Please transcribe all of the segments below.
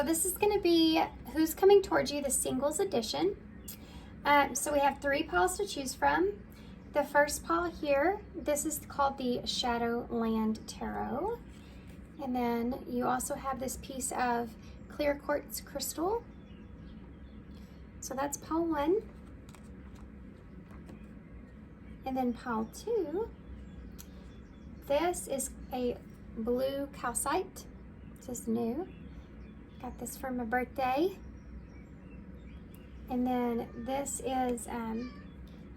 so this is going to be Who's Coming Towards You, the singles edition. So we have 3 piles to choose from. The first pile here, this is called the ShadowLand Tarot. And then you also have this piece of clear quartz crystal. So that's pile 1. And then pile 2, this is a blue calcite. This is new. Got this for my birthday. And then this is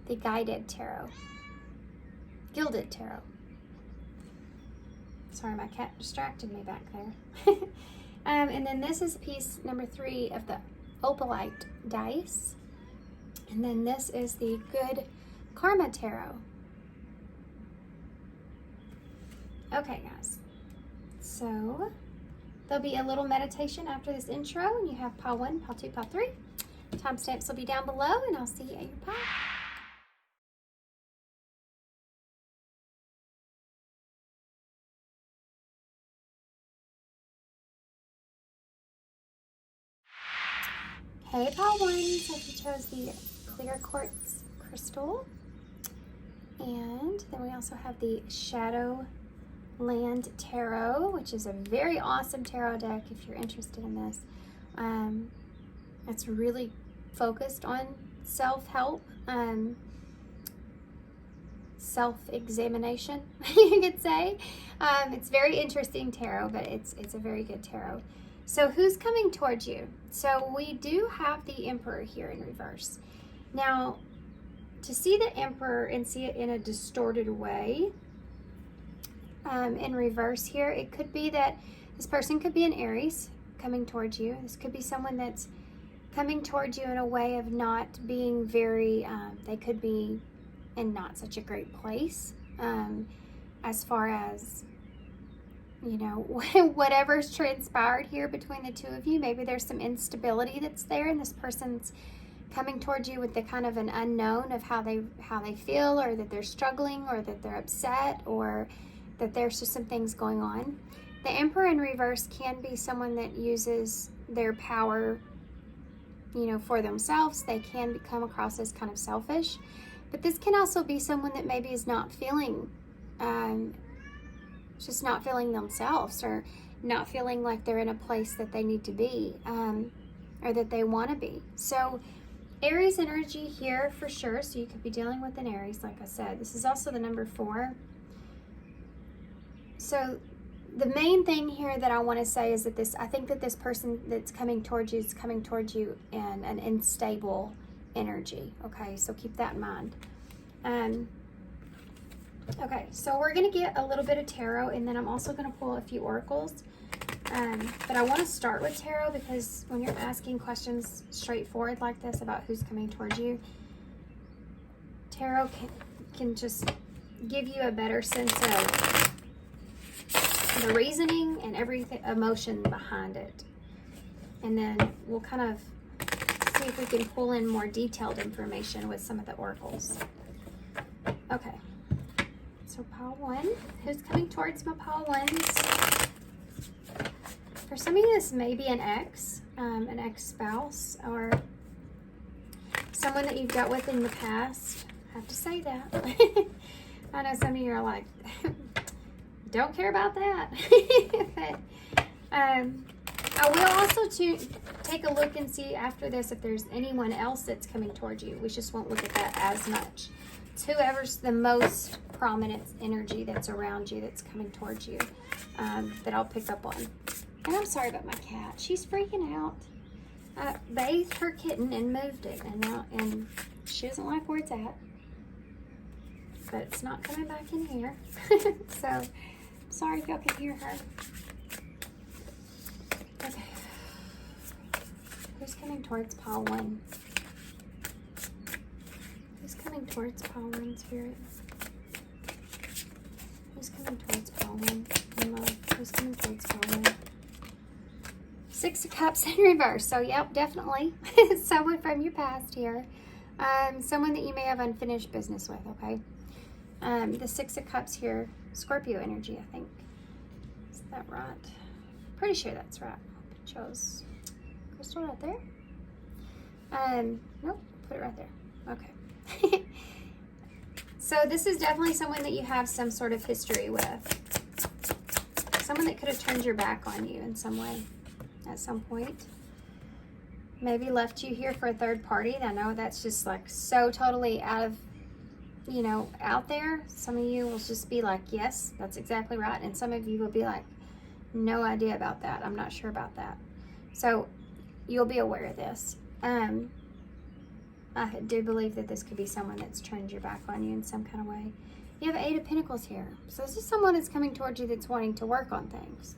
the guided tarot. Gilded tarot. Sorry, my cat distracted me back there. And then this is piece number 3 of the opalite dice. And then this is the good karma tarot. Okay, guys. So there'll be a little meditation after this intro, and you have pile 1, pile 2, pile 3. Timestamps will be down below, and I'll see you at your pile. Okay, pile 1, so you chose the clear quartz crystal. And then we also have the ShadowLand Tarot, which is a very awesome tarot deck if you're interested in this. It's really focused on self-help, self-examination, you could say. It's very interesting tarot, but it's a very good tarot. So who's coming towards you? So we do have the Emperor here in reverse. Now, to see the Emperor and see it in a distorted way, in reverse here, it could be that this person could be an Aries coming towards you. This could be someone that's coming towards you in a way of not being very, they could be in not such a great place, as far as, you know, whatever's transpired here between the two of you. Maybe there's some instability that's there, and this person's coming towards you with the kind of an unknown of how they feel, or that they're struggling, or that they're upset, or that there's just some things going on. The Emperor in reverse can be someone that uses their power, you know, for themselves. They can come across as kind of selfish, but this can also be someone that maybe is not feeling, just not feeling themselves, or not feeling like they're in a place that they need to be, or that they want to be. So Aries energy here for sure. So you could be dealing with an Aries, like I said. This is also the number 4. So the main thing here that I want to say is that I think that this person that's coming towards you is coming towards you in an unstable energy. Okay, so keep that in mind. Okay, so we're going to get a little bit of tarot, and then I'm also going to pull a few oracles. But I want to start with tarot, because when you're asking questions straightforward like this about who's coming towards you, tarot can just give you a better sense of the reasoning and everything, emotion behind it. And then we'll kind of see if we can pull in more detailed information with some of the oracles. Okay, so pile 1, who's coming towards my pile 1s? For some of you, this may be an ex-spouse, or someone that you've dealt with in the past. I have to say that. I know some of you are like, don't care about that. But I will also take a look and see after this if there's anyone else that's coming towards you. We just won't look at that as much. It's whoever's the most prominent energy that's around you that's coming towards you, that I'll pick up on. And I'm sorry about my cat. She's freaking out. I bathed her kitten and moved it, and she doesn't like where it's at. But it's not coming back in here. So, sorry if y'all can hear her. Okay. Who's coming towards pile 1? Who's coming towards pile 1, Spirit? Who's coming towards pile 1? Who's coming towards pile 1? 6 of Cups in reverse. So, yep, definitely someone from your past here. Someone that you may have unfinished business with, okay? The 6 of Cups here, Scorpio energy, I think. Is that right? Pretty sure that's right. I chose crystal right there. Nope, put it right there. Okay. So this is definitely someone that you have some sort of history with. Someone that could have turned your back on you in some way at some point. Maybe left you here for a third party. I know that's just like so totally out of, you know, out there. Some of you will just be like, yes, that's exactly right. And some of you will be like, no idea about that. I'm not sure about that. So you'll be aware of this. I do believe that this could be someone that's turned your back on you in some kind of way. You have 8 of Pentacles here. So this is someone that's coming towards you that's wanting to work on things.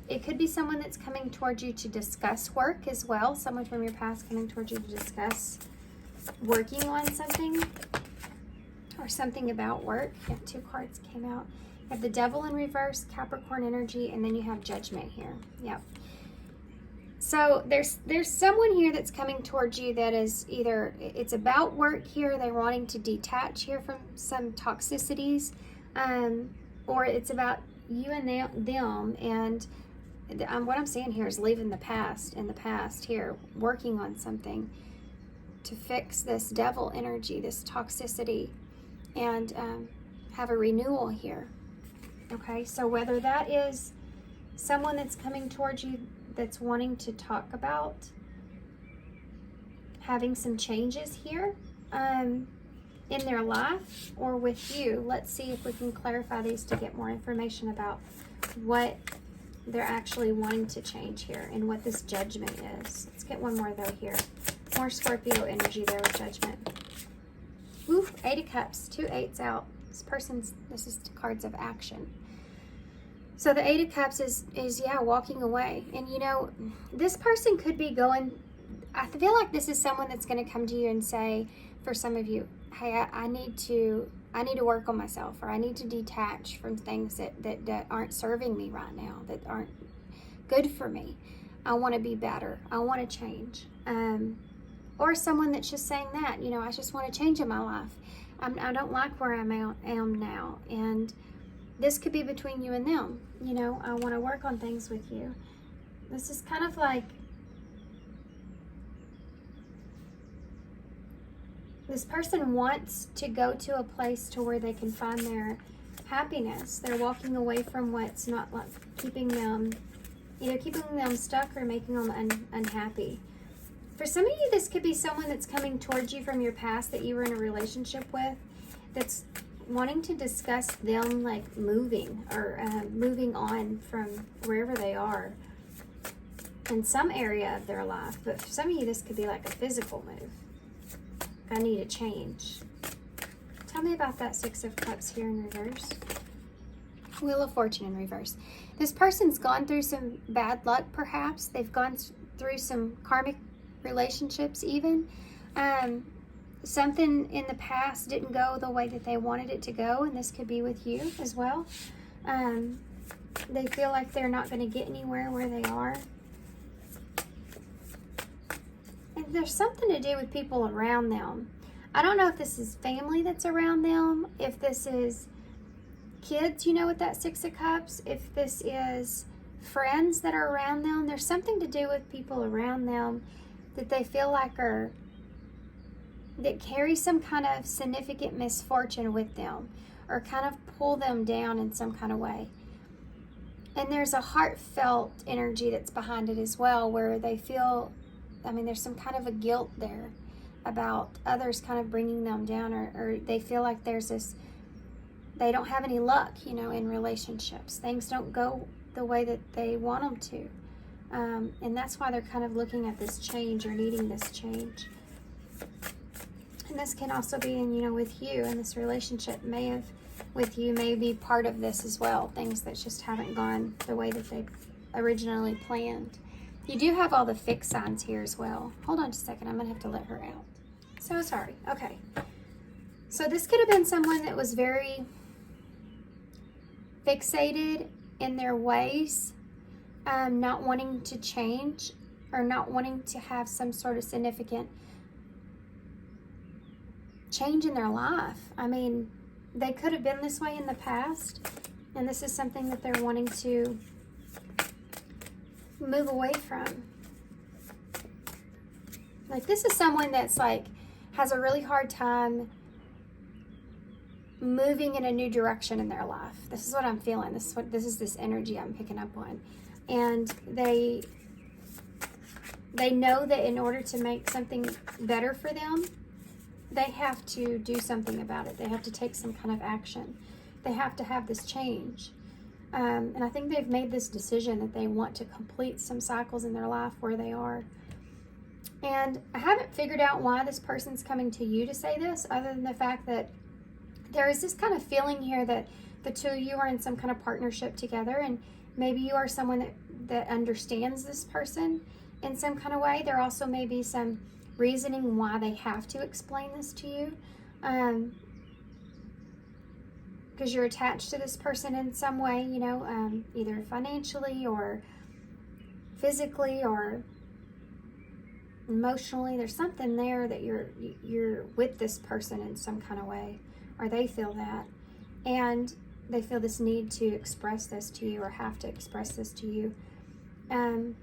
It could be someone that's coming towards you to discuss work as well. Someone from your past coming towards you to discuss working on something or something about work. You have 2 cards came out. You have the Devil in reverse, Capricorn energy, and then you have Judgment here. Yep. So there's someone here that's coming towards you that is either, it's about work here, they're wanting to detach here from some toxicities, or it's about you and them, and what I'm saying here is leaving the past in the past here, working on something to fix this devil energy, this toxicity, and have a renewal here. Okay, so whether that is someone that's coming towards you that's wanting to talk about having some changes here in their life or with you. Let's see if we can clarify these to get more information about what they're actually wanting to change here and what this Judgment is. Let's get one more though here. More Scorpio energy there with Judgment. Oof, 8 of Cups, 2 8s out. This is cards of action. So the 8 of Cups is yeah, walking away. And you know, this person could be going, I feel like this is someone that's going to come to you and say, for some of you, hey, I need to work on myself, or I need to detach from things that aren't serving me right now, that aren't good for me. I want to be better. I want to change. Or someone that's just saying that, you know, I just want to change in my life. I don't like where I am now. And this could be between you and them. You know, I want to work on things with you. This is kind of like this person wants to go to a place to where they can find their happiness. They're walking away from what's not like keeping them, either keeping them stuck or making them unhappy. For some of you, this could be someone that's coming towards you from your past that you were in a relationship with, that's wanting to discuss them like moving or moving on from wherever they are in some area of their life. But for some of you, this could be like a physical move. I need a change. Tell me about that 6 of Cups here in reverse. Wheel of Fortune in reverse. This person's gone through some bad luck, perhaps. They've gone through some karmic relationships even. Something in the past didn't go the way that they wanted it to go, and this could be with you as well. They feel like they're not going to get anywhere where they are. And there's something to do with people around them. I don't know if this is family that's around them, if this is kids, you know, with that 6 of Cups, if this is friends that are around them. There's something to do with people around them that they feel like that carry some kind of significant misfortune with them, or kind of pull them down in some kind of way. And there's a heartfelt energy that's behind it as well, where they feel, I mean, there's some kind of a guilt there about others kind of bringing them down, or they feel like there's this, they don't have any luck, you know, in relationships. Things don't go the way that they want them to. And that's why they're kind of looking at this change or needing this change. And this can also be, you know, with you, and this relationship may be part of this as well. Things that just haven't gone the way that they originally planned. You do have all the fixed signs here as well. Hold on just a second. I'm going to have to let her out. So sorry. Okay. So this could have been someone that was very fixated in their ways, not wanting to change, or not wanting to have some sort of significant change in their life. I mean, they could have been this way in the past, and this is something that they're wanting to move away from. Like, this is someone that's like, has a really hard time moving in a new direction in their life. This is what I'm feeling. This is this energy I'm picking up on. And they know that in order to make something better for them, they have to do something about it. They have to take some kind of action. They have to have this change. And I think they've made this decision that they want to complete some cycles in their life where they are. And I haven't figured out why this person's coming to you to say this, other than the fact that there is this kind of feeling here that the two of you are in some kind of partnership together, and maybe you are someone that understands this person in some kind of way. There also may be some reasoning why they have to explain this to you, because you're attached to this person in some way, you know, either financially or physically or emotionally. There's something there that you're with this person in some kind of way, or they feel that, and they feel this need to express this to you, or have to express this to you. Tell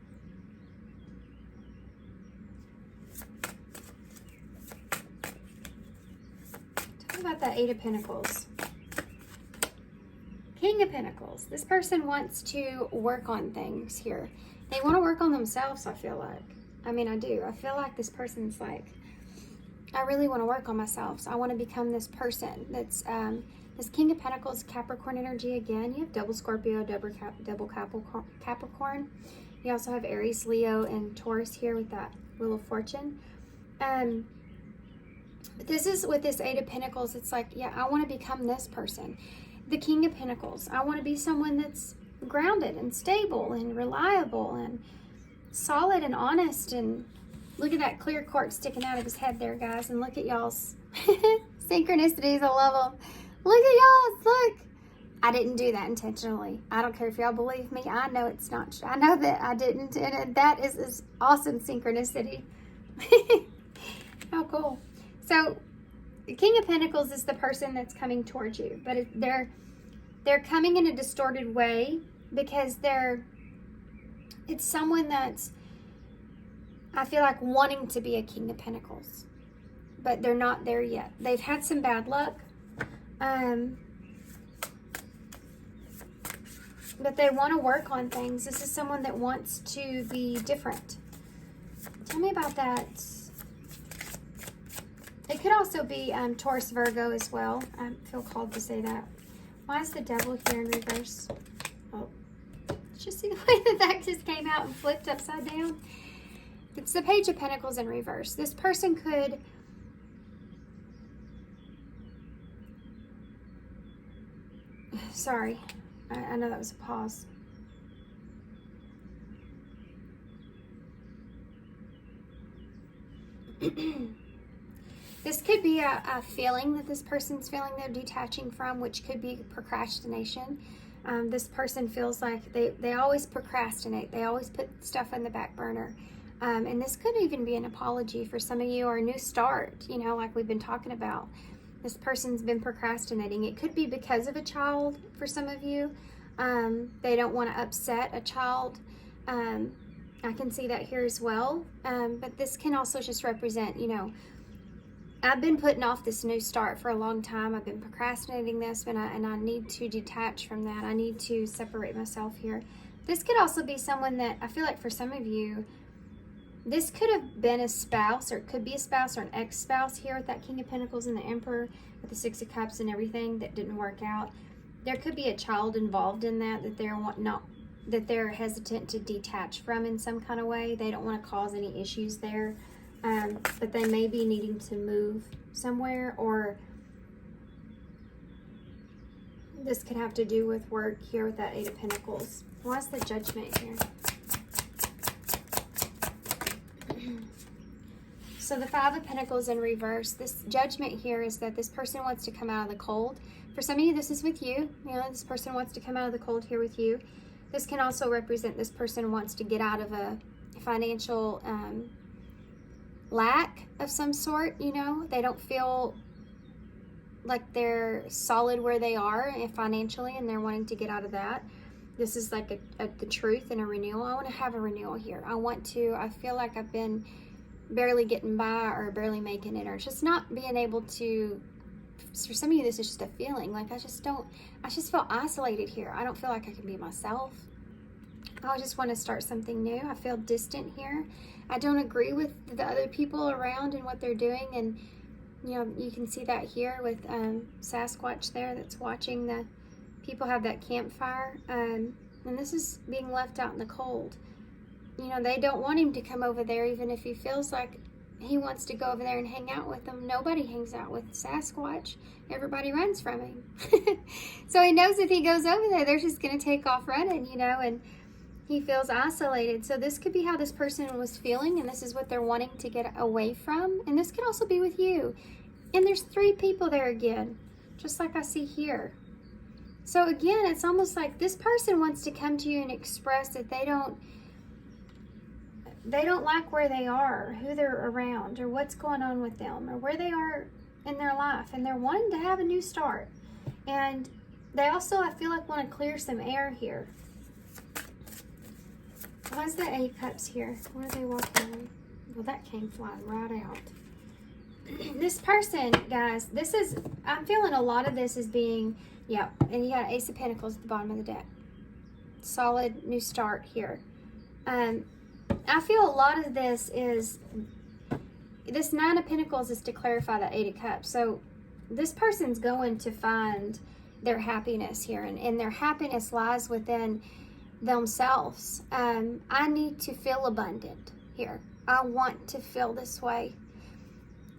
me about that Eight of Pentacles. King of Pentacles. This person wants to work on things here. They want to work on themselves, I feel like. I mean, I do. I feel like this person's like, I really want to work on myself. So I want to become this person that's, this King of Pentacles, Capricorn energy again. You have double Scorpio, double Capricorn. You also have Aries, Leo, and Taurus here with that Wheel of Fortune. But this is with this Eight of Pentacles. It's like, yeah, I want to become this person. The King of Pentacles. I want to be someone that's grounded and stable and reliable and solid and honest. And look at that clear quartz sticking out of his head there, guys. And look at y'all's synchronicities. I love them. Look at y'all's. Look. I didn't do that intentionally. I don't care if y'all believe me. I know it's not. I know that I didn't. And that is awesome synchronicity. How cool. So, the King of Pentacles is the person that's coming towards you. But they're coming in a distorted way because it's someone that's, I feel like, wanting to be a King of Pentacles. But they're not there yet. They've had some bad luck. But they want to work on things. This is someone that wants to be different. Tell me about that. It could also be Taurus, Virgo as well. I feel called to say that. Why is the Devil here in reverse? Oh, did you see the way that just came out and flipped upside down? It's the Page of Pentacles in reverse. This person could... Sorry. I know that was a pause. This could be a feeling that this person's feeling they're detaching from, which could be procrastination. This person feels like they always procrastinate. They always put stuff on the back burner. And this could even be an apology for some of you, or a new start, you know, like we've been talking about. This person's been procrastinating. It could be because of a child for some of you. They don't want to upset a child. I can see that here as well. But this can also just represent, you know, I've been putting off this new start for a long time. I've been procrastinating this, and I need to detach from that. I need to separate myself here. This could also be someone that, I feel like for some of you, this could have been a spouse, or it could be a spouse or an ex-spouse here with that King of Pentacles and the Emperor with the Six of Cups and everything that didn't work out. There could be a child involved in that they're hesitant to detach from in some kind of way. They don't want to cause any issues there. But they may be needing to move somewhere, or this could have to do with work here with that Eight of Pentacles. What's the Judgment here? So the Five of Pentacles in reverse. This Judgment here is that this person wants to come out of the cold. For some of you, this is with you. You know, this person wants to come out of the cold here with you. This can also represent this person wants to get out of a financial lack of some sort. You know, they don't feel like they're solid where they are financially, and they're wanting to get out of that. This is like the truth and a renewal. I want to have a renewal here. I feel like I've been barely getting by or barely making it, or just not being able to. For some of you, this is just a feeling like I just feel isolated here. I don't feel like I can be myself. I just want to start something new. I feel distant here. I don't agree with the other people around and what they're doing. And, you know, you can see that here with Sasquatch there that's watching the people have that campfire. And this is being left out in the cold. You know, they don't want him to come over there, even if he feels like he wants to go over there and hang out with them. Nobody hangs out with Sasquatch. Everybody runs from him. So he knows if he goes over there, they're just going to take off running, you know, and he feels isolated. So this could be how this person was feeling, and this is what they're wanting to get away from. And this could also be with you. And there's 3 people there again, just like I see here. So again, it's almost like this person wants to come to you and express that they don't like where they are, who they're around, or what's going on with them, or where they are in their life, and they're wanting to have a new start. And they also, I feel like, want to clear some air here. Why is the 8 of Cups here? Where are they walking on? Well, that came flying right out. This person, guys, I'm feeling a lot of this is being, yeah, and you got Ace of Pentacles at the bottom of the deck. Solid new start here. I feel a lot of this is, this 9 of Pentacles is to clarify that 8 of Cups. So this person's going to find their happiness here, and their happiness lies within themselves. I need to feel abundant here. I want to feel this way.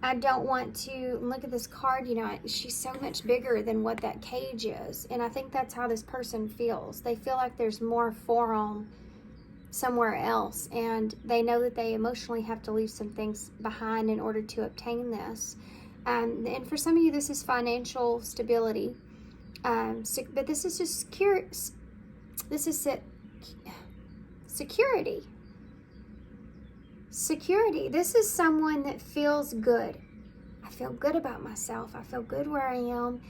I don't want to, look at this card, you know, she's so much bigger than what that cage is. And I think that's how this person feels. They feel like there's more for them somewhere else, and they know that they emotionally have to leave some things behind in order to obtain this. And for some of you, this is financial stability, but this is just security. This is someone that feels good. I feel good about myself. I feel good where I am.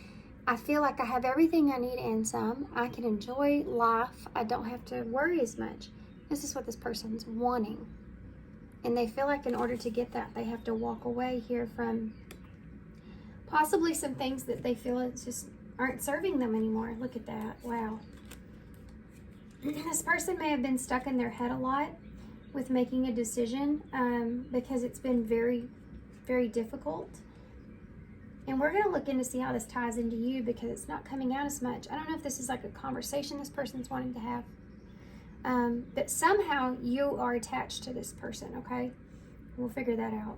I feel like I have everything I need and some. I can enjoy life. I don't have to worry as much. This is what this person's wanting. And they feel like in order to get that, they have to walk away here from possibly some things that they feel it's just aren't serving them anymore. Look at that. Wow. This person may have been stuck in their head a lot with making a decision because it's been very, very difficult. And we're going to look in to see how this ties into you, because it's not coming out as much. I don't know if this is like a conversation this person's wanting to have. But somehow you are attached to this person, okay? We'll figure that out.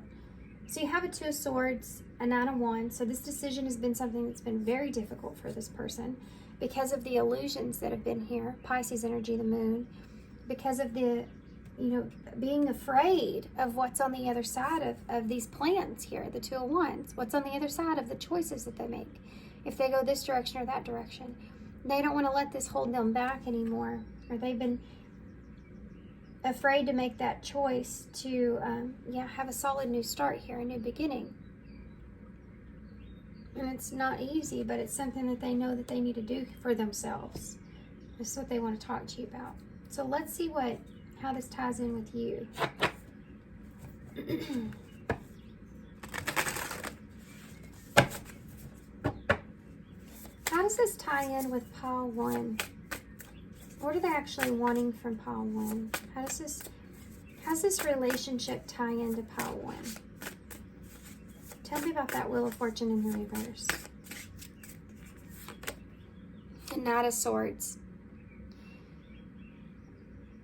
So you have a 2 of Swords, a 9 of Wands. So this decision has been something that's been very difficult for this person because of the illusions that have been here. Pisces energy, the moon. Because of the, you know, being afraid of what's on the other side of these plans here, the 2 of Wands. What's on the other side of the choices that they make. If they go this direction or that direction. They don't want to let this hold them back anymore. Or they've been afraid to make that choice to, have a solid new start here, a new beginning. And it's not easy, but it's something that they know that they need to do for themselves. This is what they want to talk to you about. So let's see how this ties in with you. How does this tie in with pile 1? What are they actually wanting from pile 1? How's this relationship tie into pile 1? Tell me about that Wheel of Fortune in the reverse. The Knight of Swords.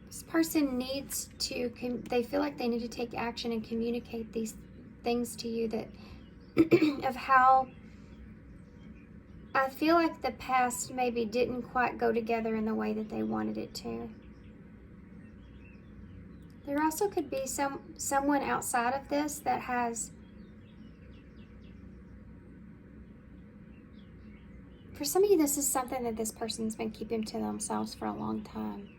This person needs to, they feel like they need to take action and communicate these things to you that, of how I feel like the past maybe didn't quite go together in the way that they wanted it to. There also could be someone outside of this that has, for some of you, this is something that this person's been keeping to themselves for a long time.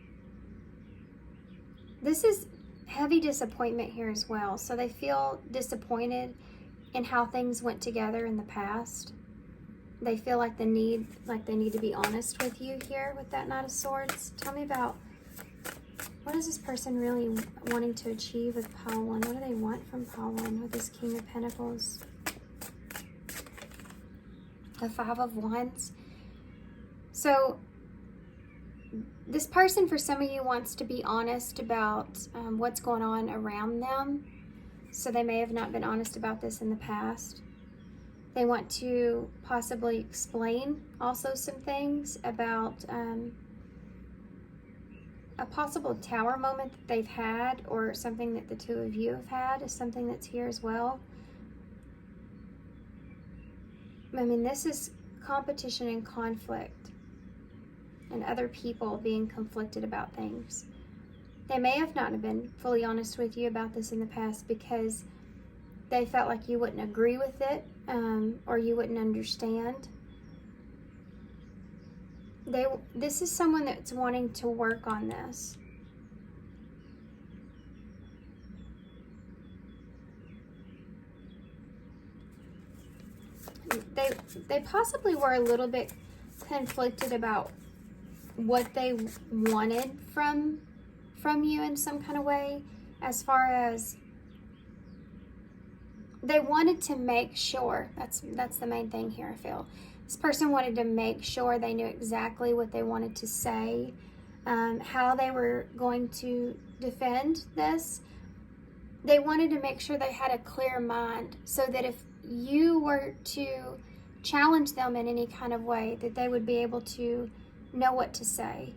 This is heavy disappointment here as well. So they feel disappointed in how things went together in the past. They feel like they need to be honest with you here with that Knight of Swords. Tell me about What is this person really wanting to achieve with pile 1? What do they want from pile 1 with this King of Pentacles? The 5 of Wands. So this person, for some of you, wants to be honest about what's going on around them. So they may have not been honest about this in the past. They want to possibly explain also some things about a possible tower moment that they've had, or something that the two of you have had is something that's here as well. I mean, this is competition and conflict, and other people being conflicted about things. They may have not been fully honest with you about this in the past because they felt like you wouldn't agree with it, or you wouldn't understand. This is someone that's wanting to work on this. They possibly were a little bit conflicted about what they wanted from you in some kind of way, as far as they wanted to make sure, that's the main thing here, I feel. This person wanted to make sure they knew exactly what they wanted to say, how they were going to defend this. They wanted to make sure they had a clear mind, so that if you were to challenge them in any kind of way, that they would be able to know what to say.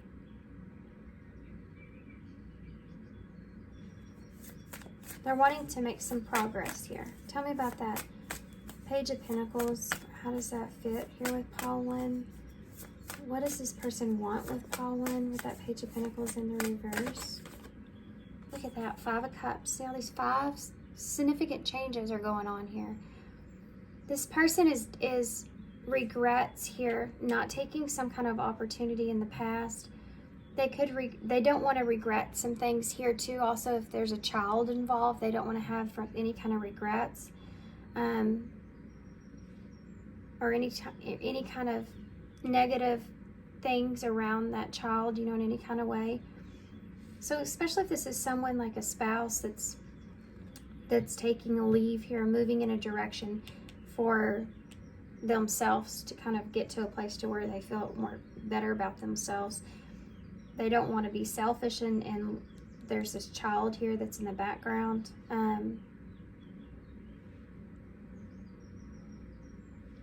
They're wanting to make some progress here. Tell me about that. Page of Pentacles. How does that fit here with pile 1? What does this person want with pile 1 with that Page of Pentacles in the reverse? Look at that. 5 of Cups. See all these 5s? Significant changes are going on here. This person is regrets here not taking some kind of opportunity in the past. They don't want to regret some things here too. Also, if there's a child involved, they don't want to have any kind of regrets, or any kind of negative things around that child, you know, in any kind of way. So especially if this is someone like a spouse that's taking a leave here, moving in a direction for themselves to kind of get to a place to where they feel more better about themselves. They don't want to be selfish, and there's this child here that's in the background.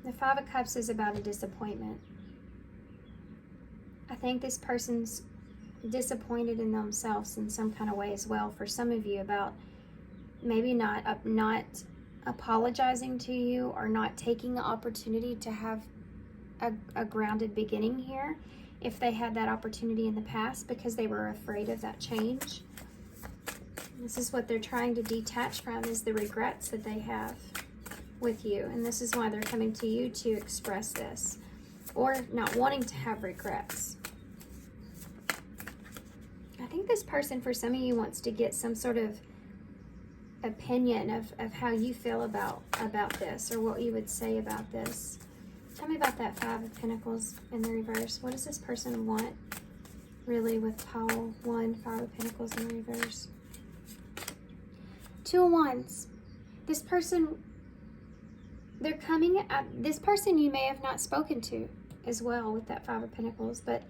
The 5 of Cups is about a disappointment. I think this person's disappointed in themselves in some kind of way as well, for some of you, about maybe not apologizing to you, or not taking the opportunity to have a grounded beginning here, if they had that opportunity in the past, because they were afraid of that change. This is what they're trying to detach from, is the regrets that they have with you. And this is why they're coming to you to express this, or not wanting to have regrets. I think this person, for some of you, wants to get some sort of opinion of how you feel about this, or what you would say about this. Tell me about that 5 of Pentacles in the reverse. What does this person want really with pile 1, 5 of Pentacles in the reverse? 2 of Wands. This person, they're coming at this person you may have not spoken to as well with that 5 of Pentacles, but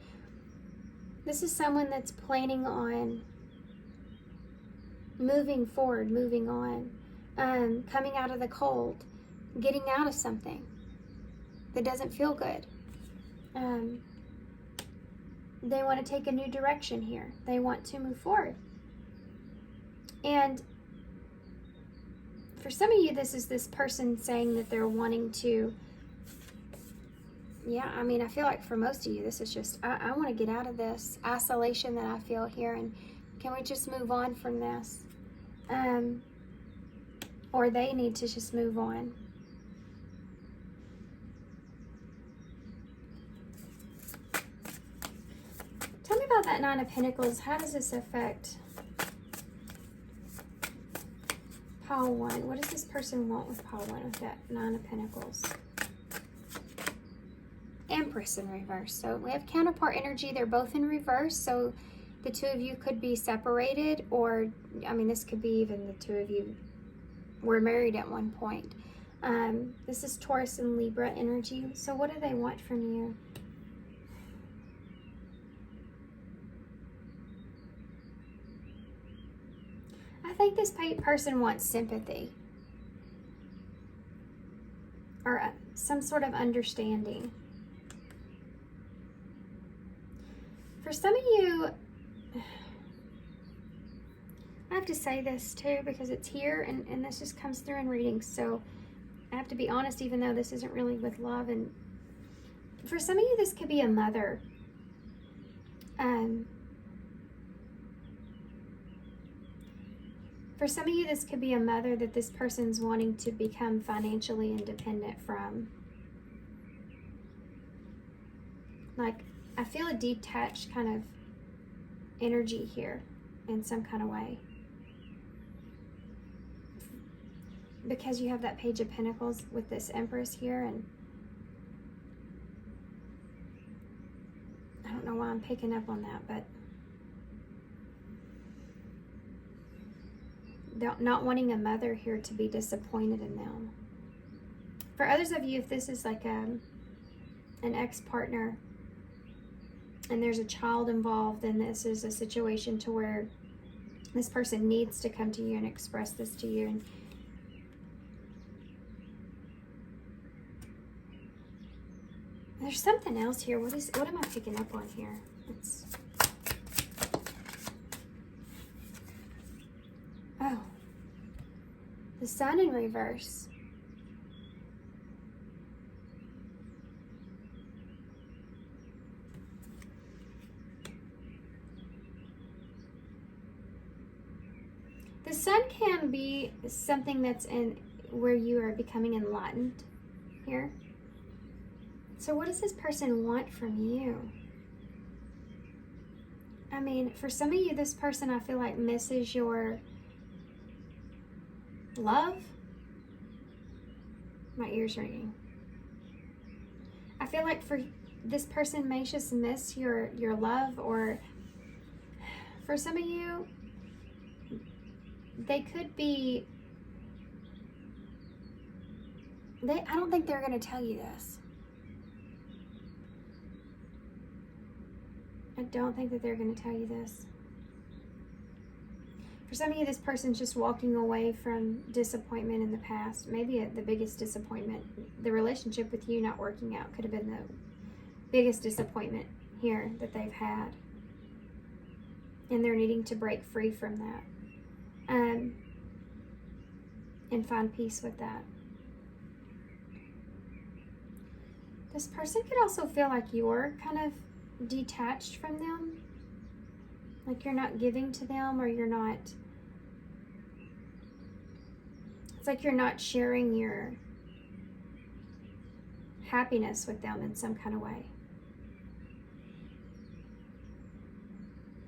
this is someone that's planning on moving forward, moving on, coming out of the cold, getting out of something that doesn't feel good. They want to take a new direction here. They want to move forward. And for some of you, this is this person saying that they're wanting to, yeah, I mean, I feel like for most of you, this is just, I want to get out of this isolation that I feel here, and can we just move on from this? Or they need to just move on. Tell me about that 9 of Pentacles. How does this affect pile 1? What does this person want with pile 1 with that 9 of Pentacles? Empress in reverse. So we have counterpart energy. They're both in reverse. So the two of you could be separated, or, I mean, this could be even the two of you were married at one point. This is Taurus and Libra energy. So what do they want from you? I think this person wants sympathy or some sort of understanding. For some of you, I have to say this too because it's here and this just comes through in readings. So I have to be honest, even though this isn't really with love. And for some of you, this could be a mother. For some of you, this could be a mother that this person's wanting to become financially independent from. Like, I feel a detached kind of energy here in some kind of way. Because you have that Page of Pentacles with this Empress here, and I don't know why I'm picking up on that, but not wanting a mother here to be disappointed in them. For others of you, if this is like an ex-partner and there's a child involved, then this is a situation to where this person needs to come to you and express this to you. And there's something else here. What am I picking up on here? Oh, the Sun in reverse. The Sun can be something that's in where you are becoming enlightened here. So what does this person want from you? I mean, for some of you, this person, I feel like, misses your love. My ear's ringing. I feel like for this person may just miss your love, or for some of you, they could be, I don't think they're going to tell you this. I don't think that they're going to tell you this. For some of you, this person's just walking away from disappointment in the past. Maybe the biggest disappointment, the relationship with you not working out, could have been the biggest disappointment here that they've had. And they're needing to break free from that. And find peace with that. This person could also feel like you're kind of detached from them, like you're not giving to them, or you're not, it's like you're not sharing your happiness with them in some kind of way.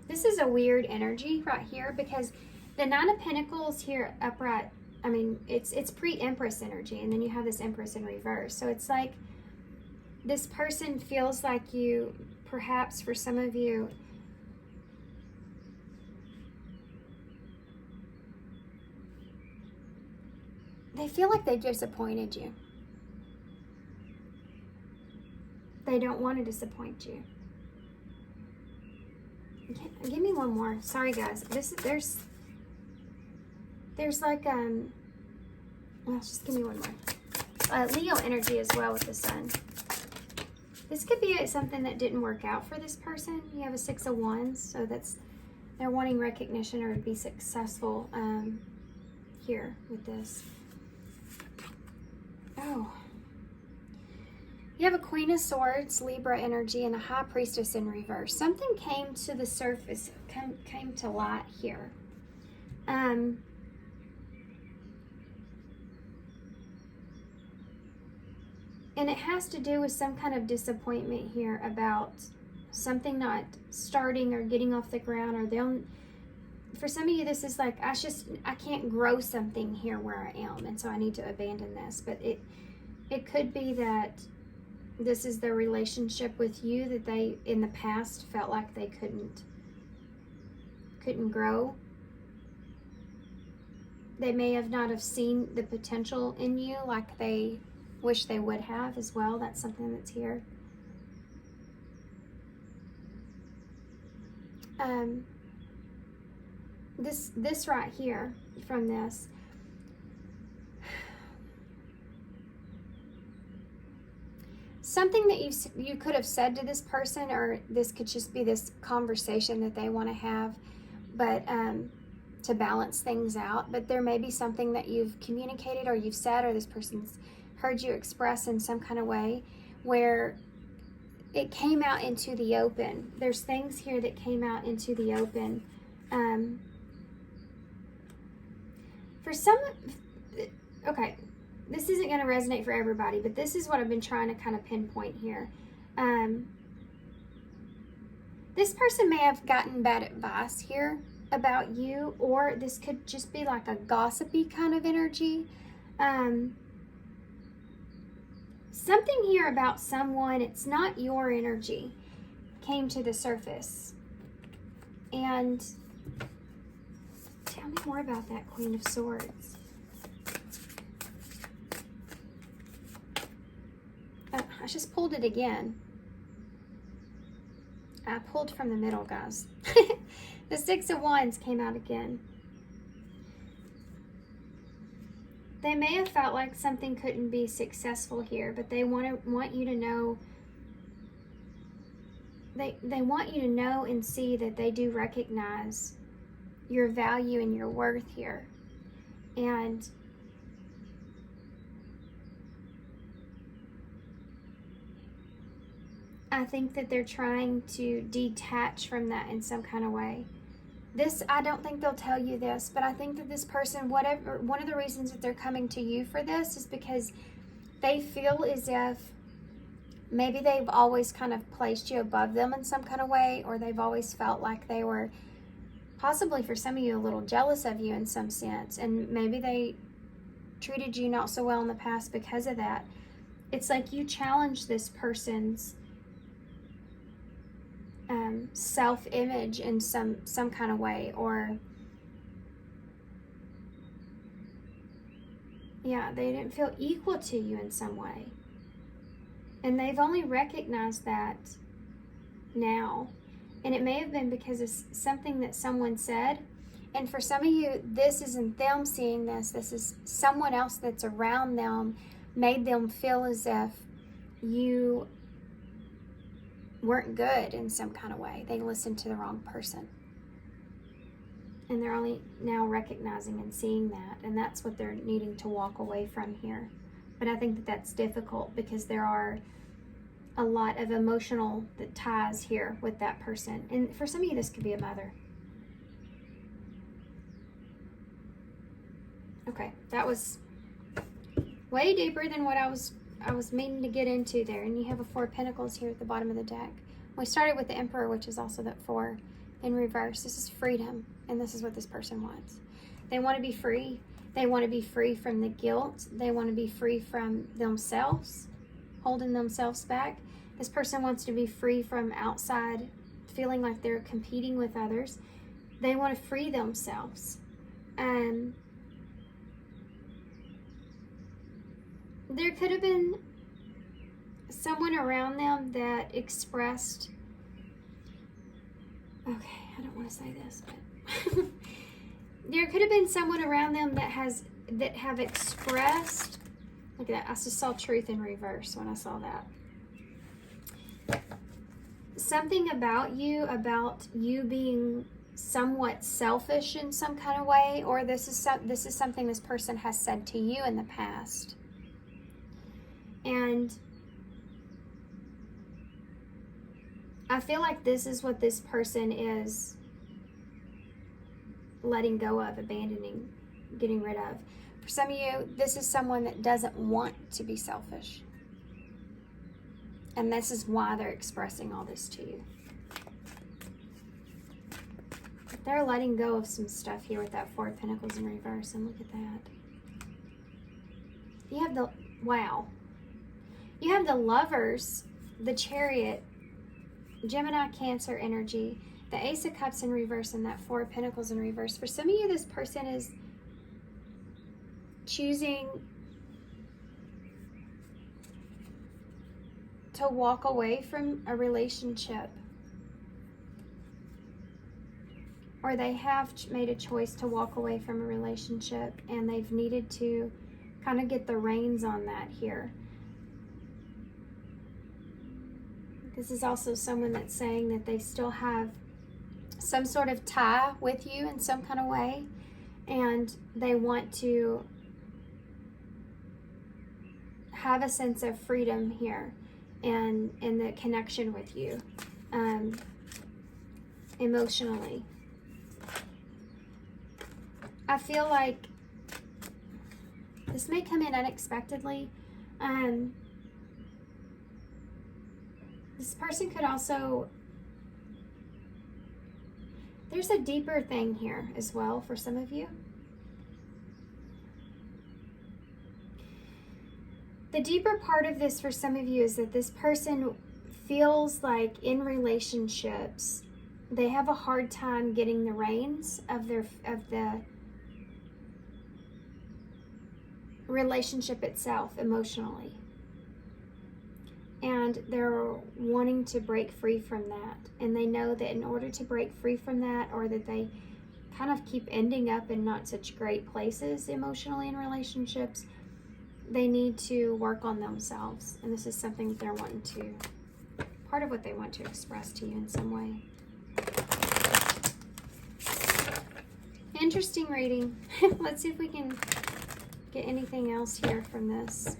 This is a weird energy right here because the Nine of Pentacles here upright, I mean, it's pre-Empress energy, and then you have this Empress in reverse. So it's like this person feels like you, perhaps for some of you, they feel like they disappointed you. They don't want to disappoint you. Give me one more. Sorry guys. There's like well, just give me one more. Leo energy as well with the Sun. This could be something that didn't work out for this person. You have a Six of Wands, so they're wanting recognition or to be successful here with this. Oh. You have a Queen of Swords, Libra energy, and a High Priestess in reverse. Something came to the surface, came to light here. And it has to do with some kind of disappointment here about something not starting or getting off the ground, or for some of you, this is like, I can't grow something here where I am, and so I need to abandon this. But it could be that this is their relationship with you that they, in the past, felt like they couldn't couldn't grow. They may have not have seen the potential in you like they wish they would have as well. That's something that's here. This right here from this, something that you could have said to this person, or this could just be this conversation that they want to have, but to balance things out. But there may be something that you've communicated or you've said, or this person's heard you express in some kind of way where it came out into the open. There's things here that came out into the open. For some, okay, this isn't going to resonate for everybody, but this is what I've been trying to kind of pinpoint here. This person may have gotten bad advice here about you, or this could just be like a gossipy kind of energy. Something here about someone, it's not your energy, came to the surface. And tell me more about that Queen of Swords. Oh, I just pulled it again. I pulled from the middle, guys. The Six of Wands came out again. They may have felt like something couldn't be successful here, but they want you to know. They want you to know and see that they do recognize your value and your worth here. And I think that they're trying to detach from that in some kind of way. This, I don't think they'll tell you this, but I think that this person, whatever, one of the reasons that they're coming to you for this is because they feel as if maybe they've always kind of placed you above them in some kind of way, or they've always felt like they were possibly, for some of you, a little jealous of you in some sense, and maybe they treated you not so well in the past because of that. It's like you challenge this person's self-image in some kind of way, or yeah, they didn't feel equal to you in some way, and they've only recognized that now. And it may have been because of something that someone said. And for some of you, this isn't them seeing this. This is someone else that's around them made them feel as if you weren't good in some kind of way. They listened to the wrong person. And they're only now recognizing and seeing that. And that's what they're needing to walk away from here. But I think that that's difficult because there are a lot of emotional ties here with that person. And for some of you, this could be a mother. Okay, that was way deeper than what I was meaning to get into there. And you have a Four of Pentacles here at the bottom of the deck. We started with the Emperor, which is also that 4 in reverse. This is freedom, and this is what this person wants. They want to be free. They want to be free from the guilt. They want to be free from themselves, holding themselves back. This person wants to be free from outside feeling like they're competing with others. They want to free themselves. There could have been someone around them that expressed, okay, I don't want to say this, but there could have been someone around them that have expressed, look at that, I just saw truth in reverse when I saw that. Something about you being somewhat selfish in some kind of way, or this is something this person has said to you in the past. And I feel like this is what this person is letting go of, abandoning, getting rid of. For some of you, this is someone that doesn't want to be selfish. And this is why they're expressing all this to you. They're letting go of some stuff here with that Four of Pentacles in reverse. And look at that. You have the, wow. You have the Lovers, the Chariot, Gemini, Cancer energy, the Ace of Cups in reverse and that Four of Pentacles in reverse. For some of you, this person is choosing to walk away from a relationship, or they have made a choice to walk away from a relationship and they've needed to kind of get the reins on that here. This is also someone that's saying that they still have some sort of tie with you in some kind of way, and they want to have a sense of freedom here and in the connection with you emotionally. I feel like this may come in unexpectedly. This person could also, there's a deeper thing here as well for some of you. The deeper part of this for some of you is that this person feels like in relationships, they have a hard time getting the reins of the relationship itself emotionally. And they're wanting to break free from that. And they know that in order to break free from that, or that they kind of keep ending up in not such great places emotionally in relationships, they need to work on themselves. And this is something that they're wanting to, part of what they want to express to you in some way. Interesting reading. Let's see if we can get anything else here from this.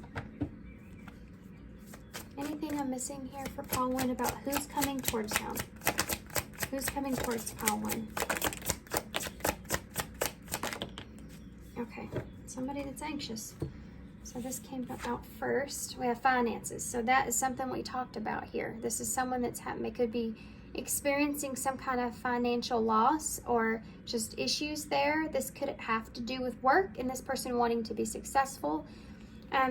Anything I'm missing here for pile 1 about who's coming towards them? Who's coming towards pile 1? Okay, somebody that's anxious. So this came out first. We have finances. So that is something we talked about here. This is someone that's could be experiencing some kind of financial loss or just issues there. This could have to do with work and this person wanting to be successful.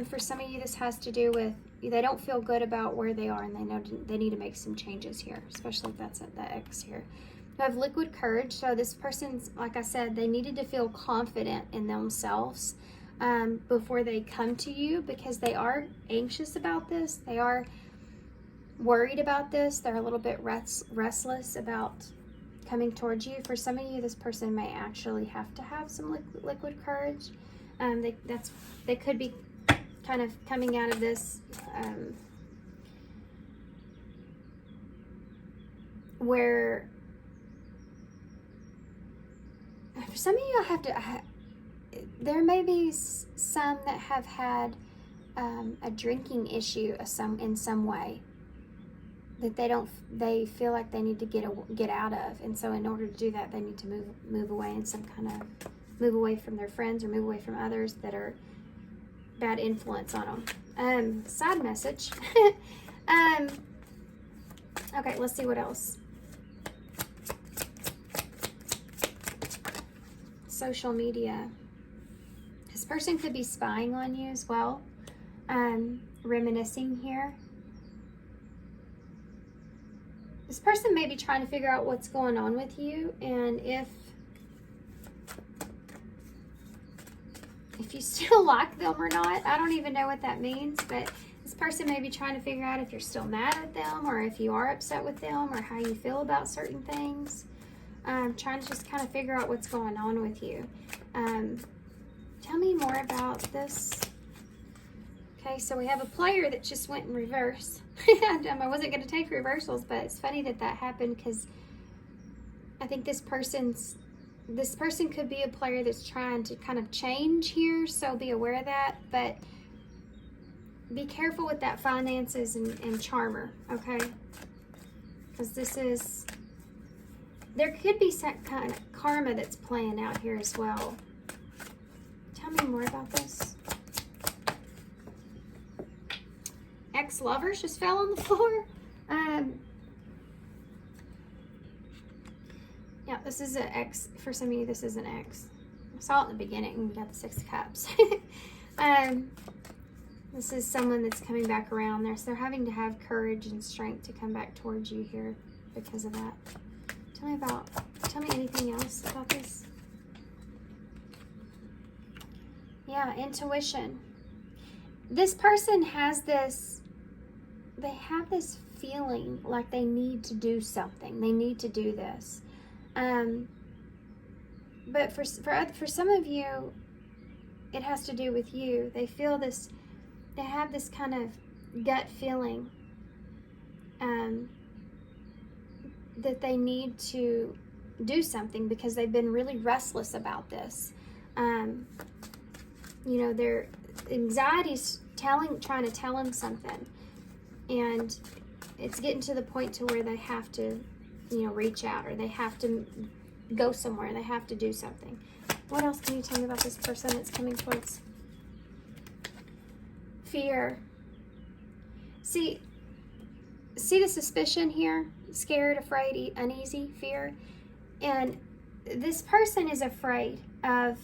For some of you, this has to do with they don't feel good about where they are and they know they need to make some changes here, especially if that's at the X here. We have liquid courage. So this person's, like I said, they needed to feel confident in themselves before they come to you, because they are anxious about this. They are worried about this. They're a little bit restless about coming towards you. For some of you, this person may actually have to have some liquid courage. They could be kind of coming out of this where for some of you, there may be some that have had a drinking issue in some way that they feel like they need to get out of, and so in order to do that, they need to move away in some kind of move away from their friends or move away from others that are bad influence on them. Side message. Okay, let's see what else. Social media. This person could be spying on you as well. Reminiscing here. This person may be trying to figure out what's going on with you, and if you still like them or not. I don't even know what that means, but this person may be trying to figure out if you're still mad at them or if you are upset with them or how you feel about certain things. Trying to just kind of figure out what's going on with you. Tell me more about this. Okay, so we have a player that just went in reverse. I wasn't going to take reversals, but it's funny that happened, because I think this person could be a player that's trying to kind of change here, so be aware of that. But be careful with that finances and charmer, okay? Because there could be some kind of karma that's playing out here as well. Tell me more about this. Ex-lovers just fell on the floor. Yeah, this is an X. For some of you, this is an X. I saw it in the beginning. We got the 6 of Cups. This is someone that's coming back around there. So they're having to have courage and strength to come back towards you here because of that. Tell me anything else about this. Yeah, intuition. This person has this, they have this feeling like they need to do something. They need to do this. But for some of you, it has to do with you. They feel this, they have this kind of gut feeling that they need to do something because they've been really restless about this. You know, their anxiety's trying to tell them something, and it's getting to the point to where they have to, you know, reach out, or they have to go somewhere. They have to do something. What else can you tell me about this person that's coming towards? Fear. See the suspicion here? Scared, afraid, uneasy, fear. And this person is afraid of,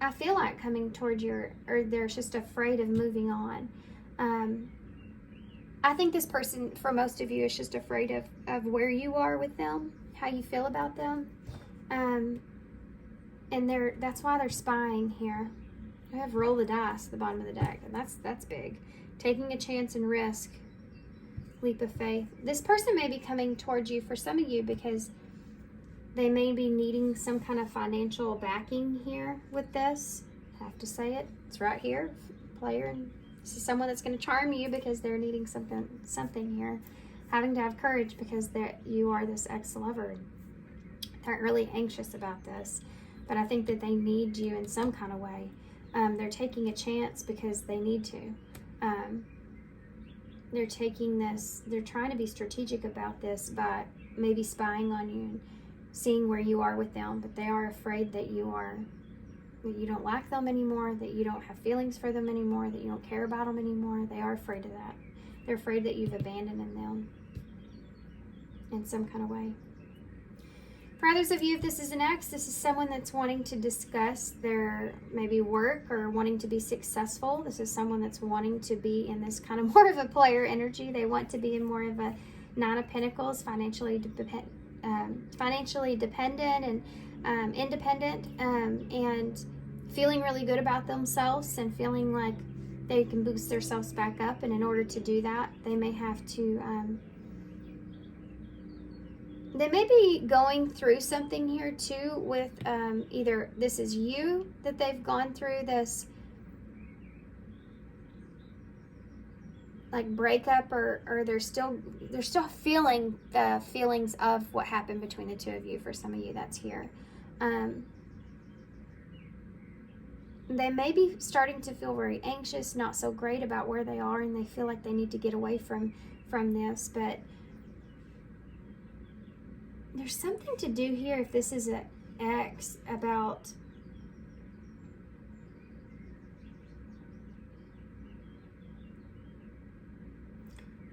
I feel like, coming toward you, or they're just afraid of moving on. I think this person, for most of you, is just afraid of where you are with them, how you feel about them. And that's why they're spying here. I have roll the dice at the bottom of the deck, and that's big. Taking a chance and risk. Leap of faith. This person may be coming towards you, for some of you, because they may be needing some kind of financial backing here with this. I have to say it. It's right here. Player. And this is someone that's going to charm you because they're needing something here. Having to have courage because you are this ex-lover. They're really anxious about this. But I think that they need you in some kind of way. They're taking a chance because they need to. They're taking this, they're trying to be strategic about this by maybe spying on you and seeing where you are with them, but they are afraid that you don't like them anymore, that you don't have feelings for them anymore, that you don't care about them anymore. They are afraid of that. They're afraid that you've abandoned them in some kind of way. For others of you, if this is an ex, this is someone that's wanting to discuss their maybe work or wanting to be successful. This is someone that's wanting to be in this kind of more of a player energy. They want to be in more of a Nine of Pentacles, financially dependent and independent, and feeling really good about themselves and feeling like they can boost themselves back up. And in order to do that, they may have to... they may be going through something here too with either this is you, that they've gone through this like breakup, or they're still feeling the feelings of what happened between the two of you. For some of you, that's here. They may be starting to feel very anxious, not so great about where they are, and they feel like they need to get away from this, but there's something to do here if this is an ex about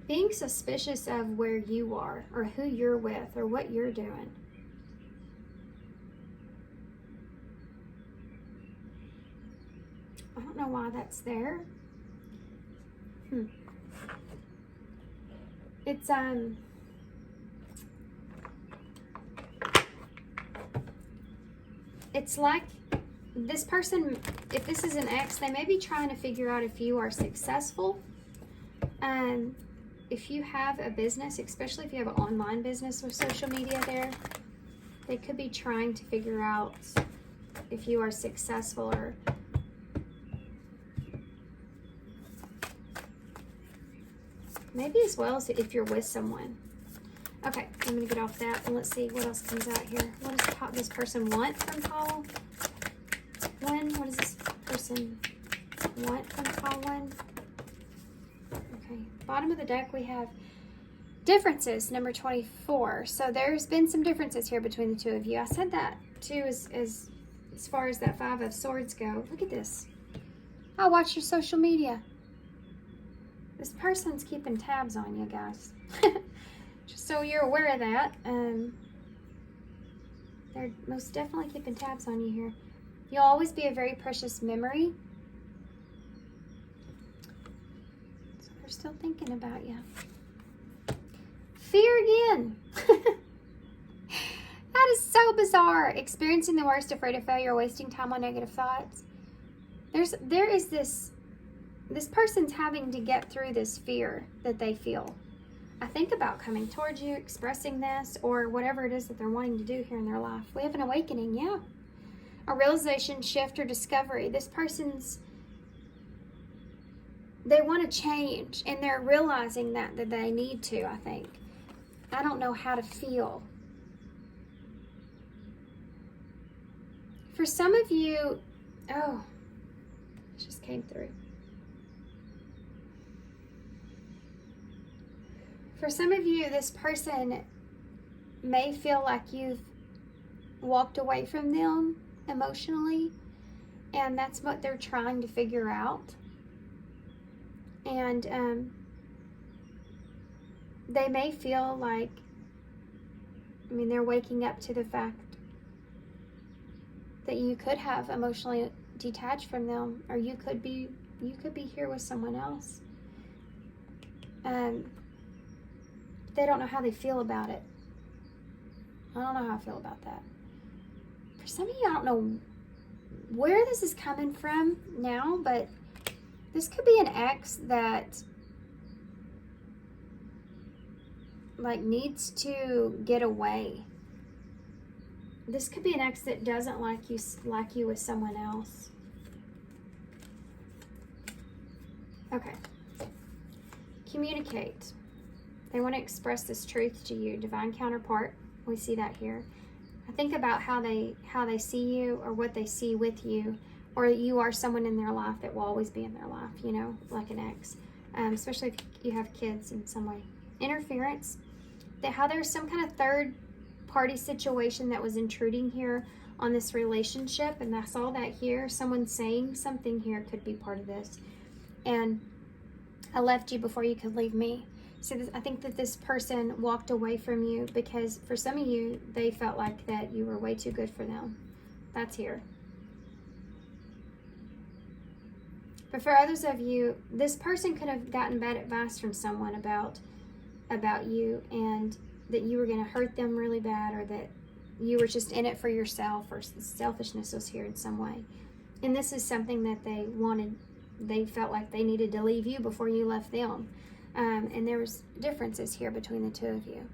being suspicious of where you are or who you're with or what you're doing. I don't know why that's there. It's like this person, if this is an ex, they may be trying to figure out if you are successful. If you have a business, especially if you have an online business with social media there, they could be trying to figure out if you are successful, or maybe as well as if you're with someone. Okay, I'm going to get off that, and let's see what else comes out here. What does this person want from pile 1? What does this person want from pile 1? Okay, bottom of the deck we have differences, number 24. So there's been some differences here between the two of you. I said that too as far as that 5 of Swords go. Look at this. I watch your social media. This person's keeping tabs on you guys. Just so you're aware of that. They're most definitely keeping tabs on you here. You'll always be a very precious memory. So they're still thinking about you. Fear again. so bizarre. Experiencing the worst, afraid of failure, wasting time on negative thoughts. There is this person's having to get through this fear that they feel. I think about coming towards you, expressing this, or whatever it is that they're wanting to do here in their life. We have an awakening, yeah. A realization, shift, or discovery. This person's, they want to change, and they're realizing that they need to, I think. I don't know how to feel. For some of you, oh, it just came through. For some of you, this person may feel like you've walked away from them emotionally, and that's what they're trying to figure out. And they may feel like, I mean, they're waking up to the fact that you could have emotionally detached from them, or you could be here with someone else. They don't know how they feel about it. I don't know how I feel about that. For some of you, I don't know where this is coming from now, but this could be an ex that like needs to get away. This could be an ex that doesn't like you with someone else. Okay. Communicate. They want to express this truth to you. Divine counterpart. We see that here. I think about how they see you, or what they see with you, or you are someone in their life that will always be in their life, you know, like an ex. Especially if you have kids in some way. Interference. How there's some kind of third party situation that was intruding here on this relationship, and I saw that here. Someone saying something here could be part of this. And I left you before you could leave me. So I think that this person walked away from you because for some of you, they felt like that you were way too good for them. That's here. But for others of you, this person could have gotten bad advice from someone about you, and that you were going to hurt them really bad, or that you were just in it for yourself, or selfishness was here in some way. And this is something that they felt like they needed to leave you before you left them. And there was differences here between the two of you.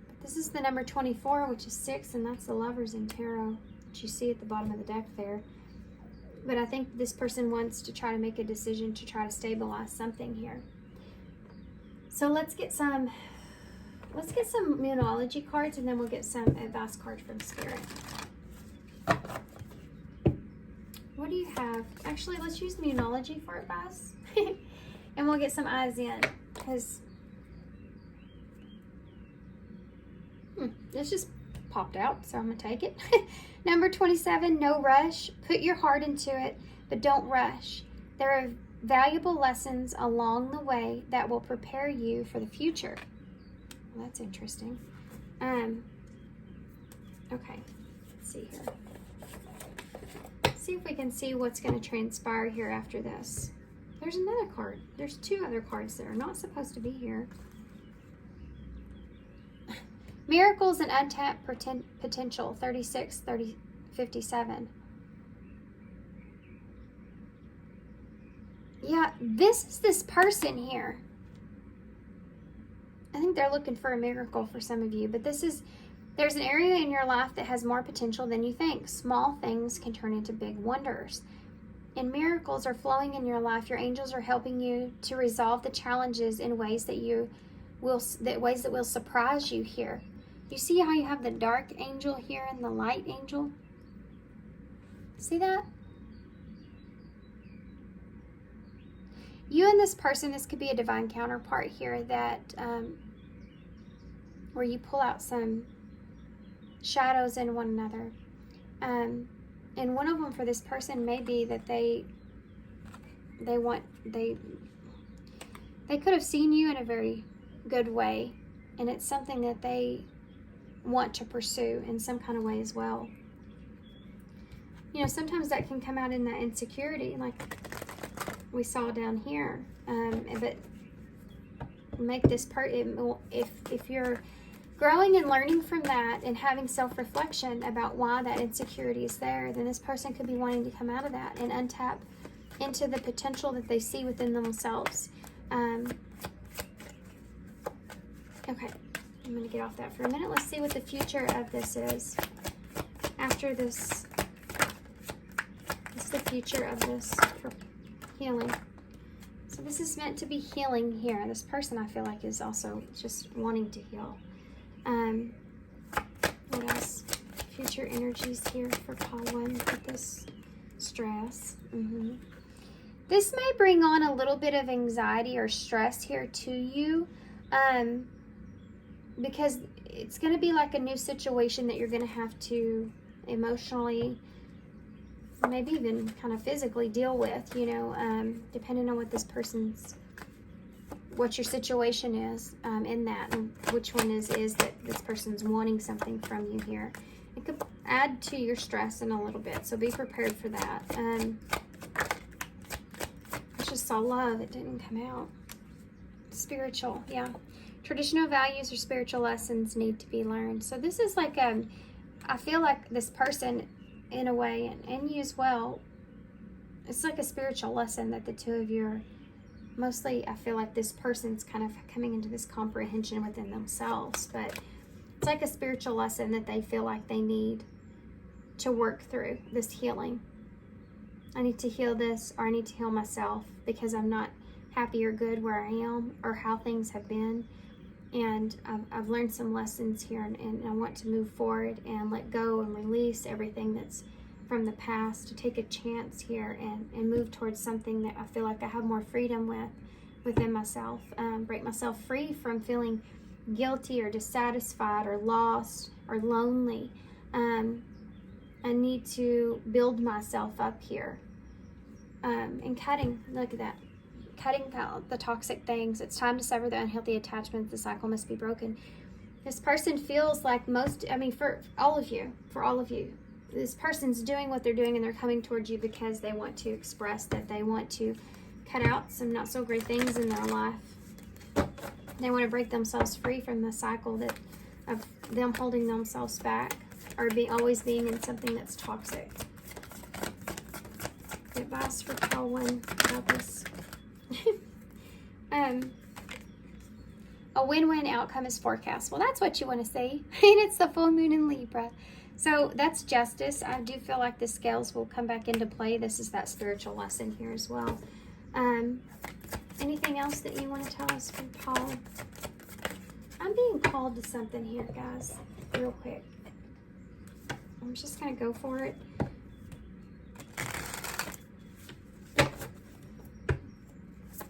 But this is the number 24, which is 6, and that's the Lovers in Tarot that you see at the bottom of the deck there. But I think this person wants to try to make a decision to try to stabilize something here. So let's get some Moonology cards, and then we'll get some advice cards from Spirit. What do you have? Actually, let's use Moonology for advice. And we'll get some eyes in, because this just popped out, so I'm going to take it. Number 27, no rush. Put your heart into it, but don't rush. There are valuable lessons along the way that will prepare you for the future. Well, that's interesting. Okay, let's see here. Let's see if we can see what's going to transpire here after this. There's another card. There's 2 other cards that are not supposed to be here. Miracles and untapped potential, 36, 57. Yeah, this is this person here. I think they're looking for a miracle for some of you, but there's an area in your life that has more potential than you think. Small things can turn into big wonders. And miracles are flowing in your life. Your angels are helping you to resolve the challenges in ways that will surprise you here. You see how you have the dark angel here and the light angel? See that? You and this person, this could be a divine counterpart here that where you pull out some shadows in one another. And one of them for this person may be that they could have seen you in a very good way, and it's something that they want to pursue in some kind of way as well. You know, sometimes that can come out in that insecurity, like we saw down here. But make this if you're growing and learning from that and having self-reflection about why that insecurity is there, then this person could be wanting to come out of that and untap into the potential that they see within themselves. Okay, I'm going to get off that for a minute. Let's see what the future of this is after this. What's the future of this for healing? So this is meant to be healing here. This person, I feel like, is also just wanting to heal. What else? Future energies here for Paul 1 with this stress. This may bring on a little bit of anxiety or stress here to you, because it's going to be like a new situation that you're going to have to emotionally, maybe even kind of physically deal with, you know, depending on what this person's, what your situation is in that, and which one is that this person's wanting something from you here. It could add to your stress in a little bit, so be prepared for that. I just saw love. It didn't come out. Spiritual, yeah. Traditional values or spiritual lessons need to be learned. So this is like, I feel like this person, in a way, and you as well, it's like a spiritual lesson that the two of you are, mostly I feel like this person's kind of coming into this comprehension within themselves, but it's like a spiritual lesson that they feel like they need to work through this healing. I need to heal this, or I need to heal myself because I'm not happy or good where I am or how things have been. And I've learned some lessons here, and I want to move forward and let go and release everything that's from the past, to take a chance here and move towards something that I feel like I have more freedom within myself. Break myself free from feeling guilty or dissatisfied or lost or lonely. I need to build myself up here. And cutting, look at that. Cutting out the toxic things. It's time to sever the unhealthy attachments. The cycle must be broken. This person feels like for all of you, this person's doing what they're doing, and they're coming towards you because they want to express that they want to cut out some not so great things in their life. They want to break themselves free from the cycle of them holding themselves back or always being in something that's toxic. Advice for Paul 1 about this. A win-win outcome is forecast. Well, that's what you want to see. And it's the full moon in Libra. So that's justice. I do feel like the scales will come back into play. This is that spiritual lesson here as well. Anything else that you want to tell us from Paul? I'm being called to something here, guys, real quick. I'm just going to go for it.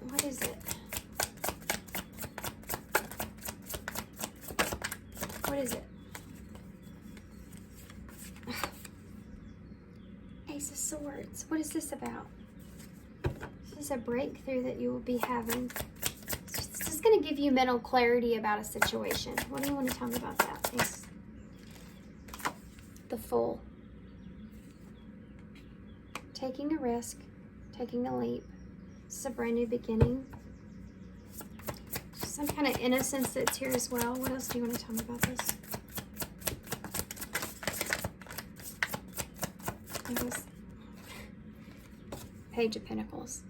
What is it? What is it? Ace of Swords. What is this about? This is a breakthrough that you will be having. This is going to give you mental clarity about a situation. What do you want to tell me about that, Ace? The Fool. Taking a risk. Taking a leap. This is a brand new beginning. Some kind of innocence that's here as well. What else do you want to tell me about this? I guess. Page of Pentacles.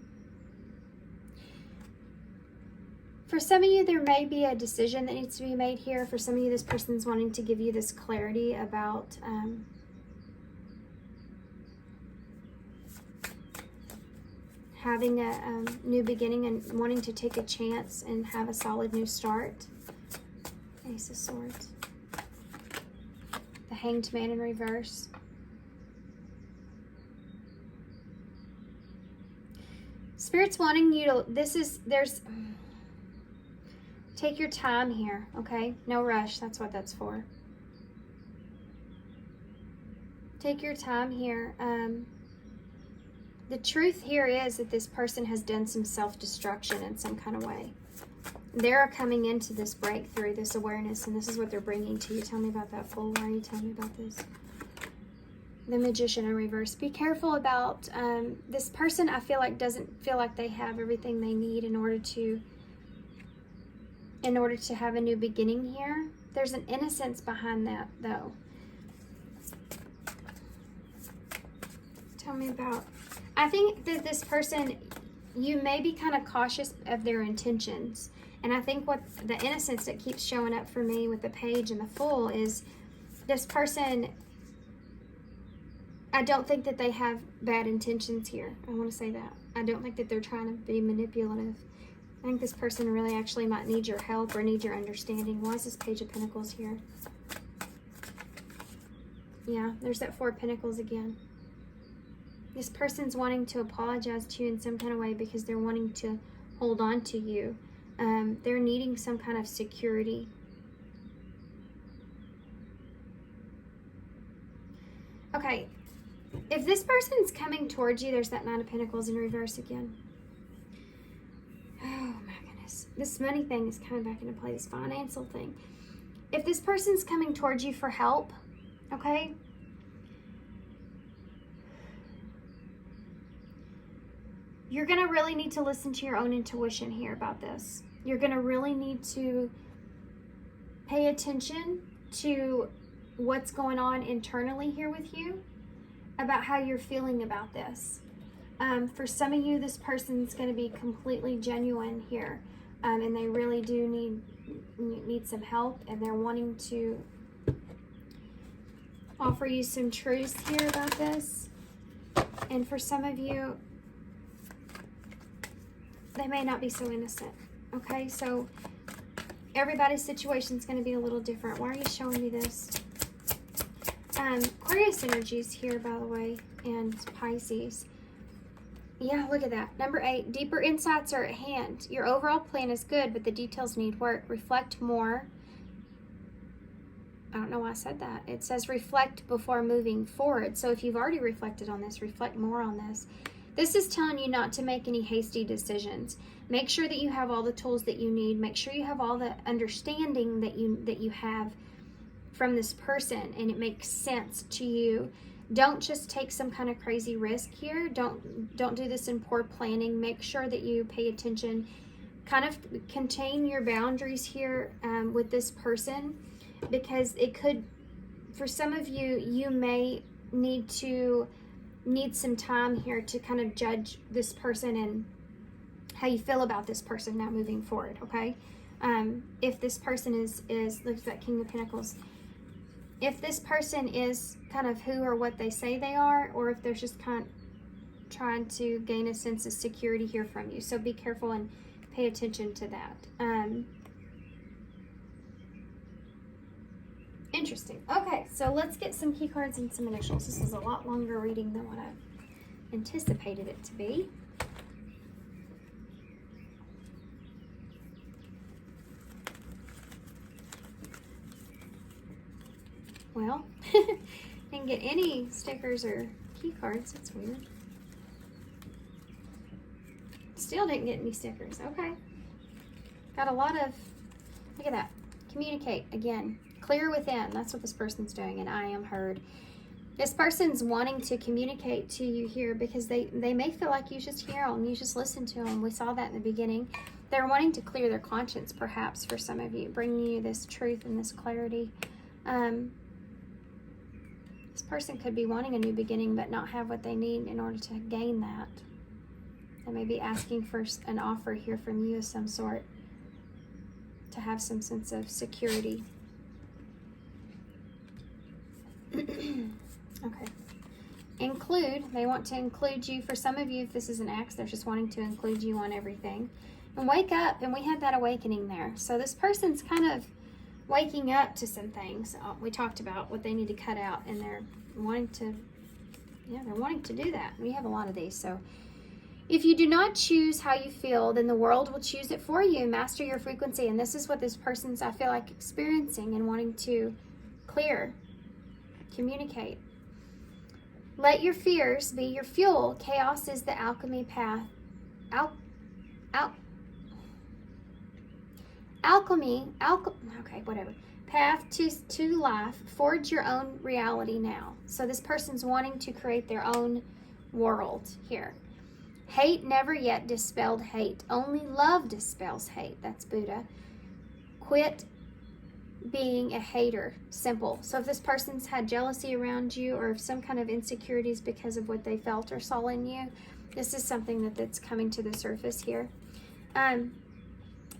For some of you, there may be a decision that needs to be made here. For some of you, this person's wanting to give you this clarity about having a new beginning and wanting to take a chance and have a solid new start. Ace of Swords. The Hanged Man in reverse. Spirit's wanting you to, take your time here, okay? No rush, that's what that's for. Take your time here. The truth here is that this person has done some self-destruction in some kind of way. They're coming into this breakthrough, this awareness, and this is what they're bringing to you. Tell me about that, Fool. Why are you telling me about this? The Magician in reverse. Be careful about this person. I feel like doesn't feel like they have everything they need in order to have a new beginning here. There's an innocence behind that, though. Tell me about... I think that this person, you may be kind of cautious of their intentions. And I think what the innocence that keeps showing up for me with the page and the Fool is this person... I don't think that they have bad intentions here. I want to say that. I don't think that they're trying to be manipulative. I think this person really actually might need your help or need your understanding. Why is this Page of Pentacles here? Yeah, there's that Four of Pentacles again. This person's wanting to apologize to you in some kind of way because they're wanting to hold on to you. They're needing some kind of security. Okay. If this person's coming towards you, there's that Nine of Pentacles in reverse again. Oh my goodness. This money thing is coming back into play, this financial thing. If this person's coming towards you for help, okay? You're going to really need to listen to your own intuition here about this. You're going to really need to pay attention to what's going on internally here with you, about how you're feeling about this. For some of you, this person's going to be completely genuine here, and they really do need some help, and they're wanting to offer you some truths here about this. And for some of you, they may not be so innocent. Okay, so everybody's situation is going to be a little different. Why are you showing me this? Aquarius energies here, by the way, and Pisces. Yeah, look at that. Number 8, deeper insights are at hand. Your overall plan is good, but the details need work. Reflect more. I don't know why I said that. It says reflect before moving forward. So if you've already reflected on this, reflect more on this. This is telling you not to make any hasty decisions. Make sure that you have all the tools that you need. Make sure you have all the understanding that you have from this person, and it makes sense to you. Don't just take some kind of crazy risk here. Don't do this in poor planning. Make sure that you pay attention. Kind of contain your boundaries here with this person, because it could, for some of you, you may need some time here to kind of judge this person and how you feel about this person now moving forward, okay? If this person is look at that King of Pentacles. If this person is kind of who or what they say they are, or if they're just kind of trying to gain a sense of security here from you. So be careful and pay attention to that. Interesting. Okay, so let's get some key cards and some initials. This is a lot longer reading than what I anticipated it to be. Well, didn't get any stickers or key cards. That's weird. Still didn't get any stickers. Okay. Got a lot of, look at that. Communicate again. Clear within. That's what this person's doing, and I am heard. This person's wanting to communicate to you here because they may feel like you just hear them, you just listen to them. We saw that in the beginning. They're wanting to clear their conscience, perhaps, for some of you, bringing you this truth and this clarity. This person could be wanting a new beginning but not have what they need in order to gain that. They may be asking for an offer here from you of some sort to have some sense of security. Okay. Include. They want to include you. For some of you, if this is an ex, they're just wanting to include you on everything. And wake up. And we had that awakening there. So this person's kind of waking up to some things. We talked about what they need to cut out, and they're wanting to, they're wanting to do that. We have a lot of these. So if you do not choose how you feel, then the world will choose it for you. Master your frequency. And this is what this person's, I feel like, experiencing and wanting to clear, communicate. Let your fears be your fuel. Chaos is the alchemy path. Okay, whatever. Path to life. Forge your own reality now. So this person's wanting to create their own world here. Hate never yet dispelled hate. Only love dispels hate. That's Buddha. Quit being a hater. Simple. So if this person's had jealousy around you, or if some kind of insecurities because of what they felt or saw in you, this is something that's coming to the surface here.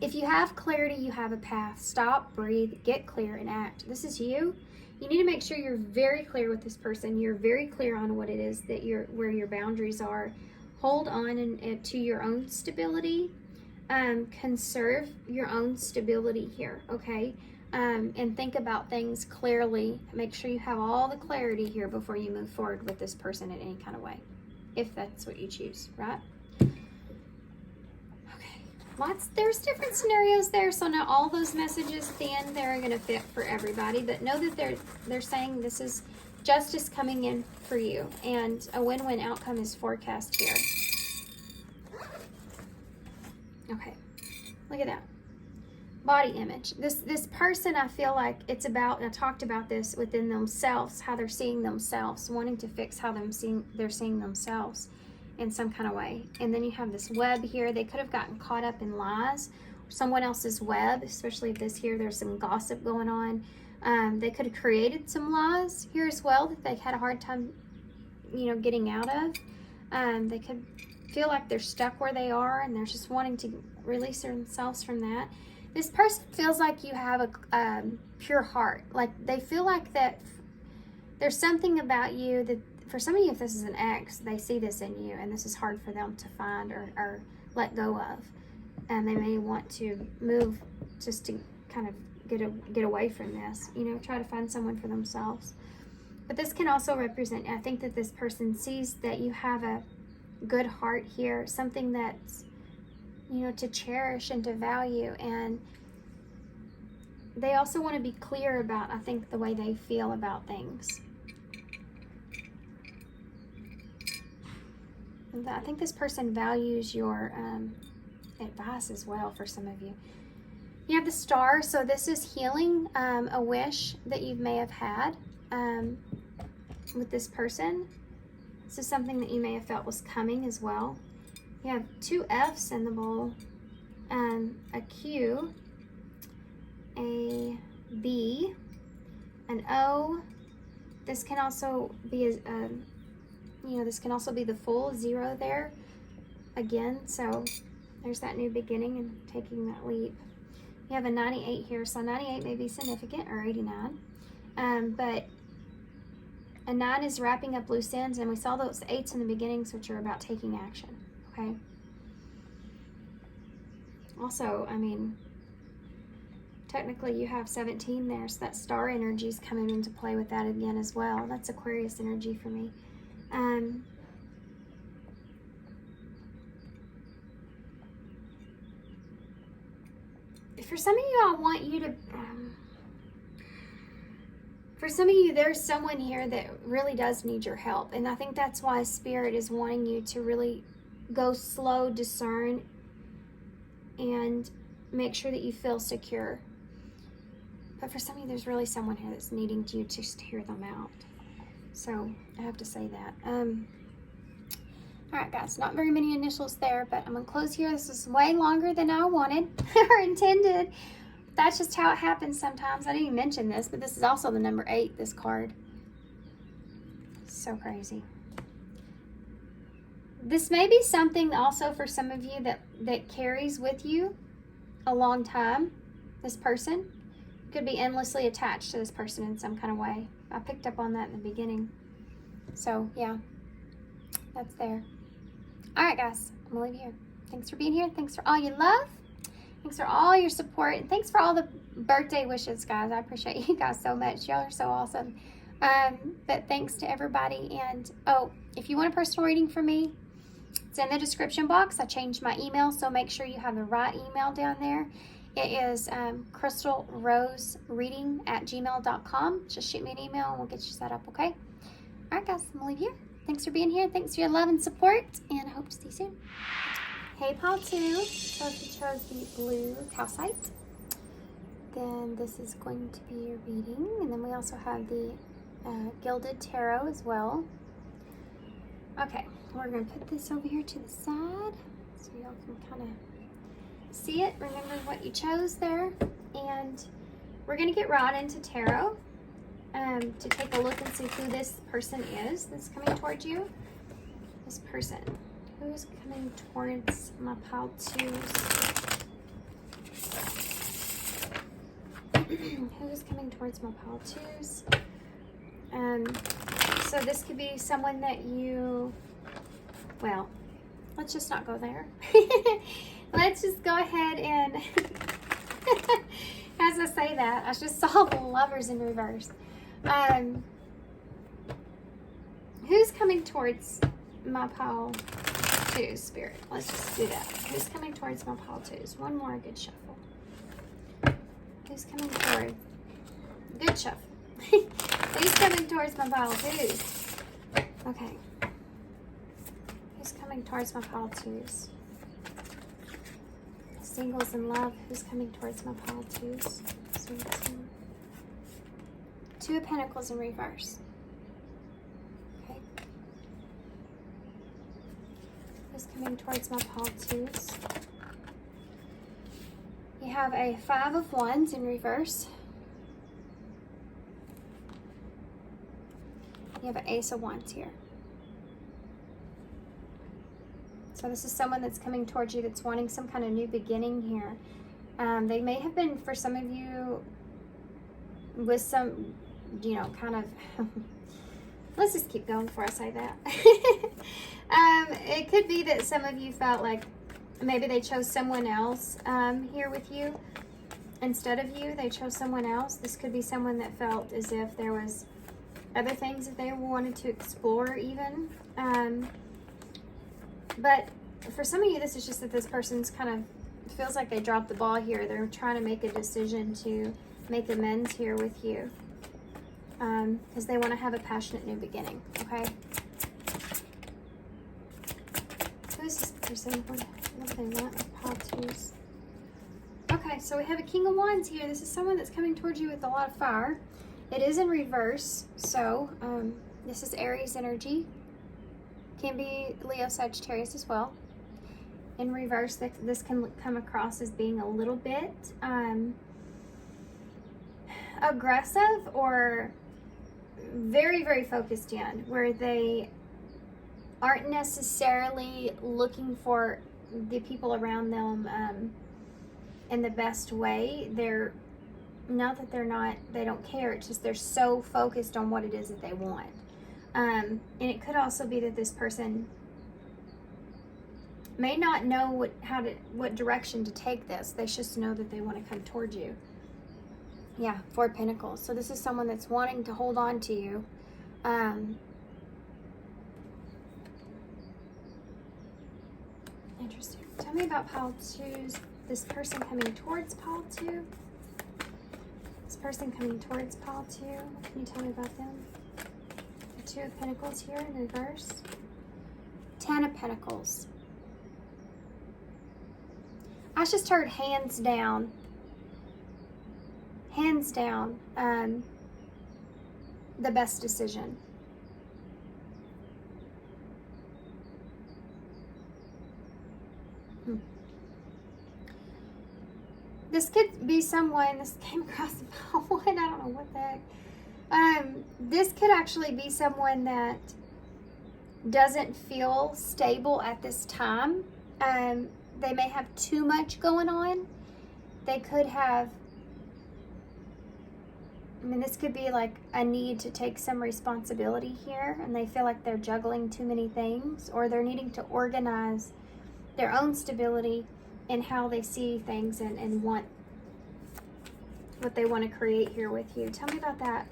If you have clarity, you have a path. Stop, breathe, get clear, and act. This is you. You need to make sure you're very clear with this person. You're very clear on what it is that where your boundaries are. Hold on and to your own stability. Conserve your own stability here, okay? And think about things clearly. Make sure you have all the clarity here before you move forward with this person in any kind of way, if that's what you choose, right? There's different scenarios there, so not all those messages at the end there are going to fit for everybody, but know that they're saying this is justice coming in for you, and a win-win outcome is forecast here. Okay, look at that. Body image. This person, I feel like it's about, and I talked about this within themselves, how they're seeing themselves, wanting to fix how they're seeing themselves in some kind of way. And then you have this web here. They could have gotten caught up in lies, someone else's web, especially if there's some gossip going on. They could have created some lies here as well that they had a hard time, getting out of. They could feel like they're stuck where they are, and they're just wanting to release themselves from that. This person feels like you have a pure heart. Like they feel like that there's something about you that, for some of you, if this is an ex, they see this in you, and this is hard for them to find or let go of. And they may want to move just to kind of get away from this, try to find someone for themselves. But this can also represent, I think that this person sees that you have a good heart here, something that's, to cherish and to value. And they also want to be clear about, I think, the way they feel about things. I think this person values your advice as well for some of you. You have the star, so this is healing a wish that you may have had with this person. This is something that you may have felt was coming as well. You have 2 F's in the bowl, a Q, a B, an O. This can also be this can also be the full 0 there again. So there's that new beginning and taking that leap. You have a 98 here, so 98 may be significant, or 89. But a 9 is wrapping up loose ends, and we saw those 8s in the beginnings, which are about taking action, okay? Also, technically you have 17 there, so that star energy is coming into play with that again as well. That's Aquarius energy for me. For some of you, I want you to, for some of you, there's someone here that really does need your help. And I think that's why Spirit is wanting you to really go slow, discern, and make sure that you feel secure. But for some of you, there's really someone here that's needing you to just hear them out. So I have to say that. All right, guys, not very many initials there, but I'm going to close here. This is way longer than I wanted or intended. That's just how it happens sometimes. I didn't even mention this, but this is also the number 8, this card. So crazy. This may be something also for some of you that carries with you a long time. This person could be endlessly attached to this person in some kind of way. I picked up on that in the beginning. So, yeah, that's there. All right, guys, I'm going to leave you here. Thanks for being here. Thanks for all your love. Thanks for all your support. And thanks for all the birthday wishes, guys. I appreciate you guys so much. Y'all are so awesome. But thanks to everybody. And, if you want a personal reading from me, it's in the description box. I changed my email, so make sure you have the right email down there. It is crystalrosereading@gmail.com. Just shoot me an email and we'll get you set up, okay? All right, guys, I'm going to leave you. Thanks for being here. Thanks for your love and support, and I hope to see you soon. Hey, pile 2. So if you chose the blue calcite, then this is going to be your reading. And then we also have the Gilded Tarot as well. Okay, we're going to put this over here to the side so y'all can kind of see it. Remember what you chose there. And we're going to get right into tarot to take a look and see who this person is that's coming towards you. This person. Who's coming towards my pile twos? Who's coming towards my pile twos? So this could be someone that you, well, let's just not go there. Let's just go ahead and, as I say that, I just saw the Lovers in reverse. Who's coming towards my pile twos, Spirit? Let's just do that. Who's coming towards my pile twos? One more good shuffle. Who's coming toward? Good shuffle. Who's coming towards my pile twos? Okay. Who's coming towards my pile twos? Singles in love. Who's coming towards my pile twos? Two of Pentacles in reverse. Okay. Who's coming towards my pile twos? You have a Five of Wands in reverse. You have an Ace of Wands here. So this is someone that's coming towards you that's wanting some kind of new beginning here. They may have been, for some of you, with some, you know, kind of, let's just keep going before I say that. It could be that some of you felt like maybe they chose someone else here with you. Instead of you, they chose someone else. This could be someone that felt as if there was other things that they wanted to explore even. But for some of you, this is just that this person's kind of feels like they dropped the ball here. They're trying to make a decision to make amends here with you. Because they want to have a passionate new beginning, okay? Who's this person? What do they want with pile twos? Okay, so we have a King of Wands here. This is someone that's coming towards you with a lot of fire. It is in reverse, so this is Aries energy. Can be Leo, Sagittarius as well. In reverse, this can come across as being a little bit aggressive or very, very focused in, where they aren't necessarily looking for the people around them in the best way. They're not that they don't care, it's just they're so focused on what it is that they want. And it could also be that this person may not know what direction to take this. They just know that they want to come towards you. Yeah, Four of Pentacles. So this is someone that's wanting to hold on to you. Interesting. Tell me about pile twos. This person coming towards pile two. This person coming towards pile two. What can you tell me about them? The Two of Pentacles here in reverse. Ten of Pentacles. I just heard hands down. Hands down. The best decision. This could be someone, this came across the one, I don't know what the heck. This could actually be someone that doesn't feel stable at this time. They may have too much going on. They could have, I mean, this could be like a need to take some responsibility here, and they feel like they're juggling too many things, or they're needing to organize their own stability in how they see things and want what they want to create here with you. Tell me about that.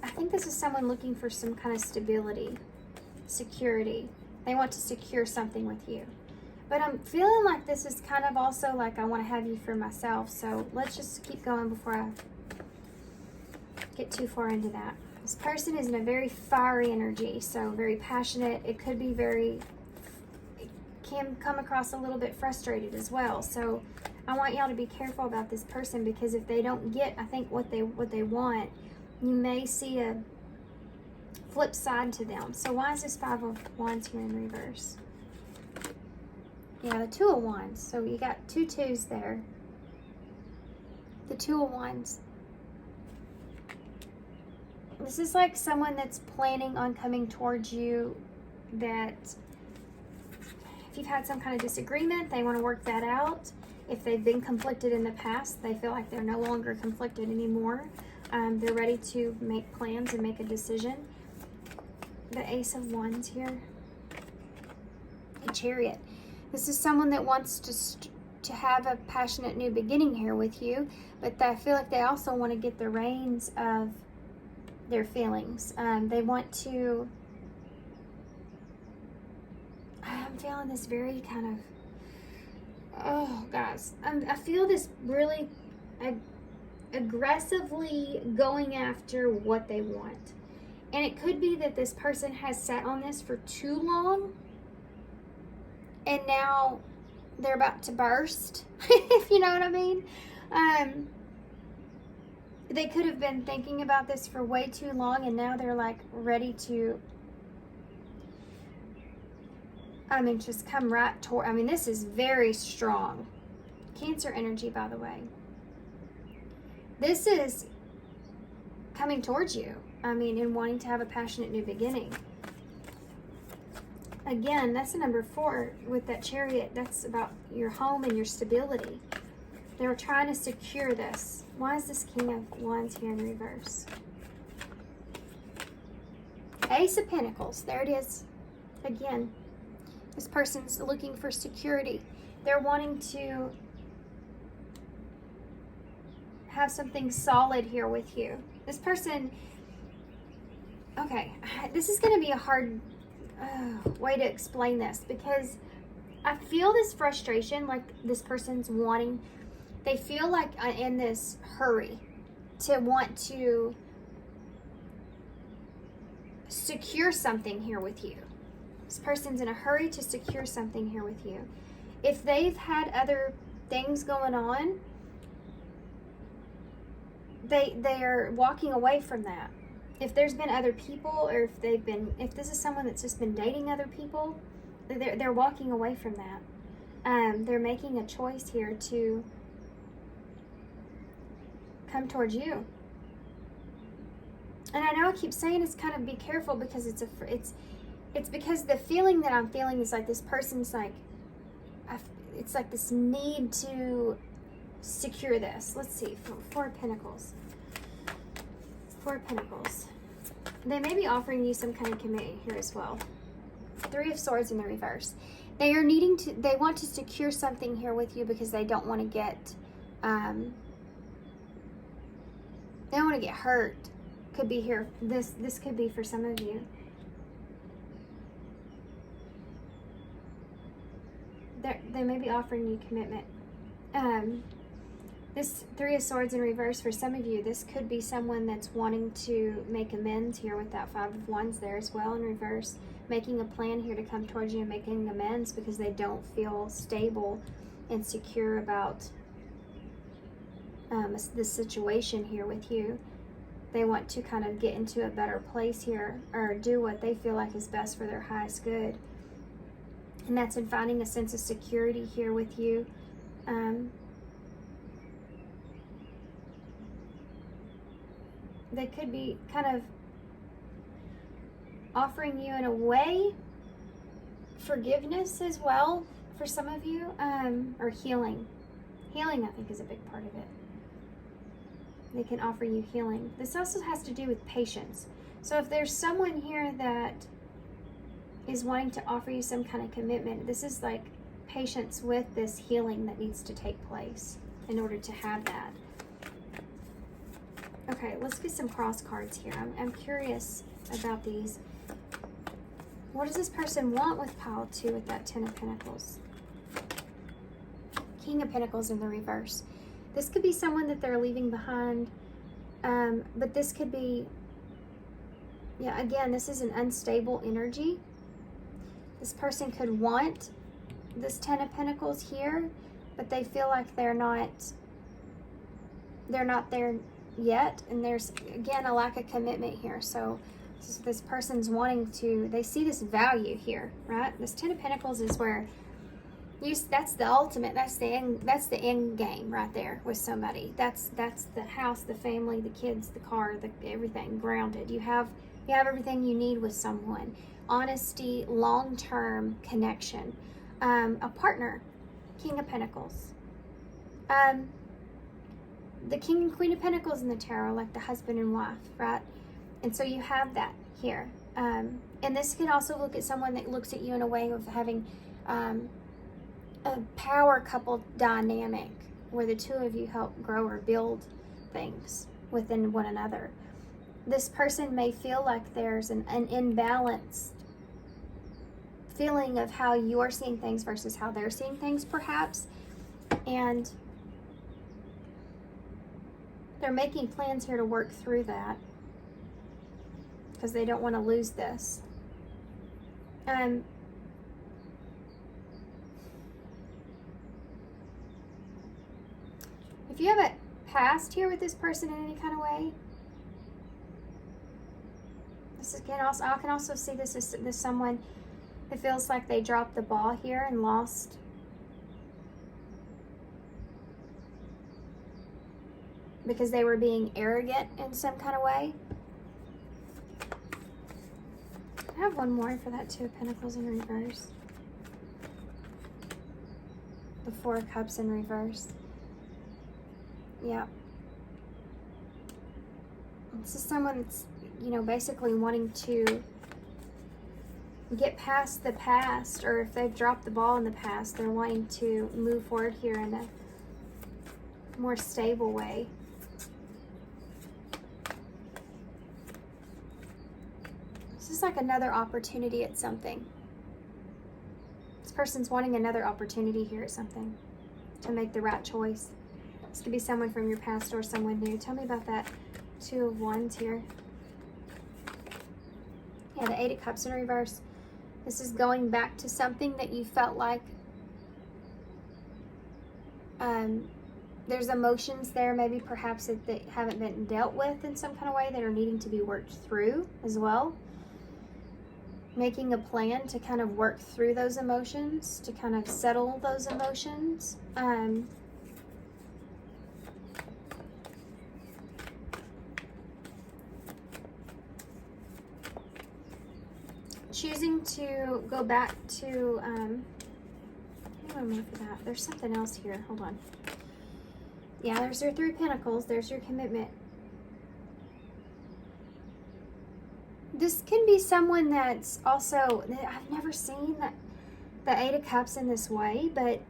I think this is someone looking for some kind of stability, security. They want to secure something with you. But I'm feeling like this is kind of also like I want to have you for myself. So let's just keep going before I get too far into that. This person is in a very fiery energy, so very passionate. It could be very, it can come across a little bit frustrated as well. So I want y'all to be careful about this person, because if they don't get, I think, what they want, you may see a flip side to them. So why is this Five of Wands here in reverse? Yeah, the Two of Wands. So you got two twos there. The Two of Wands. This is like someone that's planning on coming towards you, that if you've had some kind of disagreement, they want to work that out. If they've been conflicted in the past, they feel like they're no longer conflicted anymore. They're ready to make plans and make a decision. The Ace of Wands here. A Chariot. This is someone that wants to have a passionate new beginning here with you, but I feel like they also want to get the reins of their feelings. They want to, I'm feeling this very kind of, oh guys, I feel this really aggressively going after what they want. And it could be that this person has sat on this for too long, and now they're about to burst, if you know what I mean. They could have been thinking about this for way too long, and now they're like ready to, just come right toward, this is very strong. Cancer energy, by the way. This is coming towards you, and wanting to have a passionate new beginning. Again, that's the number 4 with that Chariot. That's about your home and your stability. They were trying to secure this. Why is this King of Wands here in reverse? Ace of Pentacles. There it is. Again, this person's looking for security. They're wanting to have something solid here with you. This person, okay, this is going to be a hard way to explain this, because I feel this frustration, like this person's wanting, they feel like in this hurry to want to secure something here with you. This person's in a hurry to secure something here with you. If they've had other things going on, they are walking away from that. If there's been other people, or if this is someone that's just been dating other people, they're walking away from that. They're making a choice here to come towards you. And I know I keep saying it's kind of be careful, because it's because the feeling that I'm feeling is like this person's like, it's like this need to secure this. Let's see, 4 of Pentacles. 4 of Pentacles. They may be offering you some kind of commitment here as well. 3 of Swords in the reverse. They want to secure something here with you, because they don't want to get, they don't want to get hurt. Could be here. This could be for some of you. They may be offering you commitment. This 3 of Swords in reverse, for some of you, this could be someone that's wanting to make amends here with that 5 of Wands there as well in reverse. Making a plan here to come towards you and making amends because they don't feel stable and secure about this situation here with you. They want to kind of get into a better place here, or do what they feel like is best for their highest good. And that's in finding a sense of security here with you. They could be kind of offering you, in a way, forgiveness as well for some of you, or healing. Healing, I think, is a big part of it. They can offer you healing. This also has to do with patience. So if there's someone here that is wanting to offer you some kind of commitment, this is like patience with this healing that needs to take place in order to have that. Okay, let's get some cross cards here. I'm curious about these. What does this person want with pile 2 with that 10 of Pentacles? King of Pentacles in the reverse. This could be someone that they're leaving behind, but this could be, yeah, again, this is an unstable energy. This person could want this 10 of Pentacles here, but they feel like they're not there yet, and there's, again, a lack of commitment here. So this person's wanting to, they see this value here, right? This 10 of Pentacles is where, That's the ultimate. That's the end game right there with somebody. That's the house, the family, the kids, the car, everything grounded. You have everything you need with someone. Honesty, long-term connection, a partner, King of Pentacles. The King and Queen of Pentacles in the tarot, like the husband and wife, right? And so you have that here. And this can also look at someone that looks at you in a way of having a power couple dynamic where the two of you help grow or build things within one another. This person may feel like there's an imbalanced feeling of how you're seeing things versus how they're seeing things, perhaps. And they're making plans here to work through that because they don't want to lose this. If you have a past here with this person in any kind of way, I can also see this as someone that feels like they dropped the ball here and lost because they were being arrogant in some kind of way. I have one more for that Two of Pentacles in reverse. The Four of Cups in reverse. Yeah. This is someone that's, basically wanting to get past the past, or if they've dropped the ball in the past, they're wanting to move forward here in a more stable way. This is like another opportunity at something. This person's wanting another opportunity here at something to make the right choice. This could be someone from your past or someone new. Tell me about that Two of Wands here. Yeah, the Eight of Cups in reverse. This is going back to something that you felt like there's emotions there, maybe perhaps that they haven't been dealt with in some kind of way that are needing to be worked through as well. Making a plan to kind of work through those emotions, to kind of settle those emotions. Choosing to go back to, one more for that. There's something else here. Hold on. Yeah, there's your Three of Pentacles. There's your commitment. This can be someone that's also, I've never seen the Eight of Cups in this way, but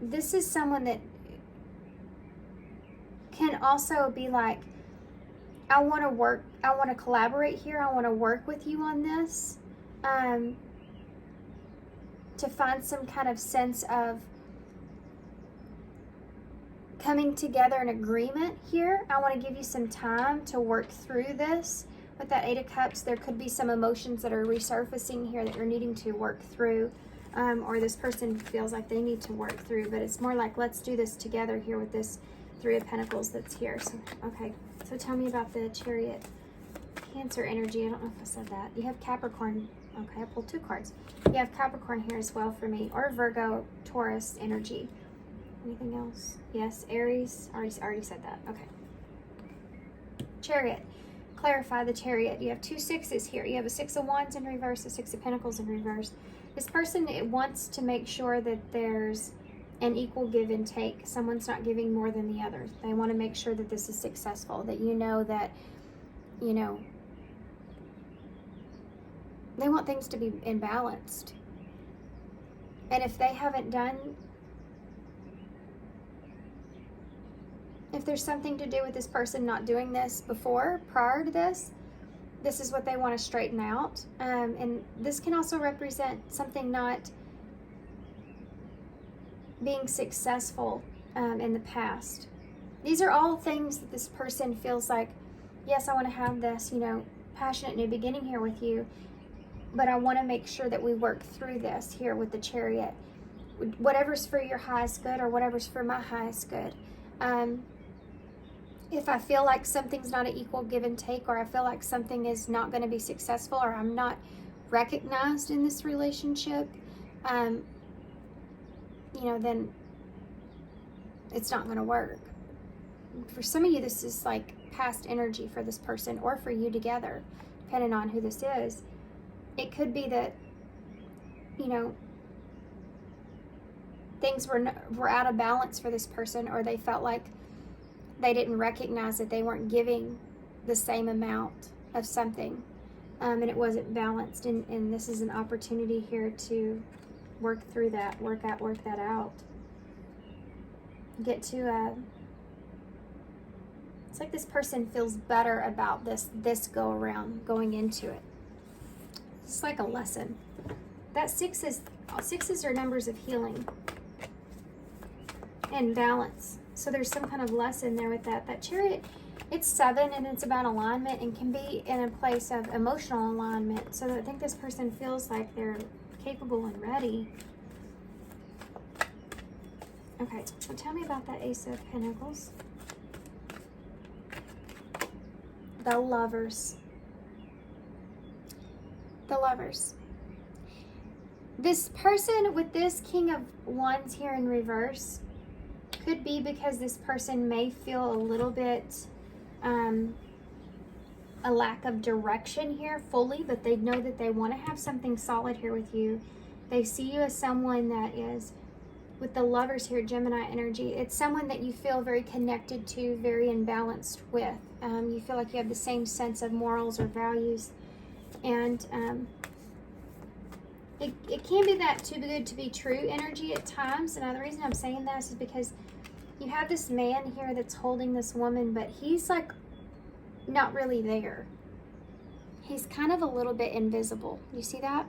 this is someone that can also be like, I want to collaborate here. I want to work with you on this, to find some kind of sense of coming together in agreement here. I want to give you some time to work through this. With that Eight of Cups, there could be some emotions that are resurfacing here that you're needing to work through, or this person feels like they need to work through, but it's more like, let's do this together here with this Three of Pentacles that's here. So, okay, so tell me about the Chariot. Cancer energy, I don't know if I said that. You have Capricorn. Okay, I pulled two cards. You have Capricorn here as well for me, or Virgo, Taurus energy. Anything else? Yes, Aries. Already said that. Okay. Chariot. Clarify the Chariot. You have two sixes here. You have a Six of Wands in reverse, a Six of Pentacles in reverse. This person, it wants to make sure that there's an equal give and take. Someone's not giving more than the other. They want to make sure that this is successful, that that, they want things to be imbalanced. And if they haven't done, if there's something to do with this person not doing this before, prior to this, this is what they want to straighten out. And this can also represent something not being successful in the past. These are all things that this person feels like, yes, I want to have this, passionate new beginning here with you, but I want to make sure that we work through this here with the Chariot. Whatever's for your highest good or whatever's for my highest good. If I feel like something's not an equal give and take, or I feel like something is not going to be successful, or I'm not recognized in this relationship, you know, then it's not going to work. For some of you, this is like past energy for this person or for you together, depending on who this is. It could be that, you know, things were out of balance for this person, or they felt like they didn't recognize that they weren't giving the same amount of something, and it wasn't balanced. And this is an opportunity here to work through that, work that out. Get to it's like this person feels better about this go around going into it. It's like a lesson. That sixes are numbers of healing and balance. So there's some kind of lesson there with that. That Chariot, it's 7 and it's about alignment and can be in a place of emotional alignment. So I think this person feels like they're capable and ready. Okay, so tell me about that Ace of Pentacles. The Lovers. The Lovers. This person with this King of Wands here in reverse could be because this person may feel a little bit a lack of direction here fully, but they know that they want to have something solid here with you. They see you as someone that is, with the Lovers here, Gemini energy, it's someone that you feel very connected to, very imbalanced with. You feel like you have the same sense of morals or values. And it can be that too good to be true energy at times. And the reason I'm saying this is because you have this man here that's holding this woman, but he's like not really there. He's kind of a little bit invisible. You see that?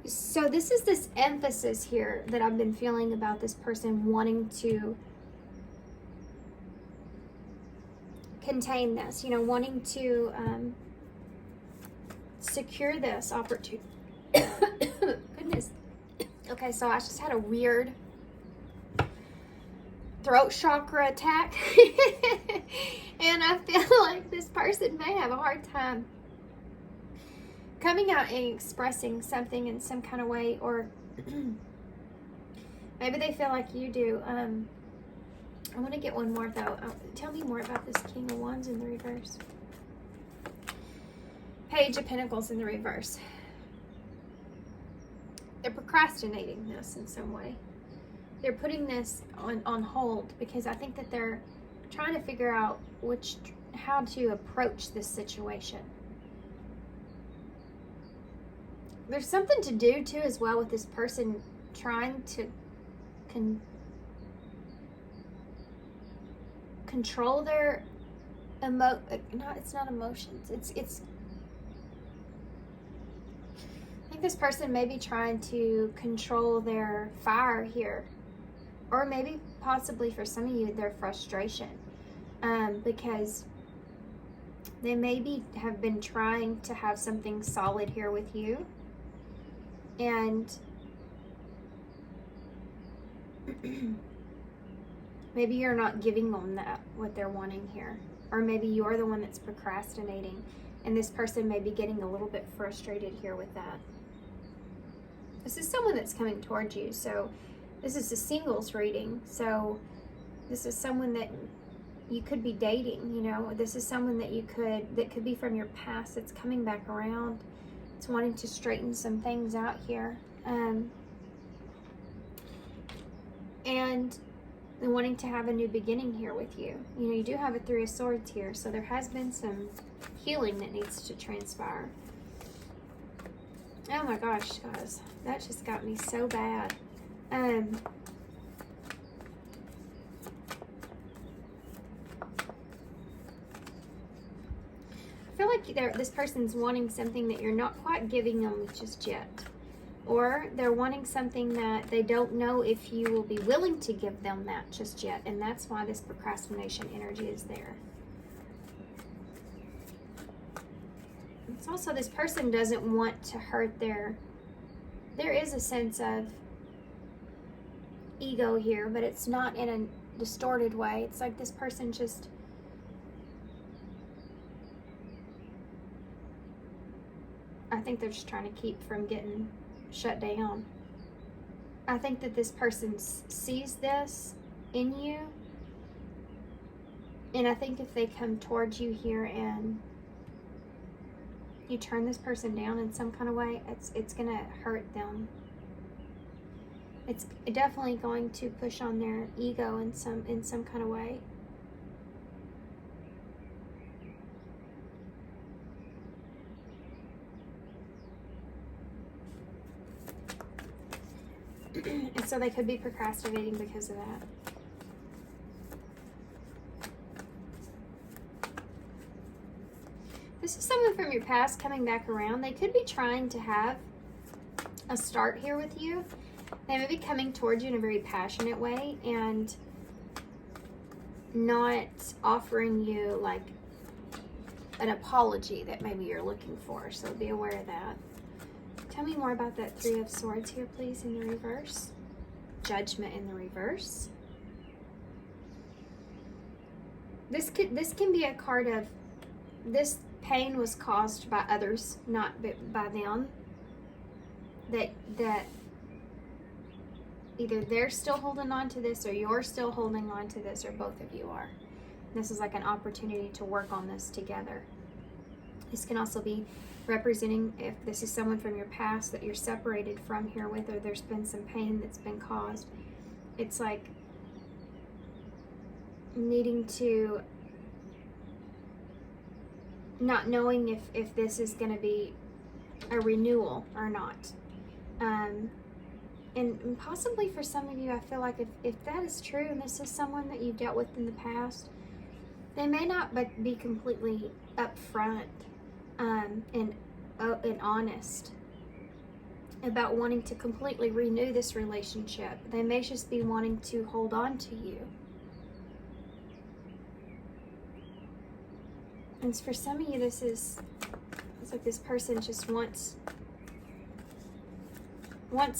So this is this emphasis here that I've been feeling about this person wanting to contain this, you know, wanting to secure this opportunity. Goodness. Okay, so I just had a weird throat chakra attack. And I feel like this person may have a hard time coming out and expressing something in some kind of way, or maybe they feel like you do. I want to get one more though. Tell me more about this King of Wands in the reverse. Page of Pentacles in the reverse. They're procrastinating this in some way. They're putting this on hold because I think that they're trying to figure out how to approach this situation. There's something to do too as well with this person trying to control their it's not emotions. It's I think this person may be trying to control their fire here, or maybe possibly for some of you their frustration, because they maybe have been trying to have something solid here with you. And maybe you're not giving them what they're wanting here. Or maybe you're the one that's procrastinating. And this person may be getting a little bit frustrated here with that. This is someone that's coming towards you. So this is a singles reading. So this is someone that you could be dating, you know. This is someone that that could be from your past that's coming back around. It's wanting to straighten some things out here. And wanting to have a new beginning here with you. You know, you do have a 3 of Swords here, so there has been some healing that needs to transpire. Oh my gosh, guys, that just got me so bad. I feel like this person's wanting something that you're not quite giving them just yet. Or they're wanting something that they don't know if you will be willing to give them that just yet. And that's why this procrastination energy is there. It's also this person doesn't want to hurt there is a sense of ego here, but it's not in a distorted way. It's like this person just I think they're just trying to keep from getting shut down. I think that this person sees this in you. And I think if they come towards you here and you turn this person down in some kind of way, it's going to hurt them. It's definitely going to push on their ego in some kind of way. And so they could be procrastinating because of that. This is someone from your past coming back around. They could be trying to have a start here with you. They may be coming towards you in a very passionate way and not offering you like an apology that maybe you're looking for. So be aware of that. Tell me more about that Three of Swords here, please, in the reverse. Judgment in the reverse. This can be a card of this pain was caused by others, not by them. That either they're still holding on to this, or you're still holding on to this, or both of you are. This is like an opportunity to work on this together. This can also be representing if this is someone from your past that you're separated from here with, or there's been some pain that's been caused. It's like needing to, not knowing if this is going to be a renewal or not. And possibly for some of you, I feel like if that is true and this is someone that you've dealt with in the past, they may not be completely upfront and honest about wanting to completely renew this relationship. They may just be wanting to hold on to you. And for some of you, it's like this person just wants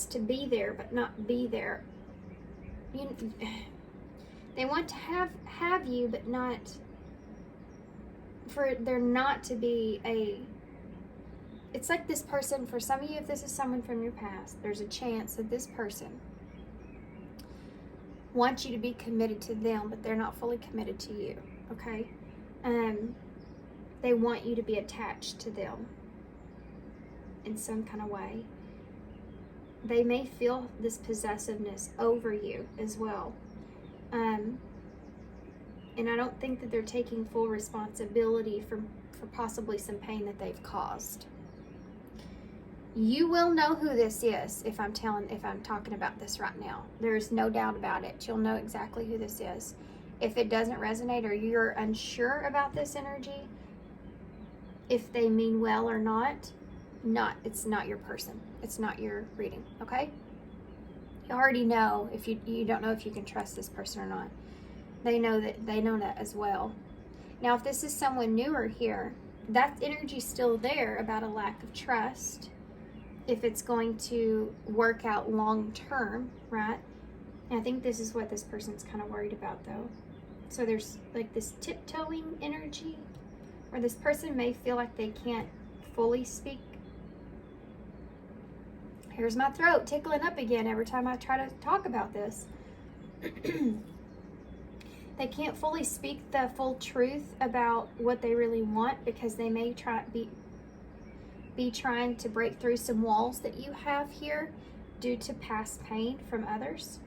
to be there, but not be there. They want to have you, but not for there not to be a. It's like this person, for some of you, if this is someone from your past, there's a chance that this person wants you to be committed to them, but they're not fully committed to you, okay? They want you to be attached to them in some kind of way. They may feel this possessiveness over you as well. And I don't think that they're taking full responsibility for possibly some pain that they've caused. You will know who this is if I'm talking about this right now. There's no doubt about it. You'll know exactly who this is. If it doesn't resonate or you're unsure about this energy, if they mean well or not, it's not your person. It's not your reading, okay? You already know if you don't know if you can trust this person or not. They know that as well. Now, if this is someone newer here, that energy's still there about a lack of trust. If it's going to work out long term, right? And I think this is what this person's kind of worried about, though. So there's like this tiptoeing energy, where this person may feel like they can't fully speak. Here's my throat tickling up again every time I try to talk about this. They can't fully speak the full truth about what they really want, because they may be trying to break through some walls that you have here due to past pain from others.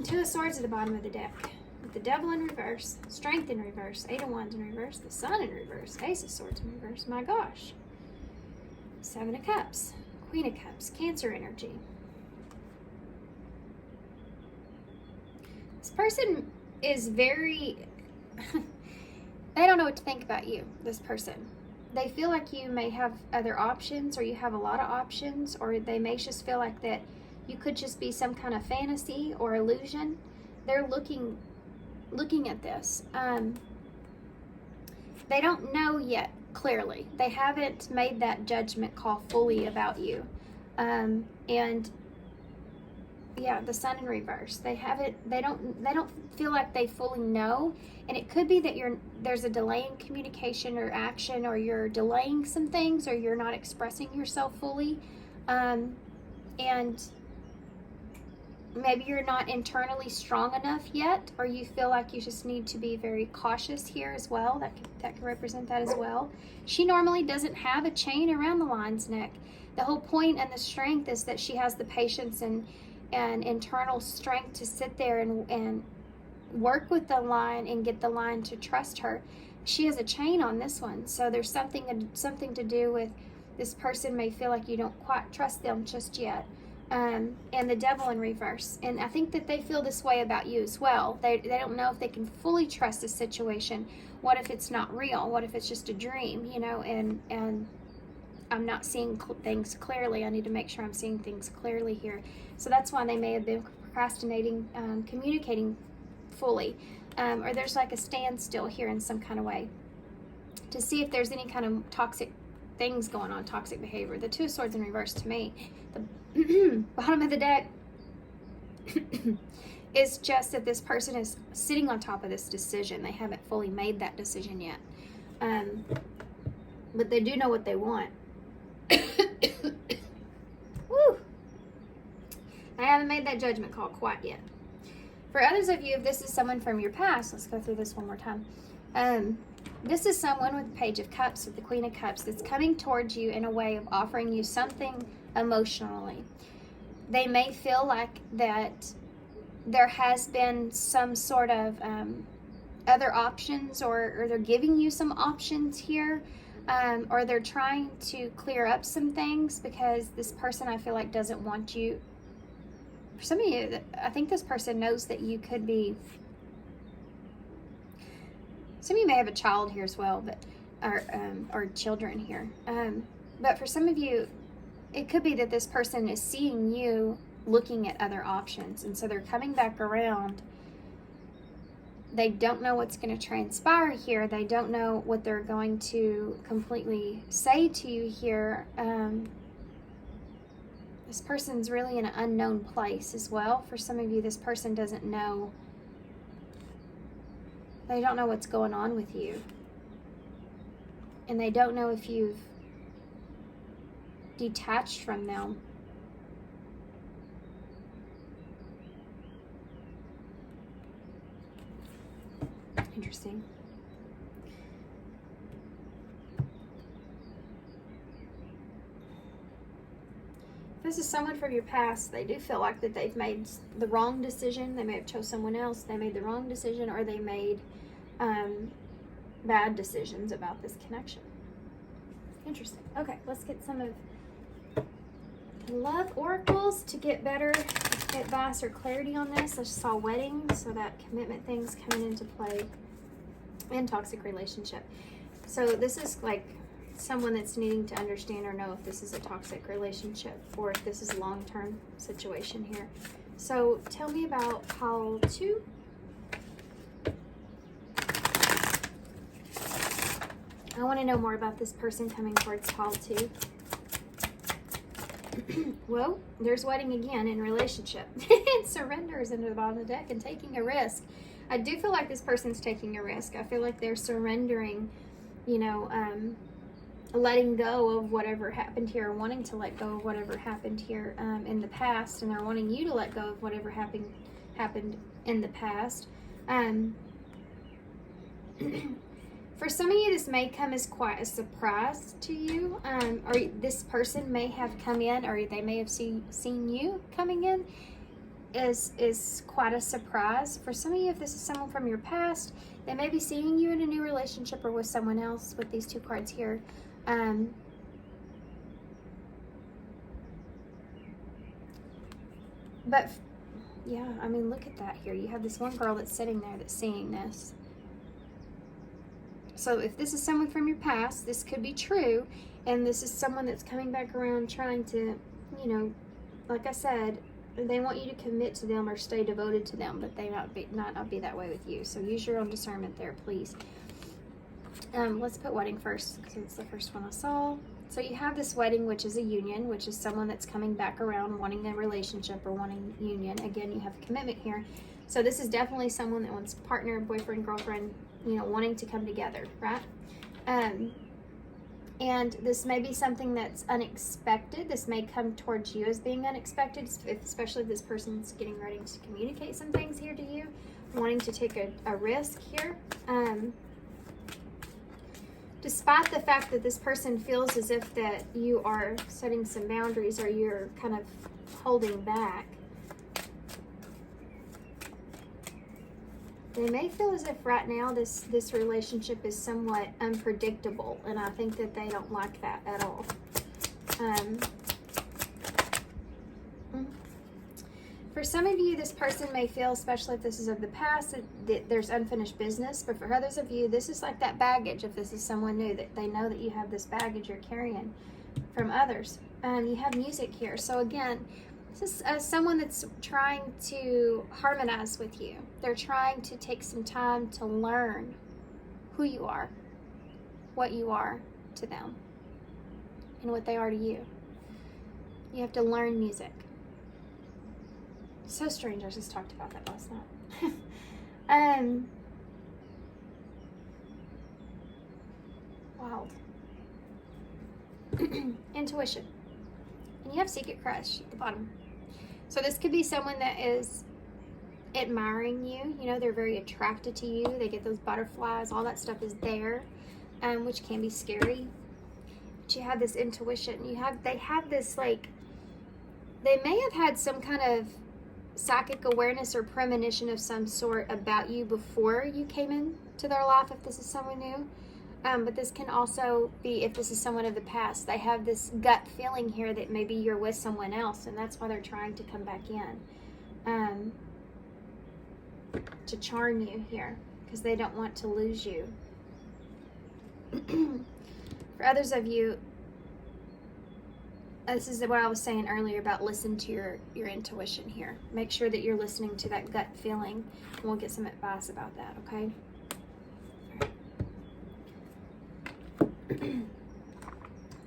Two of Swords at the bottom of the deck. With the Devil in reverse, Strength in reverse, Eight of Wands in reverse, the Sun in reverse, Ace of Swords in reverse. My gosh. Seven of Cups, Queen of Cups, Cancer energy. This person is very, they don't know what to think about you, this person. They feel like you may have other options, or you have a lot of options, or they may just feel like that you could just be some kind of fantasy or illusion. They're looking at this. They don't know yet clearly. They haven't made that judgment call fully about you. And yeah, the Sun in reverse. They don't feel like they fully know. And it could be that there's a delay in communication or action, or you're delaying some things, or you're not expressing yourself fully. and maybe you're not internally strong enough yet, or you feel like you just need to be very cautious here as well. That could represent that as well. She normally doesn't have a chain around the lion's neck. The whole point and the strength is that she has the patience and internal strength to sit there and work with the lion and get the lion to trust her. She has a chain on this one, so there's something to do with this person may feel like you don't quite trust them just yet. And the devil in reverse. And I think that they feel this way about you as well. They don't know if they can fully trust the situation. What if it's not real? What if it's just a dream, you know, and I'm not seeing things clearly. I need to make sure I'm seeing things clearly here. So that's why they may have been procrastinating, communicating fully. Or there's like a standstill here in some kind of way to see if there's any kind of toxic things going on, toxic behavior. The Two of Swords in reverse to me. The bottom of the deck is just that this person is sitting on top of this decision. They haven't fully made that decision yet. But they do know what they want. Woo! I haven't made that judgment call quite yet. For others of you, if this is someone from your past, let's go through this one more time. This is someone with the Page of Cups, with the Queen of Cups, that's coming towards you in a way of offering you something emotionally. They may feel like that there has been some sort of other options, or they're giving you some options here, or they're trying to clear up some things because this person, I feel like, doesn't want you. For some of you, I think this person knows that you could be. Some of you may have a child here as well, but or children here. But for some of you, it could be that this person is seeing you looking at other options, and so they're coming back around. They don't know what's going to transpire here. They don't know what they're going to completely say to you here. This person's really in an unknown place as well. For some of you, this person doesn't know. They don't know what's going on with you. And they don't know if you've detached from them. Interesting. If this is someone from your past, they do feel like that they've made the wrong decision. They may have chose someone else. They made the wrong decision, or they made bad decisions about this connection. Interesting. Okay, let's get some of the love oracles to get better advice or clarity on this. I saw wedding, so that commitment thing's coming into play, and toxic relationship. So this is like someone that's needing to understand or know if this is a toxic relationship or if this is a long-term situation here. So tell me about pile 2. I want to know more about this person coming towards pile 2. Well, there's wedding again in relationship. And surrenders into the bottom of the deck and taking a risk. I do feel like this person's taking a risk. I feel like they're surrendering, you know, letting go of whatever happened here, or wanting to let go of whatever happened here in the past, and they're wanting you to let go of whatever happened in the past. For some of you, this may come as quite a surprise to you, or this person may have come in, or they may have seen you coming in is quite a surprise. For some of you, if this is someone from your past, they may be seeing you in a new relationship or with someone else with these 2 cards here. But yeah, I mean, look at that here. You have this one girl that's sitting there that's seeing this. So if this is someone from your past, this could be true, and this is someone that's coming back around trying to, you know, like I said, they want you to commit to them or stay devoted to them, but they not be that way with you. So use your own discernment there, please. Let's put wedding first because it's the first one I saw. So you have this wedding, which is a union, which is someone that's coming back around wanting a relationship or wanting union. Again, you have a commitment here. So this is definitely someone that wants partner, boyfriend, girlfriend, you know, wanting to come together, right? And this may be something that's unexpected. This may come towards you as being unexpected, especially if this person's getting ready to communicate some things here to you, wanting to take a risk here. Despite the fact that this person feels as if that you are setting some boundaries or you're kind of holding back, they may feel as if right now this relationship is somewhat unpredictable, and I think that they don't like that at all. For some of you, this person may feel, especially if this is of the past, that there's unfinished business. But for others of you, this is like that baggage. If this is someone new, that they know that you have this baggage you're carrying from others. You have music here. So again, this is someone that's trying to harmonize with you. They're trying to take some time to learn who you are, what you are to them, and what they are to you. You have to learn music. So strange, I just talked about that last night. Wild. Intuition. And you have secret crush at the bottom. So this could be someone that is admiring you. You know, they're very attracted to you. They get those butterflies. All that stuff is there, which can be scary. But you have this intuition. They have this, like, they may have had some kind of psychic awareness or premonition of some sort about you before you came into their life, if this is someone new. But this can also be if this is someone of the past. They have this gut feeling here that maybe you're with someone else, and that's why they're trying to come back in, to charm you here, because they don't want to lose you. For others of you, this is what I was saying earlier about listen to your intuition here. Make sure that you're listening to that gut feeling, and we'll get some advice about that, okay?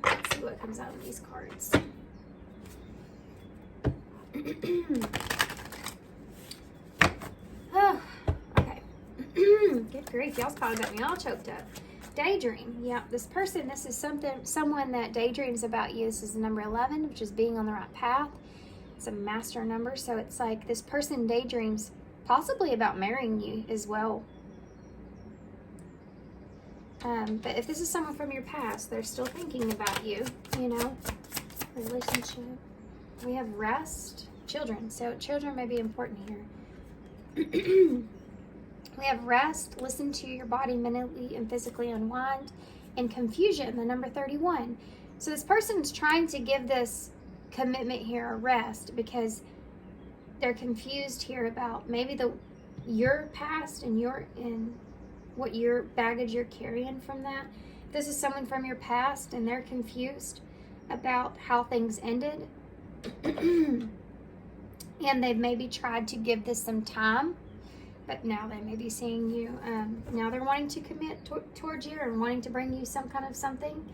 Let's see what comes out of these cards. Oh, okay. Good grief, y'all's probably got me all choked up. Daydream. Yeah, this person, this is someone that daydreams about you. This is the number 11, which is being on the right path. It's a master number, so it's like this person daydreams possibly about marrying you as well. But if this is someone from your past, they're still thinking about you, you know, relationship. We have rest, children. So children may be important here. We have rest, listen to your body mentally and physically unwind, and confusion, the number 31. So this person's trying to give this commitment here a rest because they're confused here about maybe your past and what your baggage you're carrying from that. If this is someone from your past and they're confused about how things ended, and they've maybe tried to give this some time, but now they may be seeing you, now they're wanting to commit towards you and wanting to bring you some kind of something,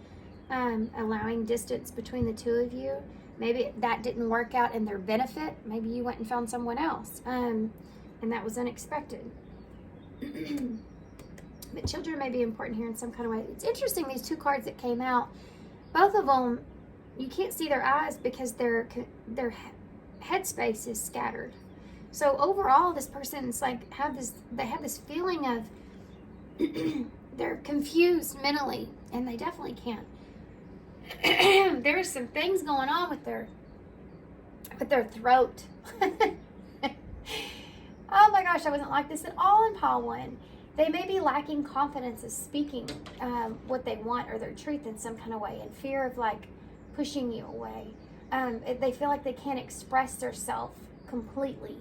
allowing distance between the two of you. Maybe that didn't work out in their benefit. Maybe you went and found someone else, and that was unexpected. But children may be important here in some kind of way. It's interesting, these two cards that came out, both of them, you can't see their eyes because their headspace is scattered. So overall, this person's like they have this feeling of they're confused mentally, and they definitely can't. There's some things going on with their throat. Oh my gosh, I wasn't like this at all in pile 1. They may be lacking confidence of speaking what they want or their truth in some kind of way, and fear of like pushing you away. They feel like they can't express themselves completely,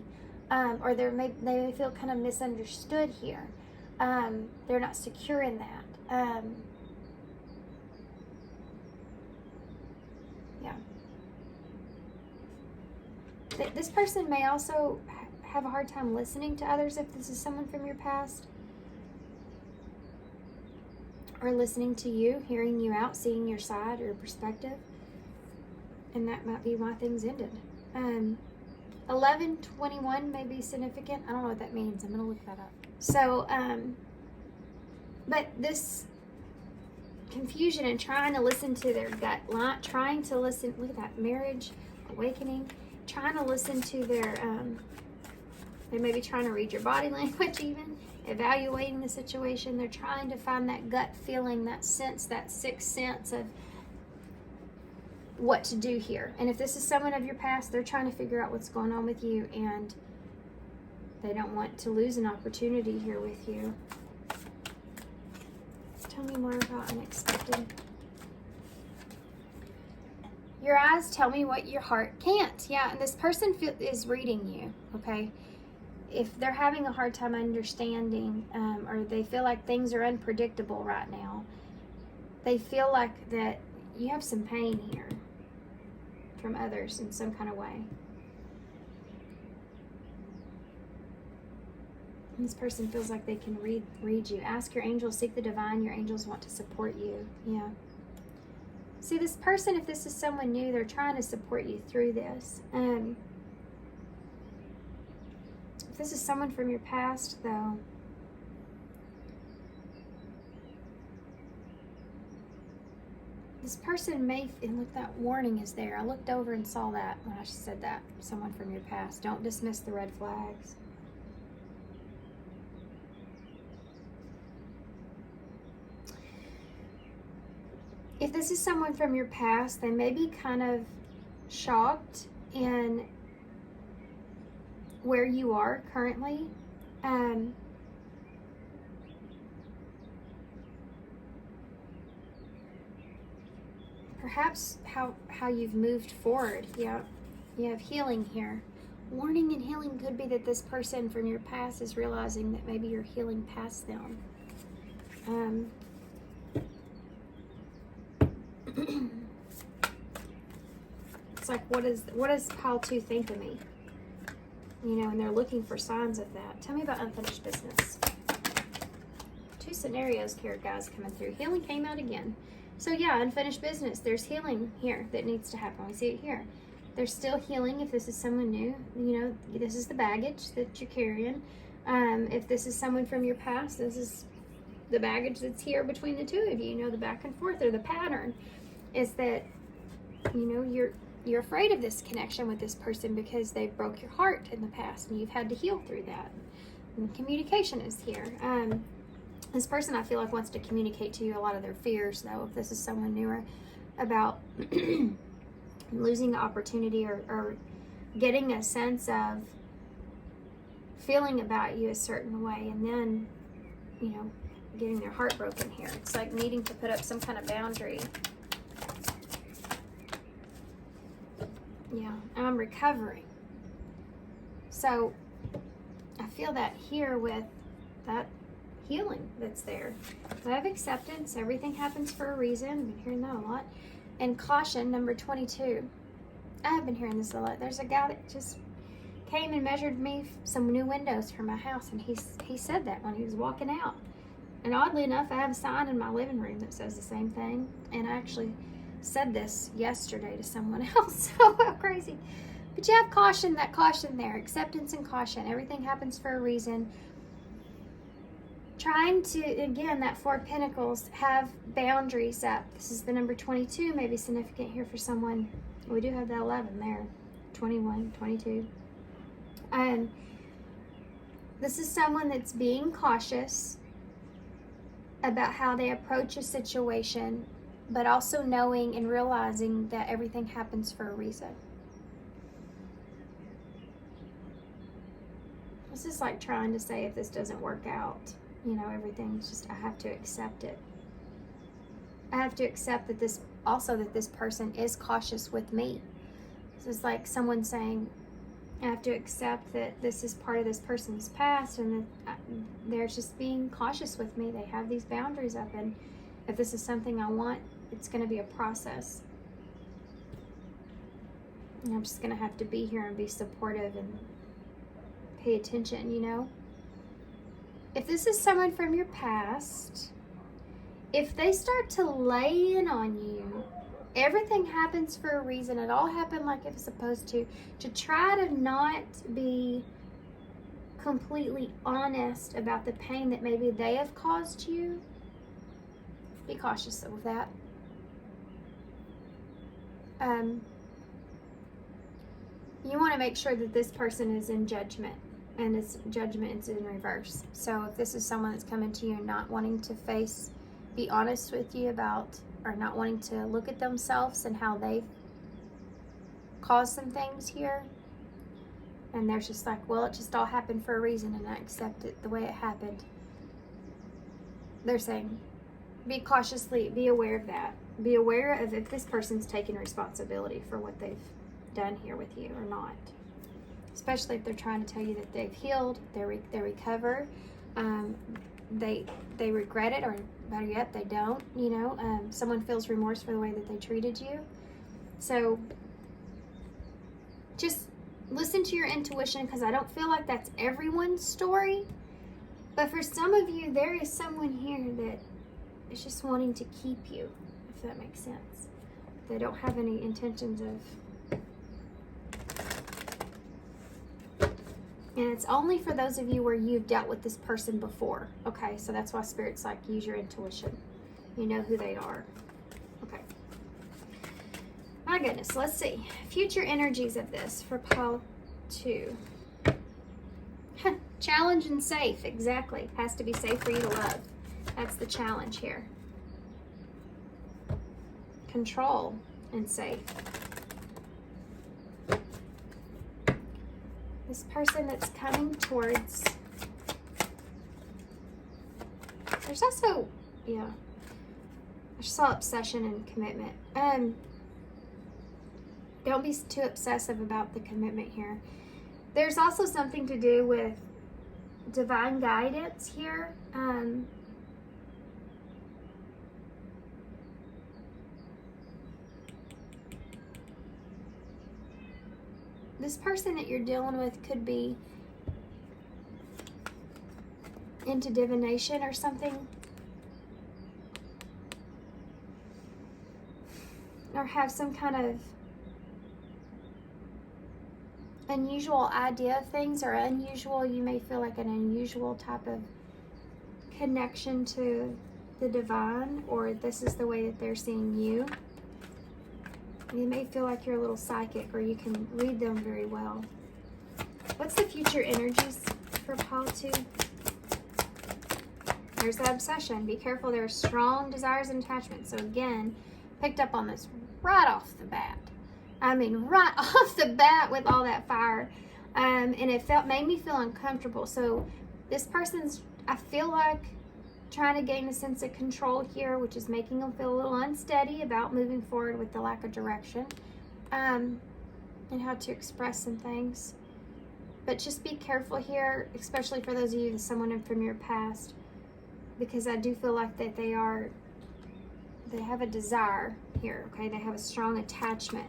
or they may feel kind of misunderstood here. They're not secure in that. Yeah. This person may also have a hard time listening to others if this is someone from your past, or listening to you, hearing you out, seeing your side or perspective, and that might be why things ended. 11/21 may be significant. I don't know what that means. I'm gonna look that up. So, but this confusion and trying to listen to their gut, trying to listen, look at that, marriage, awakening, trying to listen to their, they may be trying to read your body language even, evaluating the situation. They're trying to find that gut feeling, that sense, that sixth sense of what to do here. And if this is someone of your past, they're trying to figure out what's going on with you, and they don't want to lose an opportunity here with you. Tell me more about unexpected. Your eyes tell me what your heart can't. Yeah, and this person is reading you, okay? If they're having a hard time understanding, or they feel like things are unpredictable right now, they feel like that you have some pain here from others in some kind of way. This person feels like they can read you. Ask your angels, seek the divine. Your angels want to support you. Yeah. See, this person, if this is someone new, they're trying to support you through this. If this is someone from your past, though, this person may, and look, that warning is there. I looked over and saw that when I said that. Someone from your past. Don't dismiss the red flags. If this is someone from your past, they may be kind of shocked in where you are currently. Perhaps how you've moved forward. Yeah, you have healing here. Warning and healing could be that this person from your past is realizing that maybe you're healing past them. It's like, what does pile 2 think of me? You know, and they're looking for signs of that. Tell me about unfinished business. 2 scenarios here, guys, coming through. Healing came out again. So yeah, unfinished business. There's healing here that needs to happen. We see it here. There's still healing if this is someone new. You know, this is the baggage that you're carrying. If this is someone from your past, this is the baggage that's here between the two of you. You know, the back and forth, or the pattern is that, you know, you're afraid of this connection with this person because they broke your heart in the past and you've had to heal through that. And communication is here. This person, I feel like, wants to communicate to you a lot of their fears, though, if this is someone newer, about losing the opportunity or getting a sense of feeling about you a certain way, and then, you know, getting their heart broken here. It's like needing to put up some kind of boundary. Yeah, I'm recovering. So I feel that here with that healing that's there. I have acceptance. Everything happens for a reason. I've been hearing that a lot. And caution, number 22. I have been hearing this a lot. There's a guy that just came and measured me some new windows for my house, and he said that when he was walking out. And oddly enough, I have a sign in my living room that says the same thing. And I actually said this yesterday to someone else. So crazy. But you have caution, that caution there. Acceptance and caution. Everything happens for a reason. Trying to, again, that 4 of Pentacles, have boundaries up. This is the number 22, maybe significant here for someone. We do have the 11 there. 21, 22. This is someone that's being cautious about how they approach a situation, but also knowing and realizing that everything happens for a reason. This is like trying to say, if this doesn't work out, you know, everything's just, I have to accept it. I have to accept that this, also that this person is cautious with me. This is like someone saying, I have to accept that this is part of this person's past, and that they're just being cautious with me. They have these boundaries up, and if this is something I want, it's going to be a process. And I'm just going to have to be here and be supportive and pay attention, you know? If this is someone from your past, if they start to lay in on you, everything happens for a reason. It all happened like it was supposed to try to not be completely honest about the pain that maybe they have caused you, Be cautious of that. You want to make sure that this person is in judgment, and its judgment is in reverse. So if this is someone that's coming to you and not wanting to be honest with you about, or not wanting to look at themselves and how they've caused some things here, and they're just like, well, it just all happened for a reason and I accept it the way it happened. They're saying, be aware of that. Be aware of if this person's taking responsibility for what they've done here with you or not. Especially if they're trying to tell you that they've healed, they recover, they regret it, or better yet, they don't. Someone feels remorse for the way that they treated you. So just listen to your intuition, because I don't feel like that's everyone's story. But for some of you, there is someone here that is just wanting to keep you, if that makes sense. They don't have any intentions of... And it's only for those of you where you've dealt with this person before. Okay, so that's why Spirit's like, use your intuition. You know who they are. Okay. My goodness, let's see. Future energies of this for pile 2. Challenge and safe, exactly. Has to be safe for you to love. That's the challenge here. Control and safe. This person that's coming towards... There's also, yeah, I saw obsession and commitment. Don't be too obsessive about the commitment here. There's also something to do with divine guidance here. This person that you're dealing with could be into divination or something. Or have some kind of unusual idea of things, or unusual, you may feel like an unusual type of connection to the divine, or this is the way that they're seeing you. You may feel like you're a little psychic, or you can read them very well. What's the future energies for pile 2? There's that obsession. Be careful. There are strong desires and attachments. So again, picked up on this right off the bat. I mean, right off the bat with all that fire. And it made me feel uncomfortable. So this person's, I feel like, trying to gain a sense of control here, which is making them feel a little unsteady about moving forward with the lack of direction, and how to express some things. But just be careful here, especially for those of you, someone from your past, because I do feel like that they have a desire here. Okay, they have a strong attachment.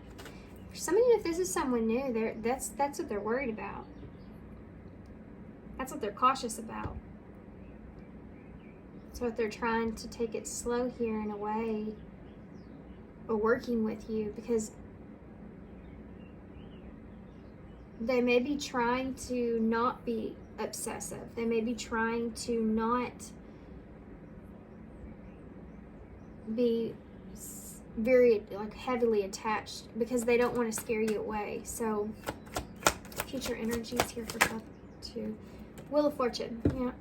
For some of you, if this is someone new, that's what they're worried about. That's what they're cautious about. So if they're trying to take it slow here in a way, or working with you, because they may be trying to not be obsessive. They may be trying to not be very heavily attached, because they don't want to scare you away. So future energies here for pile 2. Wheel of Fortune.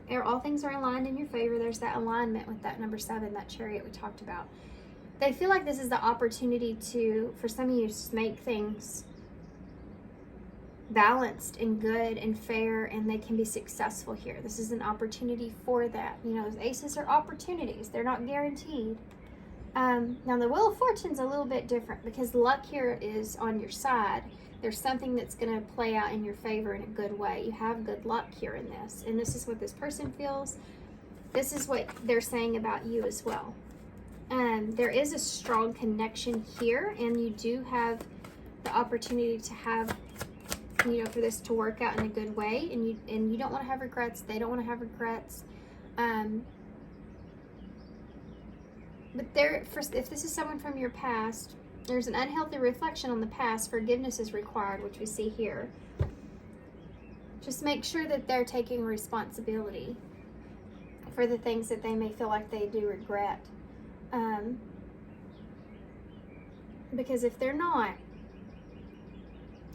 Yeah, all things are aligned in your favor. There's that alignment with that number 7, that chariot we talked about. They feel like this is the opportunity for some of you, to make things balanced and good and fair, and they can be successful here. This is an opportunity for that. Those aces are opportunities. They're not guaranteed. Now the Wheel of Fortune's a little bit different, because luck here is on your side. There's something that's going to play out in your favor in a good way. You have good luck here in this. And this is what this person feels. This is what they're saying about you as well. There is a strong connection here, and you do have the opportunity to have, for this to work out in a good way. And you don't want to have regrets. They don't want to have regrets. But if this is someone from your past, there's an unhealthy reflection on the past. Forgiveness is required, which we see here. Just make sure that they're taking responsibility for the things that they may feel like they do regret. Because if they're not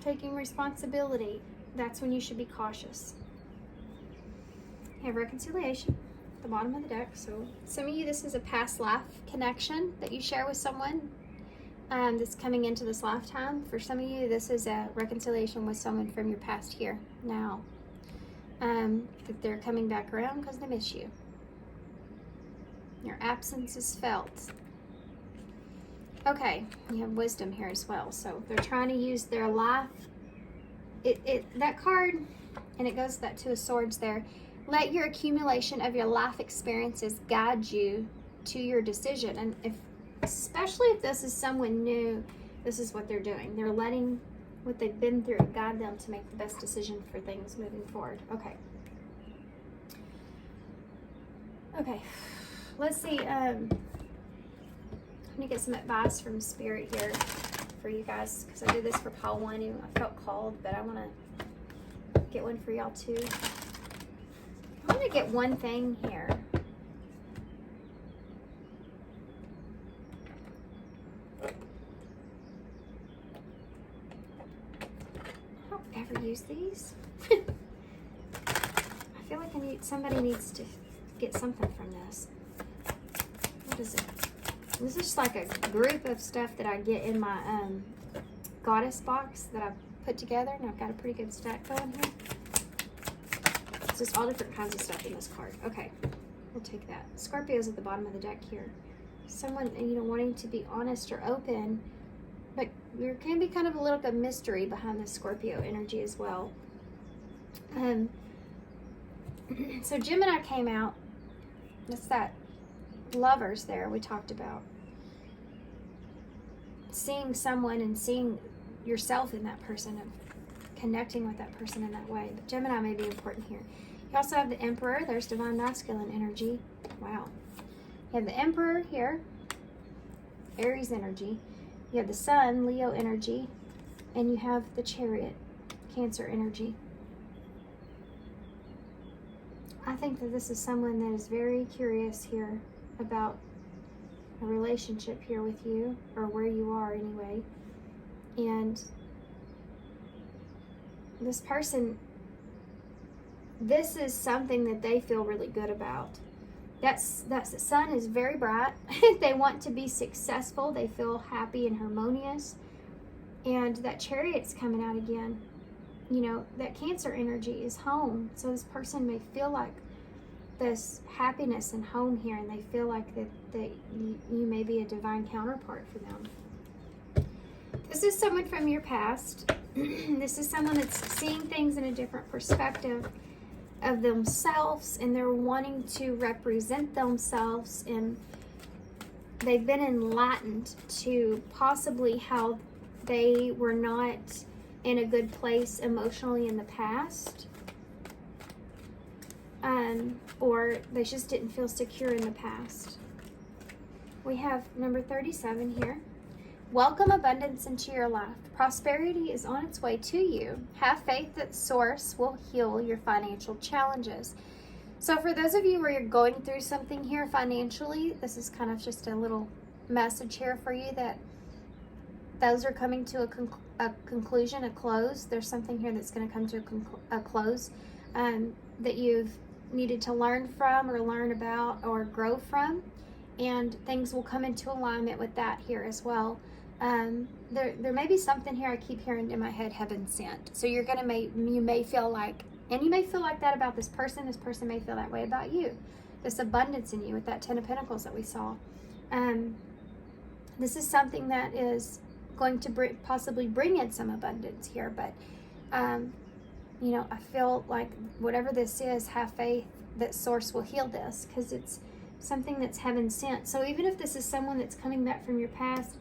taking responsibility, that's when you should be cautious. You have reconciliation at the bottom of the deck. So some of you, this is a past life connection that you share with someone that's coming into this lifetime. For some of you, this is a reconciliation with someone from your past here now. That they're coming back around because they miss you. Your absence is felt. Okay, you have wisdom here as well. So they're trying to use their life. That card, and it goes that Two of Swords there. Let your accumulation of your life experiences guide you to your decision. And especially if this is someone new, this is what they're doing. They're letting what they've been through guide them to make the best decision for things moving forward. Okay. Okay. Let's see. I'm going to get some advice from Spirit here for you guys, because I did this for pile 1 and I felt called, but I want to get one for y'all too. I'm going to get one thing here. I don't ever use these. I feel like somebody needs to get something from this. What is it? This is just like a group of stuff that I get in my goddess box that I've put together, and I've got a pretty good stack going here. It's just all different kinds of stuff in this card. Okay, we'll take that. Scorpio's at the bottom of the deck here. Someone, wanting to be honest or open, but there can be kind of a little bit of mystery behind the Scorpio energy as well. So Gemini came out. That's that lovers there we talked about. Seeing someone and seeing yourself in that person and connecting with that person in that way. But Gemini may be important here. You also have the Emperor. There's divine masculine energy. Wow. You have the Emperor here. Aries energy. You have the Sun, Leo energy. And you have the Chariot, Cancer energy. I think that this is someone that is very curious here about a relationship here with you, or where you are anyway. And this person, this is something that they feel really good about. That's the Sun is very bright. They want to be successful. They feel happy and harmonious. And that Chariot's coming out again. That Cancer energy is home. So this person may feel like this happiness and home here, and they feel like that you may be a divine counterpart for them. This is someone from your past. This is someone that's seeing things in a different perspective of themselves, and they're wanting to represent themselves, and they've been enlightened to possibly how they were not in a good place emotionally in the past, or they just didn't feel secure in the past. We have number 37 here. Welcome abundance into your life. Prosperity is on its way to you. Have faith that Source will heal your financial challenges. So for those of you where you're going through something here financially, this is kind of just a little message here for you that those are coming to a conclusion, a close. There's something here that's going to come to a close that you've needed to learn from, or learn about, or grow from, and things will come into alignment with that here as well. There may be something here I keep hearing in my head, heaven sent. So you may feel like, and you may feel like that about this person may feel that way about you. This abundance in you with that 10 of Pentacles that we saw. This is something that is going to possibly bring in some abundance here, but I feel like whatever this is, have faith that Source will heal this, because it's something that's heaven sent. So even if this is someone that's coming back from your past,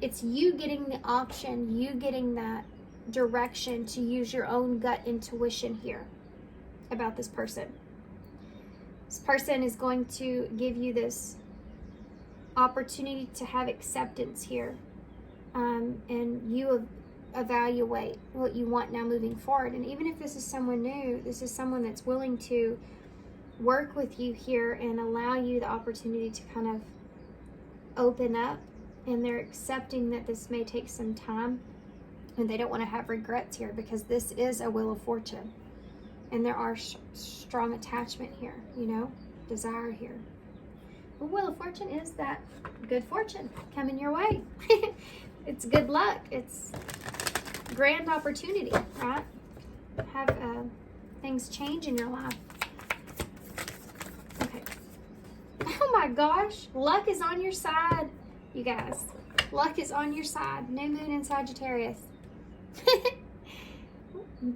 it's you getting the option, you getting that direction to use your own gut intuition here about this person. This person is going to give you this opportunity to have acceptance here, and you evaluate what you want now moving forward. And even if this is someone new, this is someone that's willing to work with you here and allow you the opportunity to kind of open up and they're accepting that this may take some time, and they don't want to have regrets here, because this is a Wheel of Fortune. And there are strong attachment here, you know, desire here. The Wheel of Fortune is that good fortune coming your way. It's good luck. It's grand opportunity, right? Have things change in your life. Okay. Oh my gosh. Luck is on your side, you guys. Luck is on your side. New moon in Sagittarius.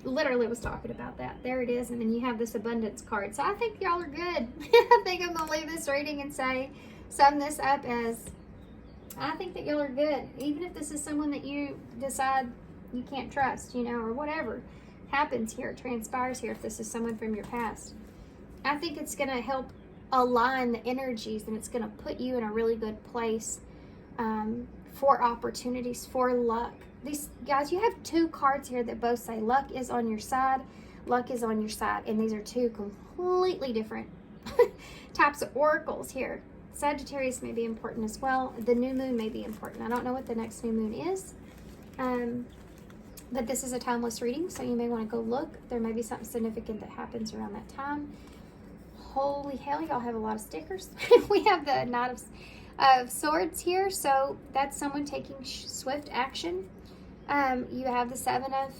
Literally was talking about that. There it is. And then you have this abundance card. So I think y'all are good. I think I'm going to leave this reading and sum this up as, I think that y'all are good. Even if this is someone that you decide you can't trust, you know, or whatever happens here, transpires here, if this is someone from your past. I think it's going to help align the energies, and it's going to put you in a really good place for opportunities, for luck. These guys, you have two cards here that both say luck is on your side, luck is on your side, and these are two completely different types of oracles here. Sagittarius may be important as well. The new moon may be important. I don't know what the next new moon is, but this is a timeless reading, so you may want to go look. There may be something significant that happens around that time. Holy hell, y'all have a lot of stickers. We have the Knight of Swords here, so that's someone taking swift action. You have the Seven of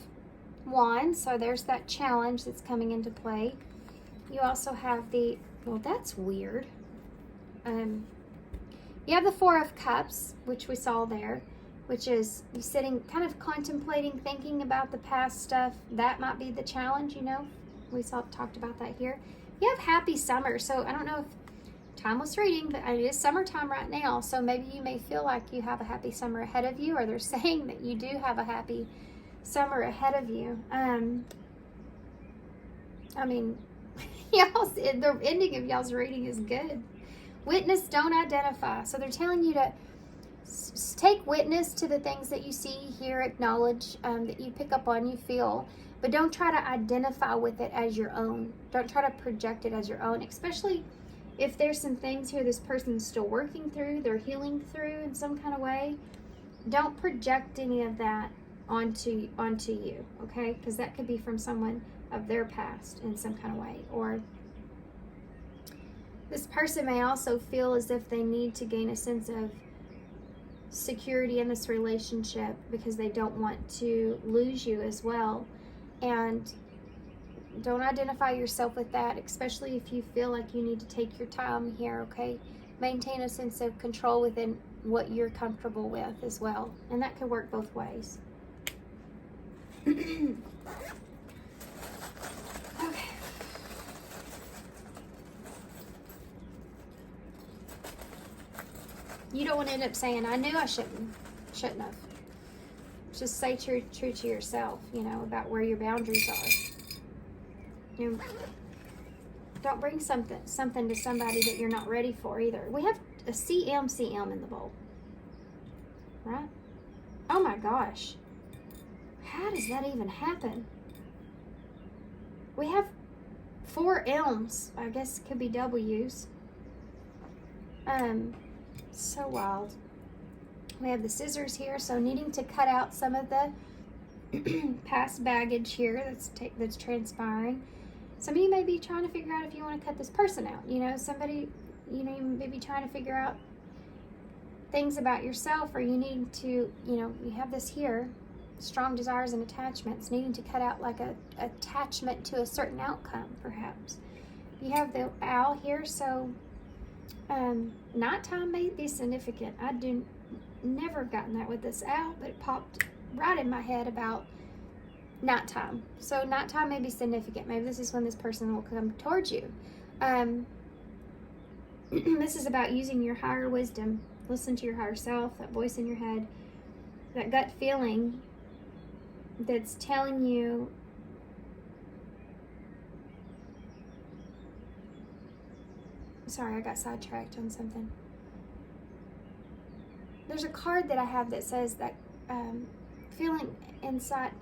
Wands, so there's that challenge that's coming into play. You also have the, well, that's weird. You have the Four of Cups, which we saw there, which is you sitting, kind of contemplating, thinking about the past stuff. That might be the challenge, you know. We talked about that here. You have happy summer, so I don't know if timeless reading, but it is summertime right now, so maybe you may feel like you have a happy summer ahead of you, or they're saying that you do have a happy summer ahead of you. I mean, the ending of y'all's reading is good. Witness, don't identify. So they're telling you to take witness to the things that you see, hear, acknowledge, that you pick up on, you feel, but don't try to identify with it as your own. Don't try to project it as your own, especially if there's some things here this person's still working through, they're healing through in some kind of way. Don't project any of that onto you, okay? Because that could be from someone of their past in some kind of way. Or this person may also feel as if they need to gain a sense of security in this relationship because they don't want to lose you as well. And don't identify yourself with that, especially if you feel like you need to take your time here, okay? Maintain a sense of control within what you're comfortable with as well. And that could work both ways. Okay. You don't want to end up saying, I knew I shouldn't have. Just say true to yourself, you know, about where your boundaries are. You know, don't bring something to somebody that you're not ready for either. We have a CM in the bowl, right? Oh my gosh, how does that even happen? We have 4 M's. I guess it could be W's. So wild. We have the scissors here, so needing to cut out some of the past baggage here that's transpiring. Some of you may be trying to figure out if you want to cut this person out. You know, somebody, you know, you may be trying to figure out things about yourself, or you need to, you know, you have this here, strong desires and attachments, needing to cut out like a attachment to a certain outcome, perhaps. You have the owl here, so nighttime may be significant. I never gotten that with this owl, but it popped right in my head about nighttime. So nighttime may be significant. Maybe this is when this person will come towards you. This is about using your higher wisdom. Listen to your higher self, that voice in your head, that gut feeling that's telling you sorry, I got sidetracked on something. There's a card that I have that says that feeling inside,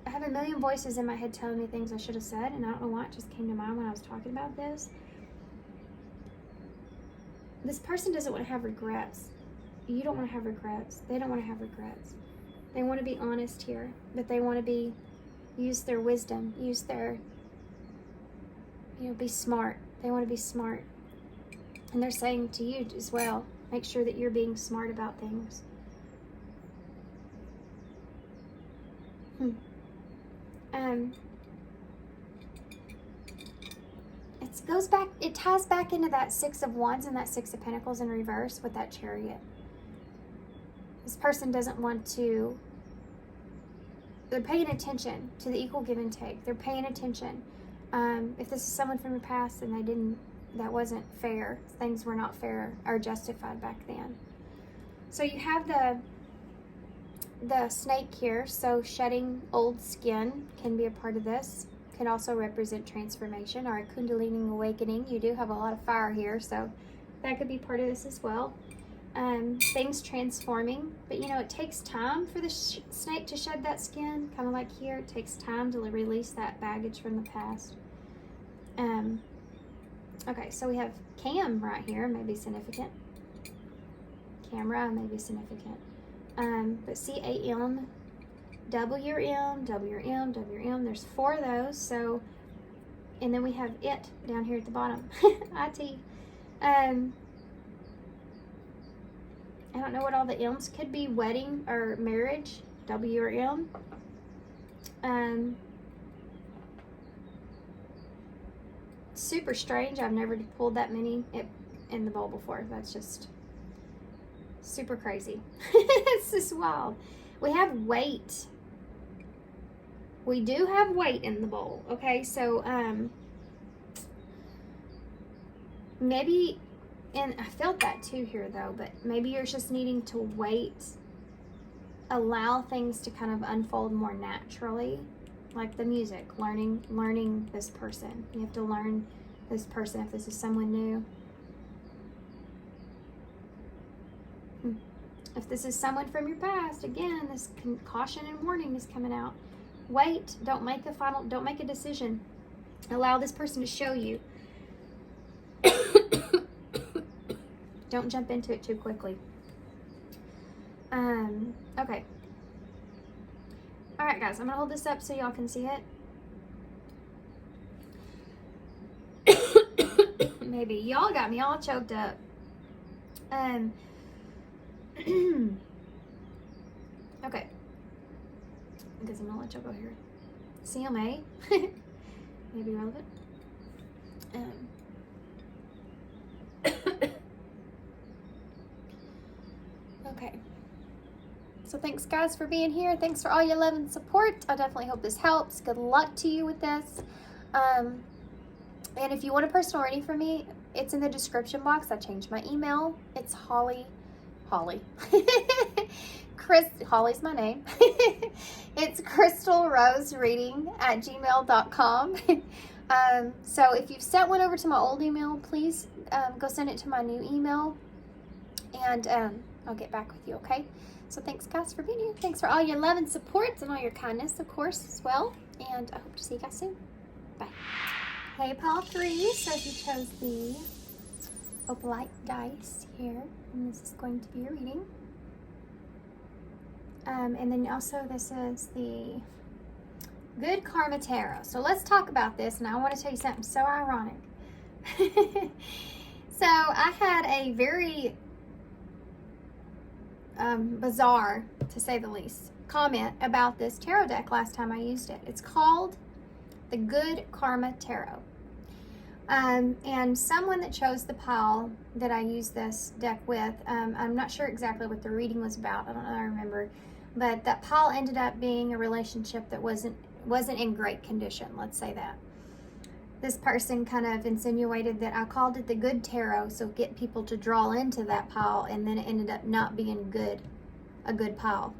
I have a million voices in my head telling me things I should have said, and I don't know why it just came to mind when I was talking about this. This person doesn't want to have regrets. you don't want to have regrets. They don't want to have regrets. They want to be honest here, but they want to use their wisdom, use their, be smart. They want to be smart. And they're saying to you as well, make sure that you're being smart about things. It ties back into that Six of Wands and that Six of Pentacles in reverse with that Chariot. This person doesn't want to, they're paying attention to the equal give and take. They're paying attention. If this is someone from your past and that wasn't fair, things were not fair or justified back then. So you have the snake here, so shedding old skin can be a part of this. Can also represent transformation or a kundalini awakening. You do have a lot of fire here, so that could be part of this as well. Things transforming, but it takes time for the snake to shed that skin, kind of like here. It takes time to release that baggage from the past. Okay, so we have Cam right here, maybe significant. Camera may be significant. But C-A-M, W-R-M, W-R-M, W-R-M. There's 4 of those. So, and then we have it down here at the bottom. I-T. I don't know what all the M's could be. Wedding or marriage. W-R-M. Super strange. I've never pulled that many in the bowl before. That's just super crazy. It's just wild. We have weight. We do have weight in the bowl. Okay, so maybe, and I felt that too here though, but maybe you're just needing to wait, allow things to kind of unfold more naturally, like the music, learning this person. You have to learn this person if this is someone new. If this is someone from your past, again, this caution and warning is coming out. Wait, don't make a decision. Allow this person to show you. Don't jump into it too quickly. Okay. All right, guys, I'm gonna hold this up so y'all can see it. Maybe y'all got me all choked up. Okay. I guess I'm gonna let y'all go here. CMA may be relevant. Okay. So thanks guys for being here. Thanks for all your love and support. I definitely hope this helps. Good luck to you with this. And if you want a personal reading from me, it's in the description box. I changed my email. It's Holly. Holly's my name. It's crystalrosereading@gmail.com. So if you've sent one over to my old email, please go send it to my new email, and I'll get back with you, okay? So thanks guys for being here. Thanks for all your love and support and all your kindness, of course, as well. And I hope to see you guys soon. Bye. Hey, pile 3. So if you chose the opalite dice here, and this is going to be your reading. And then also this is the Good Karma Tarot. So let's talk about this, and I want to tell you something so ironic. So I had a very bizarre, to say the least, comment about this tarot deck last time I used it. It's called the Good Karma Tarot. And someone that chose the pile that I used this deck with, I'm not sure exactly what the reading was about. I don't know, I remember. But that pile ended up being a relationship that wasn't in great condition, let's say that. This person kind of insinuated that I called it the Good Tarot, so get people to draw into that pile, and then it ended up not being a good pile.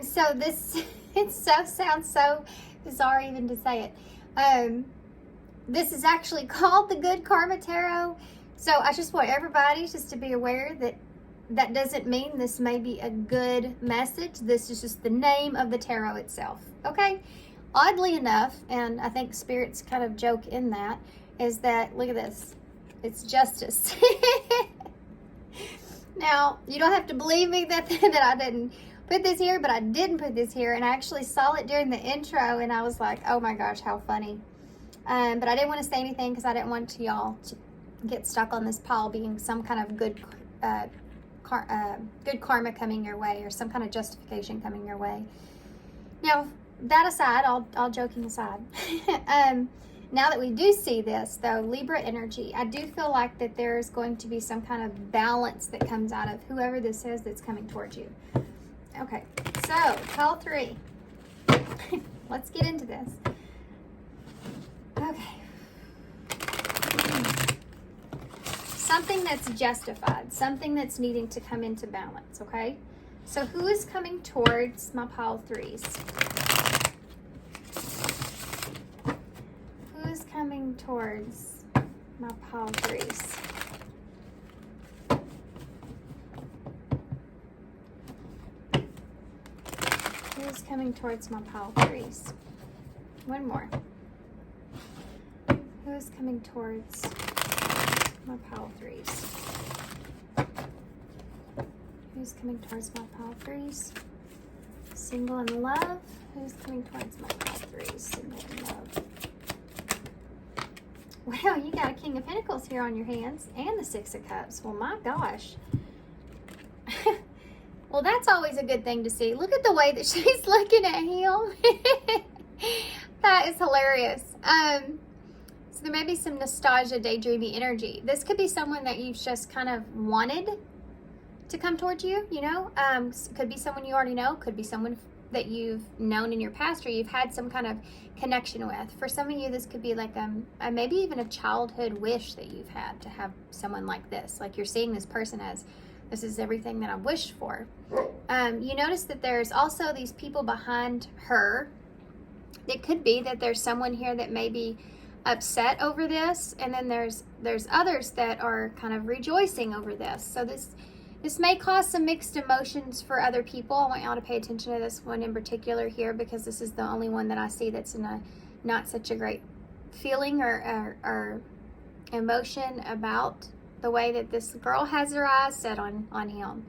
So this, sounds so bizarre even to say it. This is actually called the Good Karma Tarot. So I just want everybody just to be aware that that doesn't mean this may be a good message. This is just the name of the tarot itself. Okay? Oddly enough, and I think spirits kind of joke in that, is that, look at this. It's justice. Now, you don't have to believe me that I didn't put this here, but I didn't put this here, and I actually saw it during the intro, and I was like, oh my gosh, how funny. But I didn't want to say anything because I didn't want y'all to get stuck on this pile being some kind of good karma coming your way, or some kind of justification coming your way. Now, that aside, all joking aside, now that we do see this, though, Libra energy, I do feel like that there's going to be some kind of balance that comes out of whoever this is that's coming towards you. Okay, so pile 3. Let's get into this. Okay. Something that's justified, something that's needing to come into balance, okay? So who is coming towards my pile 3s? Who is coming towards my pile 3s? Who is coming towards my pile 3s? One more. Who is coming towards my pile 3s? Who's coming towards my pile 3s? Single in love. Who's coming towards my pile 3s? Single in love. Wow, you got a King of Pentacles here on your hands and the 6 of Cups. Well, my gosh. Well, that's always a good thing to see. Look at the way that she's looking at him. That is hilarious. So there may be some nostalgia, daydreamy energy. This could be someone that you've just kind of wanted to come towards you, you know? Could be someone you already know. Could be someone that you've known in your past or you've had some kind of connection with. For some of you, this could be like maybe even a childhood wish that you've had to have someone like this. Like you're seeing this person as, this is everything that I've wished for. You notice that there's also these people behind her. It could be that there's someone here that may be upset over this, and then there's others that are kind of rejoicing over this. So this may cause some mixed emotions for other people. I want y'all to pay attention to this one in particular here, because this is the only one that I see that's in a not such a great feeling or emotion about the way that this girl has her eyes set on him.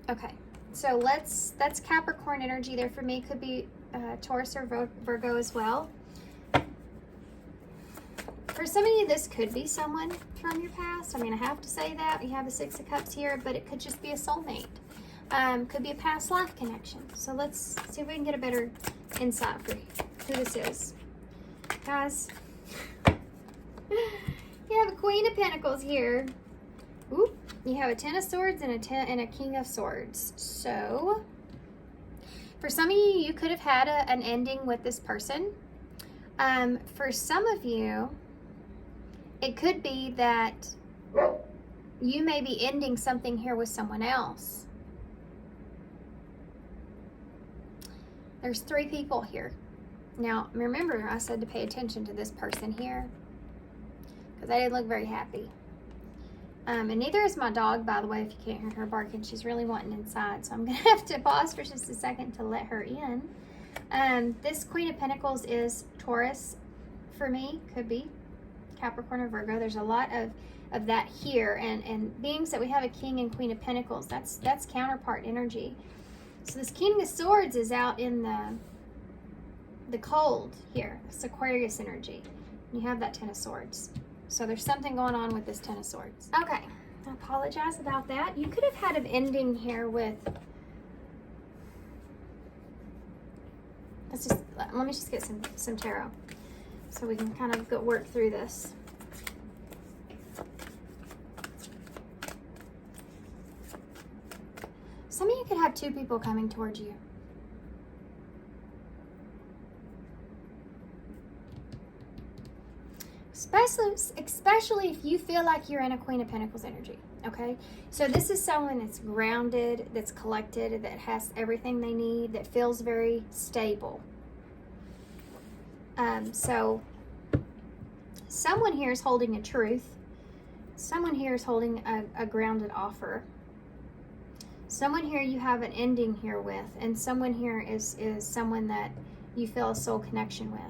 Okay, so that's Capricorn energy there for me. Could be Taurus or Virgo as well. For some of you, this could be someone from your past. I mean, I have to say that. We have the 6 of Cups here, but it could just be a soulmate. Could be a past life connection. So let's see if we can get a better insight for who this is. Guys, you have a Queen of Pentacles here. Ooh, you have a 10 of Swords and a King of Swords. So for some of you, you could have had an ending with this person. For some of you, it could be that you may be ending something here with someone else. There's 3 people here. Now, remember, I said to pay attention to this person here, because they didn't look very happy. And neither is my dog, by the way, if you can't hear her barking. She's really wanting inside, so I'm going to have to pause for just a second to let her in. This Queen of Pentacles is Taurus for me. Could be Capricorn or Virgo. There's a lot of that here. And being that we have a King and Queen of Pentacles, that's counterpart energy. So this King of Swords is out in the cold here. It's Aquarius energy. You have that 10 of Swords. So there's something going on with this 10 of Swords. Okay, I apologize about that. You could have had an ending here with, let me just get some tarot so we can kind of work through this. Some of you could have 2 people coming towards you. Especially if you feel like you're in a Queen of Pentacles energy, okay? So this is someone that's grounded, that's collected, that has everything they need, that feels very stable. So someone here is holding a truth. Someone here is holding a grounded offer. Someone here you have an ending here with, and someone here is someone that you feel a soul connection with.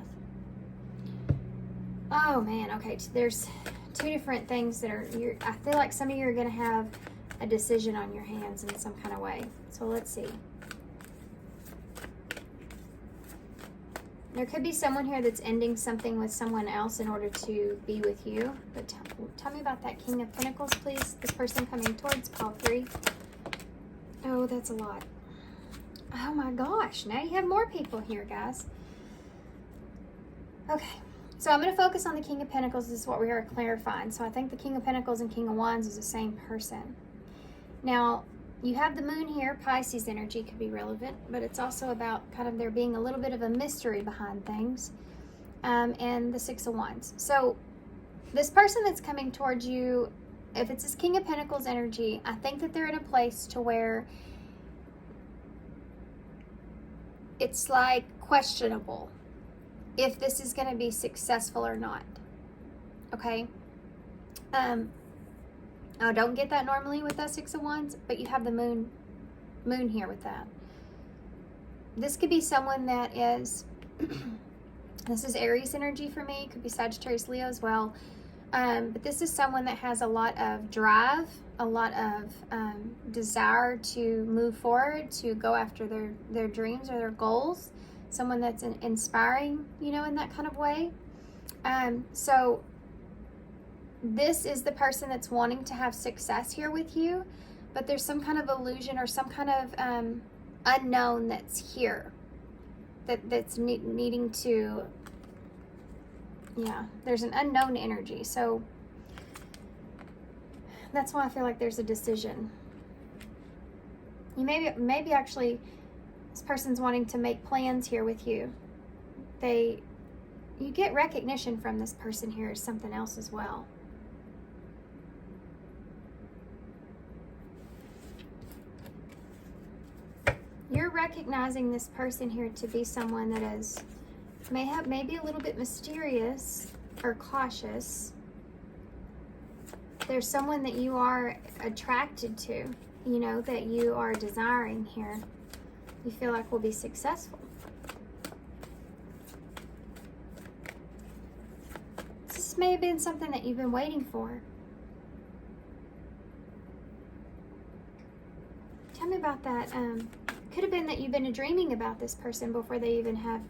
Oh man, okay, there's two different things that are, I feel like some of you are going to have a decision on your hands in some kind of way. So let's see. There could be someone here that's ending something with someone else in order to be with you. But tell me about that King of Pentacles, please. This person coming towards pile 3. Oh, that's a lot. Oh my gosh. Now you have more people here, guys. Okay. So I'm going to focus on the King of Pentacles. This is what we are clarifying. So I think the King of Pentacles and King of Wands is the same person. Now, you have the moon here. Pisces energy could be relevant, but it's also about kind of there being a little bit of a mystery behind things. And the 6 of Wands. So this person that's coming towards you, if it's this King of Pentacles energy, I think that they're in a place to where it's like questionable if this is going to be successful or not. Okay? I don't get that normally with that 6 of Wands, but you have the moon here with that. This could be someone that is, this is Aries energy for me. Could be Sagittarius, Leo as well. But this is someone that has a lot of drive, a lot of desire to move forward, to go after their dreams or their goals. Someone that's inspiring, you know, in that kind of way. So this is the person that's wanting to have success here with you, but there's some kind of illusion or some kind of unknown that's here, that's needing to, yeah, there's an unknown energy. So that's why I feel like there's a decision. You maybe actually this person's wanting to make plans here with you. You get recognition from this person here as something else as well. You're recognizing this person here to be someone that is maybe a little bit mysterious or cautious. There's someone that you are attracted to, you know, that you are desiring here. You feel like will be successful. This may have been something that you've been waiting for. Tell me about that. Could have been that you've been dreaming about this person before they even have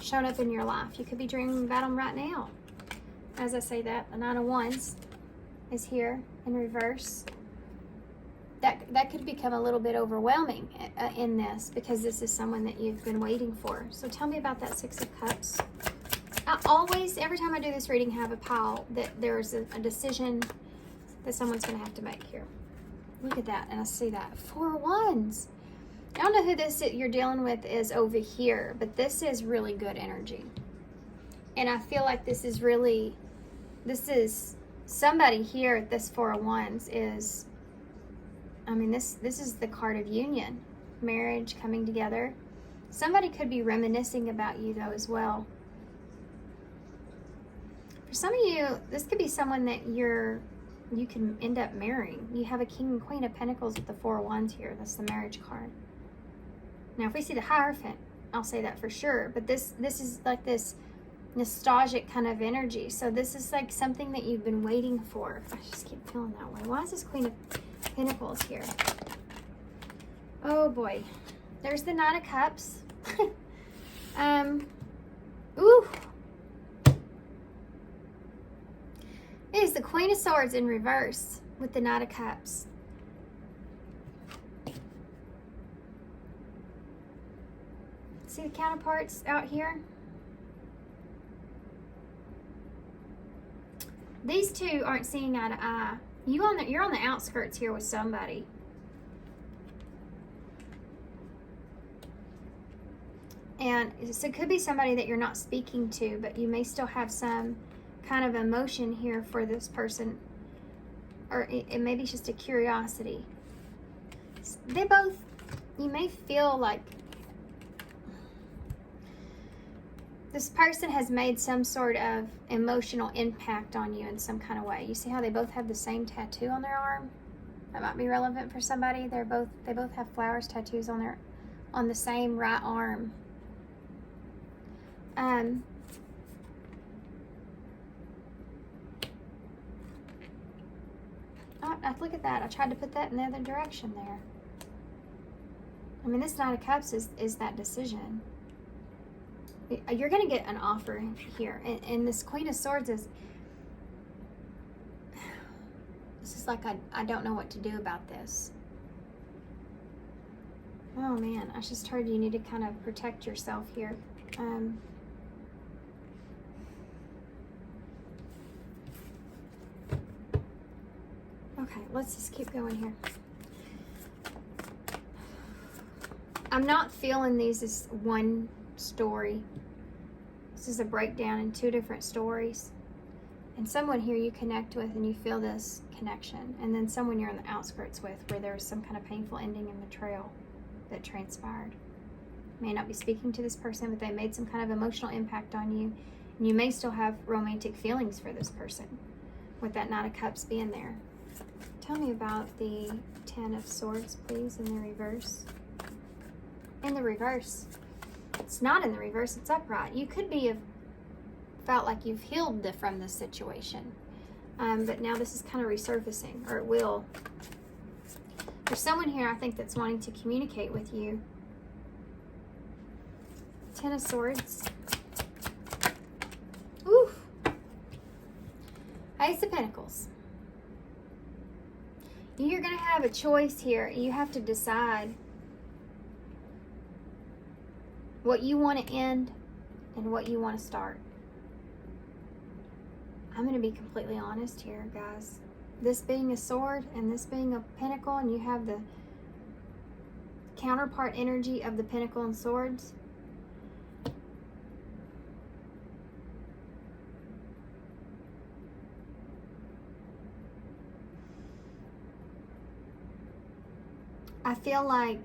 shown up in your life. You could be dreaming about them right now. As I say that, the 9 of Wands is here in reverse. That could become a little bit overwhelming in this, because this is someone that you've been waiting for. So tell me about that 6 of Cups. I always, every time I do this reading, have a pile that there's a decision that someone's going to have to make here. Look at that, and I see that. 4 of Wands. I don't know who this you're dealing with is over here, but this is really good energy. And I feel like this is somebody here at this 4 of Wands is, I mean, this is the card of union, marriage, coming together. Somebody could be reminiscing about you though as well. For some of you, this could be someone that you can end up marrying. You have a King and Queen of Pentacles with the 4 of Wands here. That's the marriage card. Now, if we see the Hierophant, I'll say that for sure. But this is like this nostalgic kind of energy. So this is like something that you've been waiting for. I just keep feeling that way. Why is this Queen of Pentacles here? Oh boy. There's the 9 of Cups. Ooh. It is the Queen of Swords in reverse with the 9 of Cups. See the counterparts out here? These two aren't seeing eye to eye. You're on the outskirts here with somebody. And so it could be somebody that you're not speaking to, but you may still have some kind of emotion here for this person. Or it may be just a curiosity. They both, you may feel like this person has made some sort of emotional impact on you in some kind of way. You see how they both have the same tattoo on their arm? That might be relevant for somebody. They both have flowers tattoos on the same right arm. look at that. I tried to put that in the other direction there. I mean, this Knight of Cups is that decision. You're going to get an offer here. And this Queen of Swords is like, I don't know what to do about this. Oh man, I just heard you need to kind of protect yourself here. Okay, let's just keep going here. I'm not feeling these as one story. This is a breakdown in two different stories. And someone here you connect with and you feel this connection. And then someone you're on the outskirts with where there's some kind of painful ending and betrayal that transpired. You may not be speaking to this person, but they made some kind of emotional impact on you. And you may still have romantic feelings for this person with that Knight of Cups being there. Tell me about the Ten of Swords, please, in the reverse. In the reverse. It's not in the reverse, it's upright. You could be felt like you've healed from this situation. But now this is kind of resurfacing, or it will. There's someone here, I think, that's wanting to communicate with you. Ten of Swords. Oof. Ace of Pentacles. You're going to have a choice here. You have to decide what you want to end and what you want to start. I'm going to be completely honest here, guys. This being a sword and this being a pentacle, and you have the counterpart energy of the pentacle and swords. I feel like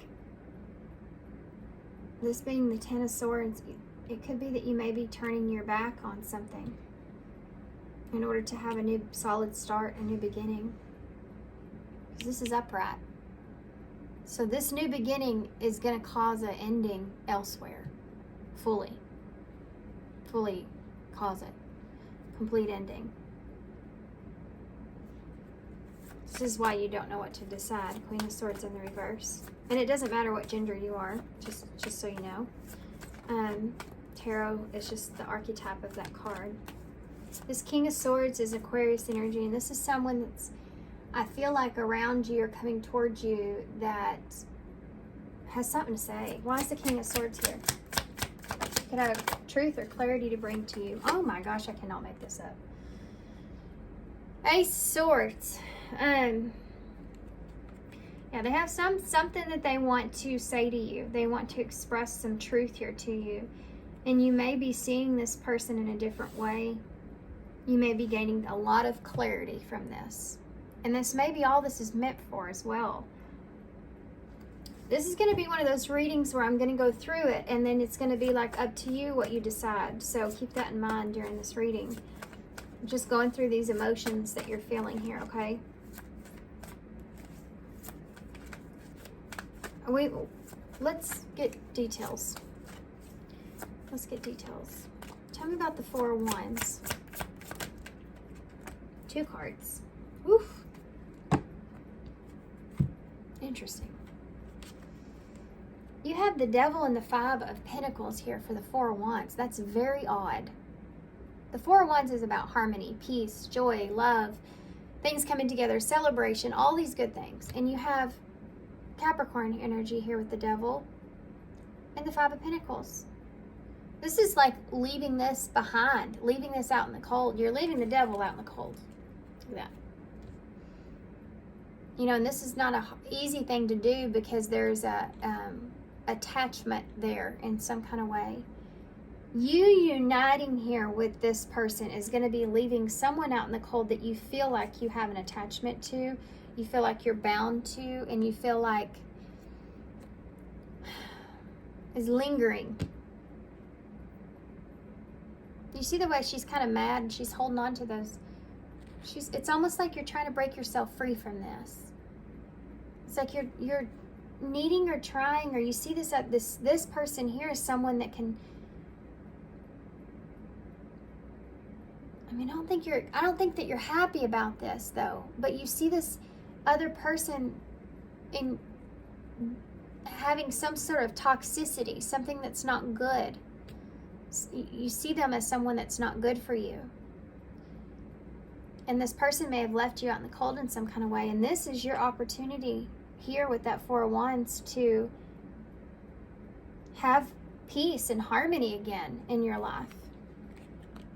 this being the Ten of Swords, it could be that you may be turning your back on something in order to have a new solid start, a new beginning. Because this is upright. So this new beginning is going to cause an ending elsewhere. Fully cause it. Complete ending. This is why you don't know what to decide. Queen of Swords in the reverse. And it doesn't matter what gender you are, just so you know. Tarot is just the archetype of that card. This King of Swords is Aquarius energy, and this is someone that's, I feel like, around you or coming towards you that has something to say. Why is the King of Swords here? Could have truth or clarity to bring to you. Oh my gosh, I cannot make this up. Ace of Swords. Yeah, they have something that they want to say to you. They want to express some truth here to you. And you may be seeing this person in a different way. You may be gaining a lot of clarity from this. And this may be all this is meant for as well. This is going to be one of those readings where I'm going to go through it, and then it's going to be like up to you what you decide. So keep that in mind during this reading. Just going through these emotions that you're feeling here, okay? Let's get details. Let's get details. Tell me about the Four of Wands. Two cards. Oof. Interesting. You have the Devil and the Five of Pentacles here for the Four of Wands. That's very odd. The Four of Wands is about harmony, peace, joy, love, things coming together, celebration, all these good things. And you have Capricorn energy here with the Devil and the Five of Pentacles. This is like leaving this behind, leaving this out in the cold. You're leaving the Devil out in the cold. Look at that. You know, and this is not an easy thing to do because there's a attachment there in some kind of way. You uniting here with this person is going to be leaving someone out in the cold that you feel like you have an attachment to, you feel like you're bound to, and you feel like is lingering. You see the way she's kind of mad and she's holding on to those. It's almost like you're trying to break yourself free from this. It's like you're needing or trying, or you see this person here is someone that can. I mean, I don't think that you're happy about this though, but you see this other person in having some sort of toxicity, something that's not good. You see them as someone that's not good for you. And this person may have left you out in the cold in some kind of way. And this is your opportunity here with that Four of Wands to have peace and harmony again in your life.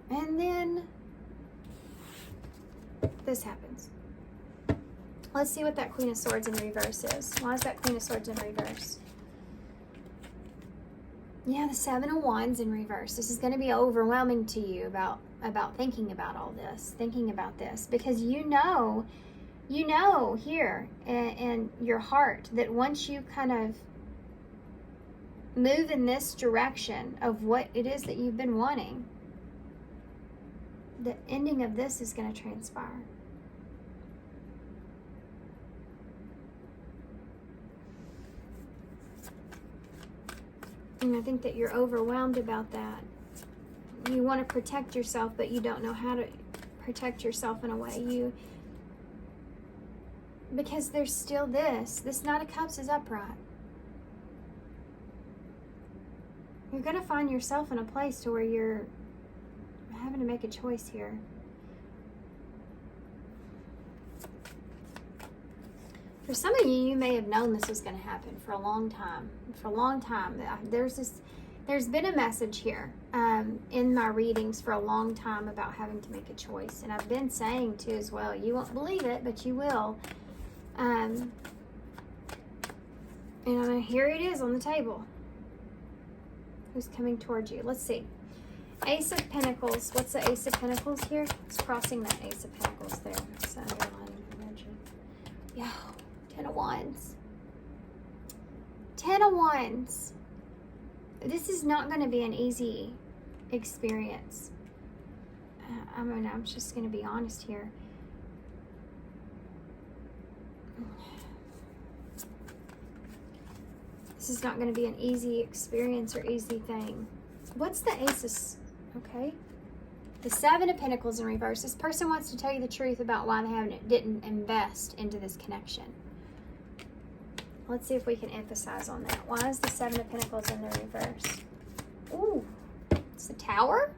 And then this happens. Let's see what that Queen of Swords in reverse is. Why is that Queen of Swords in reverse? Yeah, the Seven of Wands in reverse. This is going to be overwhelming to you about thinking about all this, thinking about this, because you know here in your heart that once you kind of move in this direction of what it is that you've been wanting, the ending of this is going to transpire. And I think that you're overwhelmed about that. You want to protect yourself, but you don't know how to protect yourself in a way. Because there's still this Knight of Cups is upright. You're going to find yourself in a place to where you're having to make a choice here. For some of you, you may have known this was going to happen for a long time. For a long time. There's been a message here in my readings for a long time about having to make a choice. And I've been saying too as well, you won't believe it, but you will. And here it is on the table. Who's coming towards you? Let's see. Ace of Pentacles. What's the Ace of Pentacles here? It's crossing that Ace of Pentacles there. It's the underlining energy. Yeah. 10 of Wands. 10 of Wands. This is not going to be an easy experience. I'm just going to be honest here. This is not going to be an easy experience or easy thing. What's the Ace of... Okay. The Seven of Pentacles in reverse. This person wants to tell you the truth about why they didn't invest into this connection. Let's see if we can emphasize on that. Why is the Seven of Pentacles in the reverse? Ooh, it's the Tower.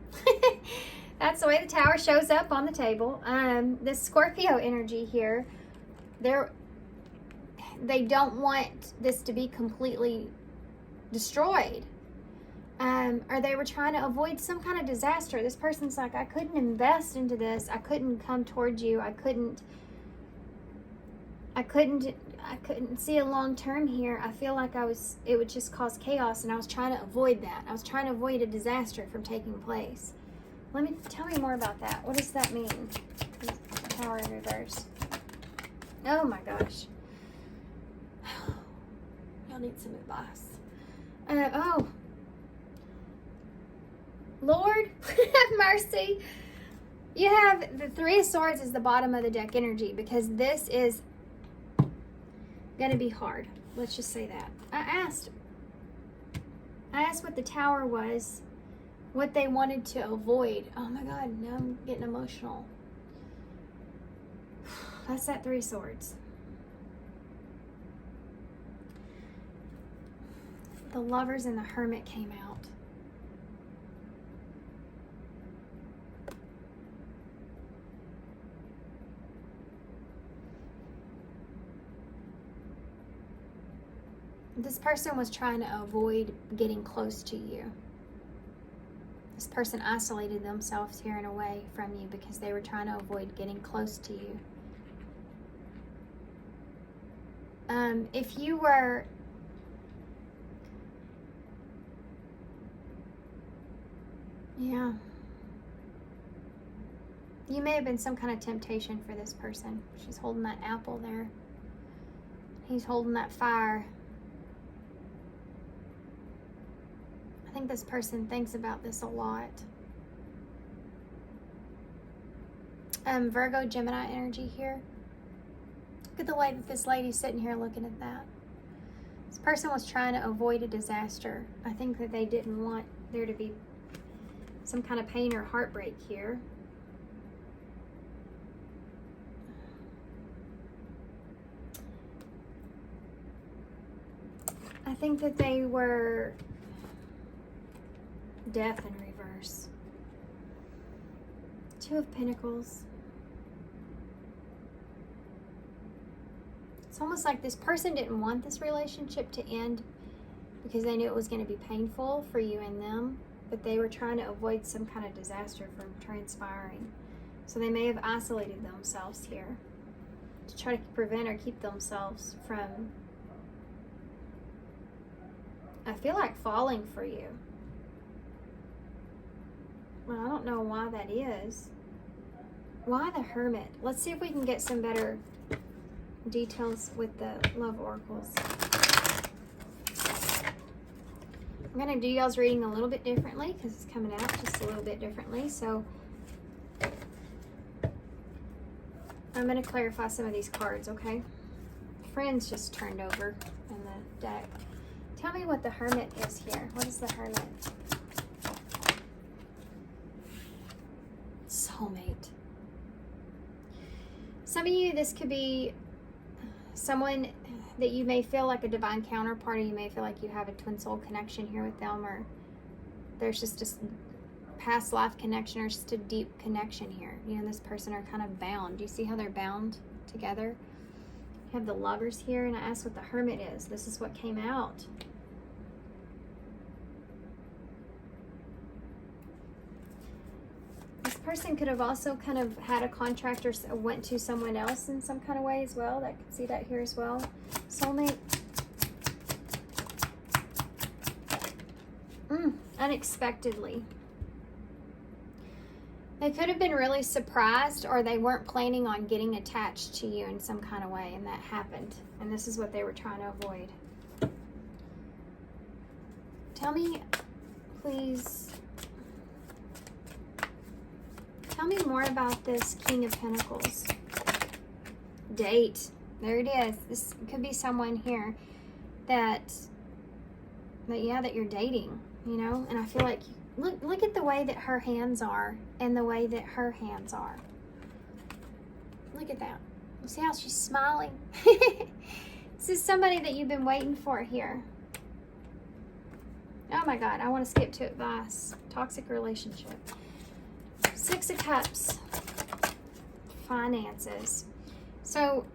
That's the way the Tower shows up on the table. The Scorpio energy here, they don't want this to be completely destroyed. Or they were trying to avoid some kind of disaster. This person's like, I couldn't invest into this. I couldn't come towards you. I couldn't see a long term here. I feel like it would just cause chaos, and I was trying to avoid that. I was trying to avoid a disaster from taking place. Tell me more about that. What does that mean? Tower in reverse. Oh my gosh. Y'all need some advice. Lord, have mercy. You have the Three of Swords as the bottom of the deck energy, because this is going to be hard. Let's just say that. I asked what the Tower was, what they wanted to avoid. Oh my God, now I'm getting emotional. That's that Three of Swords. The Lovers and the Hermit came out. This person was trying to avoid getting close to you. This person isolated themselves here in a way from you because they were trying to avoid getting close to you. If you were... Yeah. You may have been some kind of temptation for this person. She's holding that apple there. He's holding that fire. I think this person thinks about this a lot. Virgo, Gemini energy here. Look at the way that this lady's sitting here looking at that. This person was trying to avoid a disaster. I think that they didn't want there to be some kind of pain or heartbreak here. I think that they were death in reverse. Two of Pentacles. It's almost like this person didn't want this relationship to end because they knew it was going to be painful for you and them, but they were trying to avoid some kind of disaster from transpiring. So they may have isolated themselves here to try to prevent or keep themselves from, I feel like, falling for you. Well, I don't know why that is. Why the Hermit? Let's see if we can get some better details with the love oracles. I'm going to do y'all's reading a little bit differently because it's coming out just a little bit differently. So I'm going to clarify some of these cards, okay? Friends just turned over in the deck. Tell me what the Hermit is here. What is the Hermit? Soulmate. Some of you, this could be someone that you may feel like a divine counterpart, or you may feel like you have a twin soul connection here with them, or there's just a past life connection or just a deep connection here. You know, this person are kind of bound. Do you see how they're bound together? You have the Lovers here, and I asked what the Hermit is. This is what came out. This person could have also kind of had a contract or went to someone else in some kind of way as well. I can see that here as well. Soulmate. Unexpectedly. They could have been really surprised, or they weren't planning on getting attached to you in some kind of way, and that happened. And this is what they were trying to avoid. Tell me, please, tell me more about this King of Pentacles. Date. There it is. This could be someone here that you're dating, you know? And I feel like, look at the way that her hands are and the way that her hands are. Look at that. See how she's smiling? This is somebody that you've been waiting for here. Oh my God, I want to skip to advice. Toxic relationship. Six of Cups. Finances. So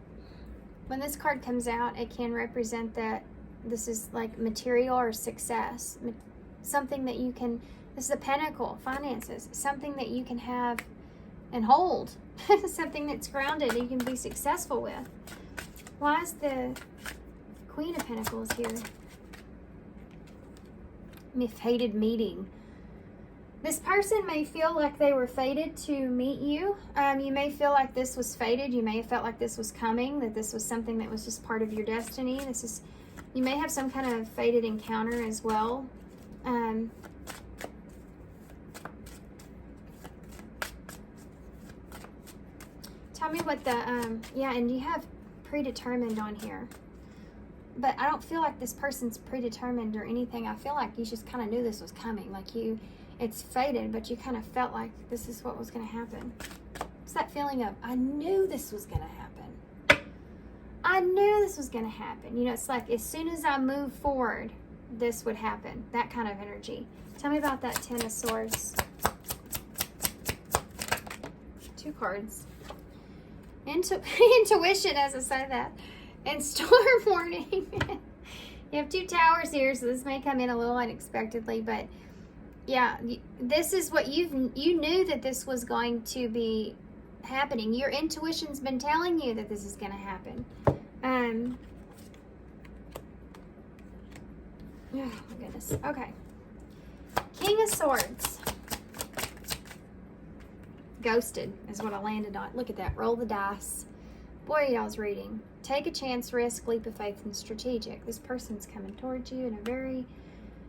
when this card comes out, it can represent that this is like material or success. Something that you can, this is a pentacle, finances. Something that you can have and hold. Something that's grounded and you can be successful with. Why is the Queen of Pentacles here? Fated meeting. This person may feel like they were fated to meet you. You may feel like this was fated. You may have felt like this was coming, that this was something that was just part of your destiny. You may have some kind of fated encounter as well. Tell me what the, yeah, and you have predetermined on here. But I don't feel like this person's predetermined or anything. I feel like you just kind of knew this was coming. Like it's fated, but you kind of felt like this is what was going to happen. It's that feeling of, I knew this was going to happen. I knew this was going to happen. You know, it's like as soon as I move forward, this would happen. That kind of energy. Tell me about that Ten of Swords. Two cards. Intuition, as I say that. And storm warning. You have two towers here, so this may come in a little unexpectedly, but yeah, this is what you knew that this was going to be happening. Your intuition's been telling you that this is going to happen. Oh my goodness. Okay. King of Swords. Ghosted is what I landed on. Look at that. Roll the dice. Boy, y'all's reading. Take a chance, risk, leap of faith, and strategic. This person's coming towards you in a very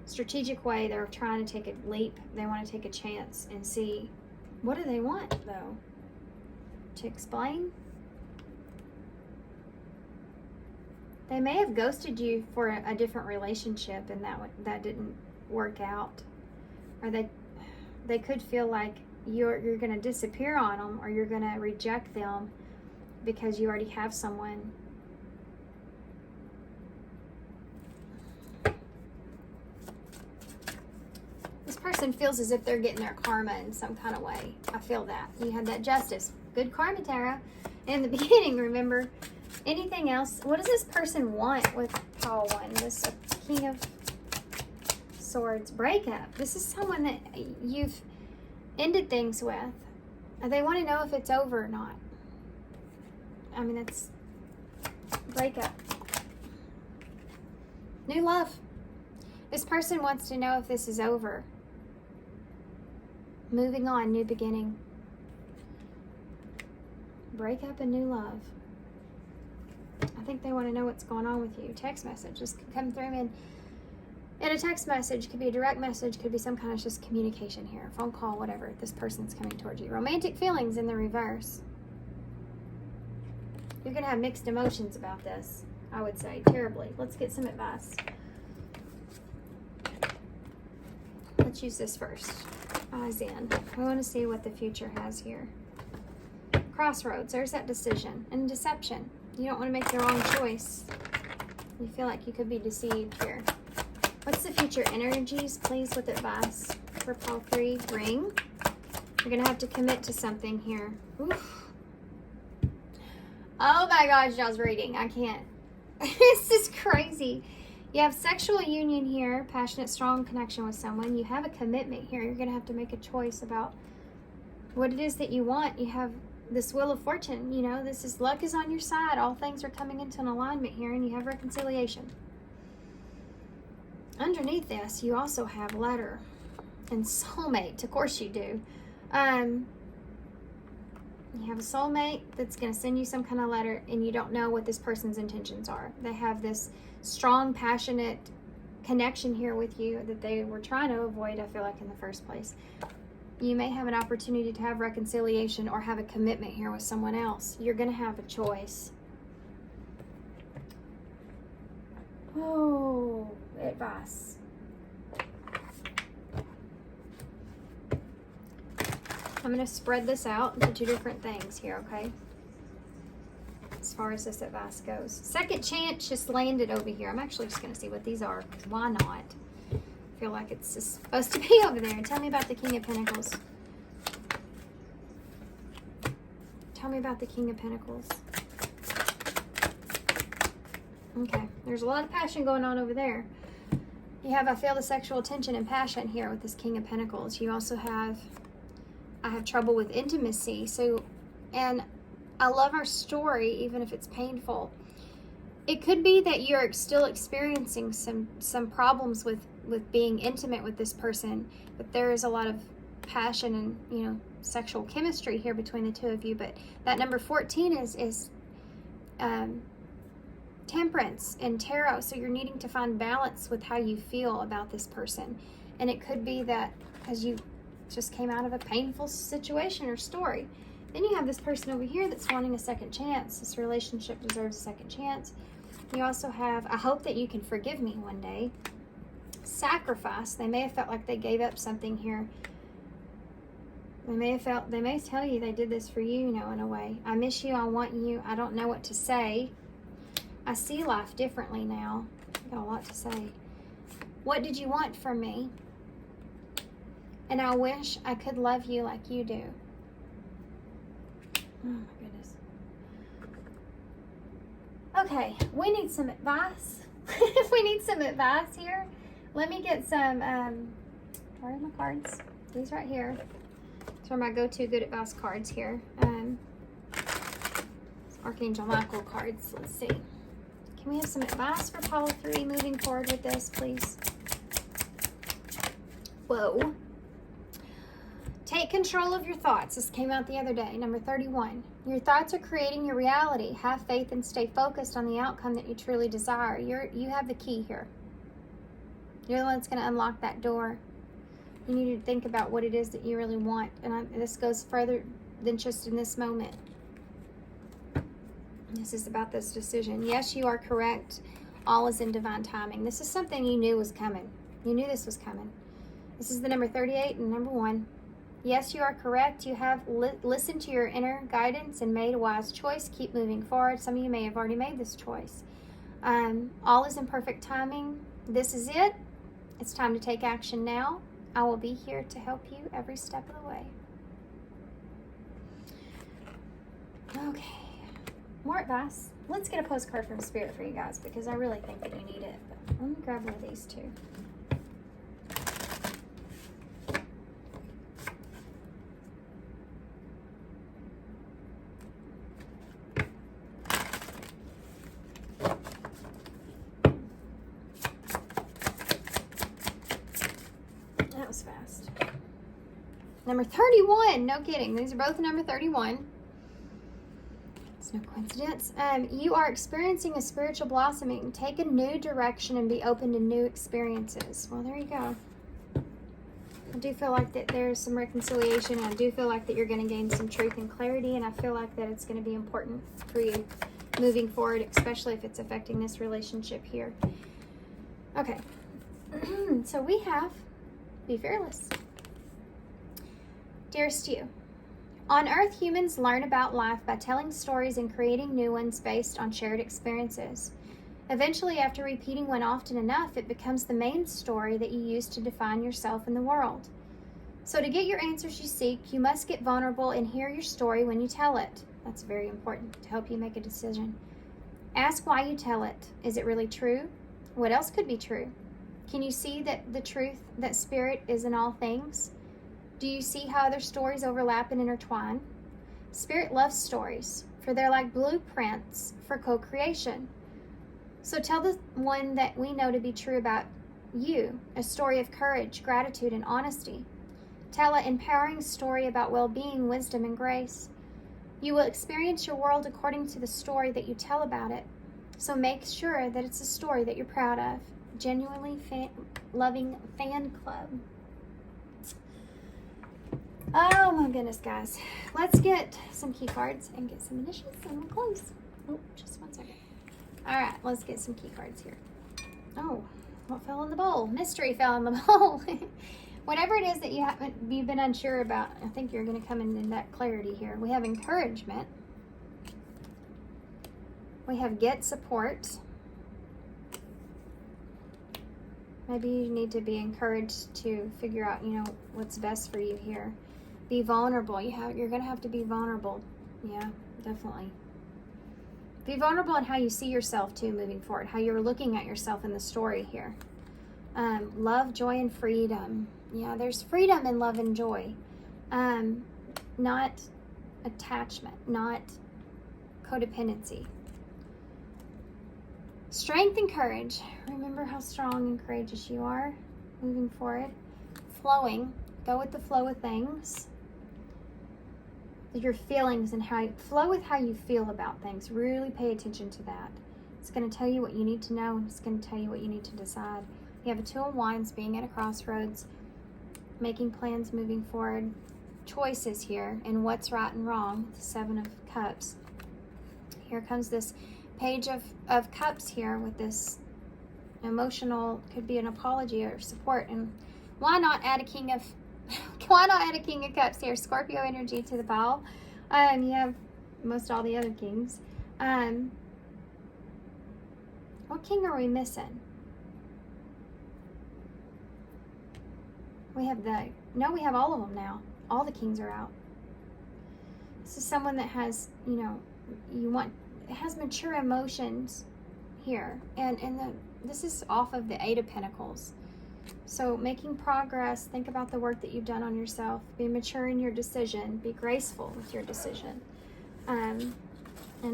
strategic way. They're trying to take a leap. They want to take a chance and see, what do they want, though? To explain? They may have ghosted you for a different relationship, and that didn't work out. Or they could feel like you're going to disappear on them, or you're going to reject them because you already have someone. person feels as if they're getting their karma in some kind of way. I feel that. You had that justice. Good karma, Tara. In the beginning, remember. Anything else? What does this person want with Pile 1? This King of Swords breakup. This is someone that you've ended things with. They want to know if it's over or not. I mean, that's breakup. New love. This person wants to know if this is over. Moving on, new beginning. Breakup and new love. I think they want to know what's going on with you. Text message. This could come through in a text message. Could be a direct message. Could be some kind of just communication here. Phone call, whatever. This person's coming towards you. Romantic feelings in the reverse. You're going to have mixed emotions about this, I would say. Terribly. Let's get some advice. Let's use this first. Eyes in. We want to see what the future has here. Crossroads. There's that decision. And deception. You don't want to make the wrong choice. You feel like you could be deceived here. What's the future energies, please, with advice for Pile 3? Ring. You're going to have to commit to something here. Oof. Oh my gosh, y'all's reading. I can't. This is crazy. You have sexual union here, passionate, strong connection with someone. You have a commitment here. You're going to have to make a choice about what it is that you want. You have this Wheel of Fortune, you know, this is luck is on your side. All things are coming into an alignment here, and you have reconciliation. Underneath this, you also have letter and soulmate. Of course you do. You have a soulmate that's going to send you some kind of letter, and you don't know what this person's intentions are. They have this strong, passionate connection here with you that they were trying to avoid, I feel like, in the first place. You may have an opportunity to have reconciliation or have a commitment here with someone else. You're going to have a choice. Oh, advice. I'm going to spread this out into 2 different things here, okay? As far as this advice goes. Second chance just landed over here. I'm actually just going to see what these are, because why not? I feel like it's just supposed to be over there. Tell me about the King of Pentacles. Tell me about the King of Pentacles. Okay, there's a lot of passion going on over there. You have, I feel, the sexual tension and passion here with this King of Pentacles. You also have, I have trouble with intimacy. So, and I love our story, even if it's painful. It could be that you're still experiencing some problems with being intimate with this person, but there is a lot of passion and, you know, sexual chemistry here between the two of you. But that number 14 is temperance and tarot. So you're needing to find balance with how you feel about this person. And it could be that because you just came out of a painful situation or story. Then you have this person over here that's wanting a second chance. This relationship deserves a second chance. You also have, I hope that you can forgive me one day. Sacrifice. They may have felt like they gave up something here. They may tell you they did this for you, you know, in a way. I miss you, I want you, I don't know what to say. I see life differently now. I got a lot to say. What did you want from me? And I wish I could love you like you do. Oh my goodness. Okay, we need some advice. We need some advice here. Let me get some, where are my cards? These right here. These are my go-to good advice cards here. Archangel Michael cards. Let's see. Can we have some advice for Pile 3 moving forward with this, please? Whoa. Take control of your thoughts. This came out the other day, number 31. Your thoughts are creating your reality. Have faith and stay focused on the outcome that you truly desire. You have the key here. You're the one that's going to unlock that door. You need to think about what it is that you really want. And this goes further than just in this moment. This is about this decision. Yes, you are correct. All is in divine timing. This is something you knew was coming. You knew this was coming. This is the number 38 and number 1. Yes, you are correct. You have listened to your inner guidance and made a wise choice. Keep moving forward. Some of you may have already made this choice. All is in perfect timing. This is it. It's time to take action now. I will be here to help you every step of the way. Okay, more advice. Let's get a postcard from Spirit for you guys because I really think that you need it. But let me grab one of these too. That was fast. Number 31. No kidding. These are both number 31. It's no coincidence. You are experiencing a spiritual blossoming. Take a new direction and be open to new experiences. Well, there you go. I do feel like that there's some reconciliation. I do feel like that you're going to gain some truth and clarity, and I feel like that it's going to be important for you moving forward, especially if it's affecting this relationship here. Okay. So we have Be Fearless. Dearest you, on Earth, humans learn about life by telling stories and creating new ones based on shared experiences. Eventually, after repeating one often enough, it becomes the main story that you use to define yourself in the world. So to get your answers you seek, you must get vulnerable and hear your story when you tell it. That's very important to help you make a decision. Ask why you tell it. Is it really true? What else could be true? Can you see that the truth, that spirit is in all things? Do you see how other stories overlap and intertwine? Spirit loves stories, for they're like blueprints for co-creation. So tell the one that we know to be true about you, a story of courage, gratitude, and honesty. Tell an empowering story about well-being, wisdom, and grace. You will experience your world according to the story that you tell about it. So make sure that it's a story that you're proud of. Genuinely loving fan club. Oh my goodness, guys. Let's get some key cards and get some initials and we'll close. Oh, just 1 second. All right, let's get some key cards here. Oh, what fell in the bowl? Mystery fell in the bowl. Whatever it is that you've been unsure about, I think you're going to come in that clarity here. We have encouragement. We have get support. Maybe you need to be encouraged to figure out, what's best for you here. Be vulnerable. You're going to have to be vulnerable. Yeah, definitely. Be vulnerable in how you see yourself too moving forward, how you're looking at yourself in the story here. Love, joy, and freedom. Yeah, there's freedom in love and joy. Not attachment, not codependency. Strength and courage. Remember how strong and courageous you are moving forward. Flowing. Go with the flow of things. Your feelings and flow with how you feel about things. Really pay attention to that. It's going to tell you what you need to know, and it's going to tell you what you need to decide. You have a Two of Wands, being at a crossroads, making plans moving forward, choices here, and what's right and wrong. The Seven of Cups. Here comes this Page of Cups here with this emotional, could be an apology or support. And why not add a King of Cups here? Scorpio energy to the pile. You have most all the other kings. What king are we missing? We have all of them now. All the kings are out. This is someone that has, has mature emotions here. And this is off of the Eight of Pentacles. So making progress, think about the work that you've done on yourself. Be mature in your decision. Be graceful with your decision. And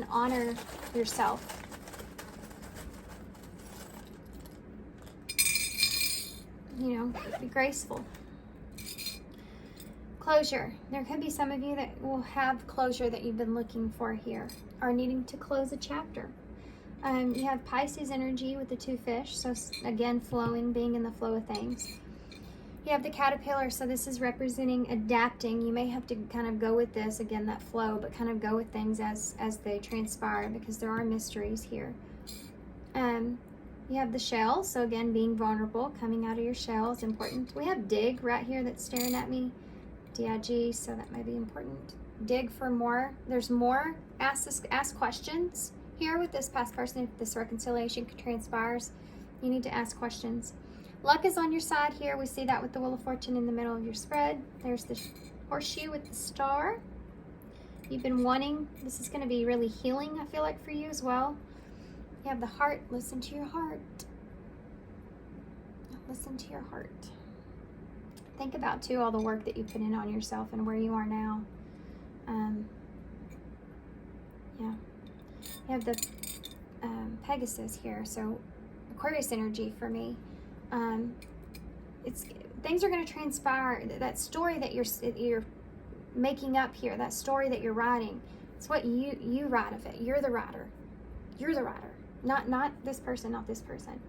honor yourself. Be graceful. Closure. There could be some of you that will have closure that you've been looking for here, or needing to close a chapter. You have Pisces energy with the two fish, so again, flowing, being in the flow of things. You have the caterpillar, so this is representing adapting. You may have to kind of go with this, again, that flow, but kind of go with things as they transpire, because there are mysteries here. You have the shell, so again, being vulnerable, coming out of your shell is important. We have dig right here that's staring at me, DIG, so that might be important. Dig for more. There's more. Ask questions here with this past person. If this reconciliation transpires, you need to ask questions. Luck is on your side here. We see that with the Wheel of Fortune in the middle of your spread. There's the horseshoe with the star. You've been wanting, this is going to be really healing, I feel like, for you as well. You have the heart. Listen to your heart. Listen to your heart. Think about, too, all the work that you put in on yourself and where you are now. Yeah. You have the Pegasus here, so Aquarius energy for me. Things are going to transpire. That story that you're making up here, that story that you're writing, it's what you write of it. You're the writer. You're the writer. Not this person, not this person.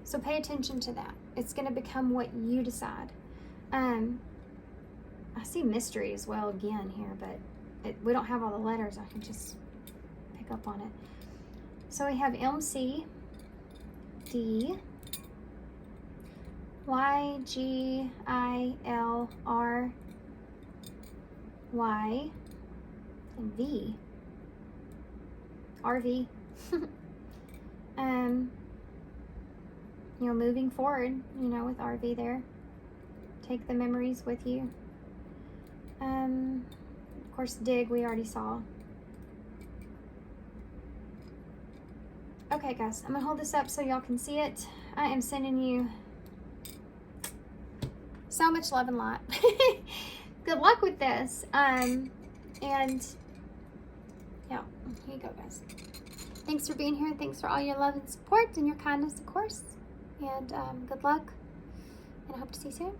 So pay attention to that. It's going to become what you decide. I see mystery as well again here, but we don't have all the letters. I can just pick up on it. So we have MC, D, Y, G, I, L, R, Y, and V. RV. You know, moving forward, you know, with RV there. Take the memories with you. Of course, dig, we already saw. Okay, guys, I'm gonna hold this up so y'all can see it. I am sending you so much love and light. Good luck with this. And yeah, here you go, guys. Thanks for being here. Thanks for all your love and support and your kindness, of course. And good luck. And I hope to see you soon.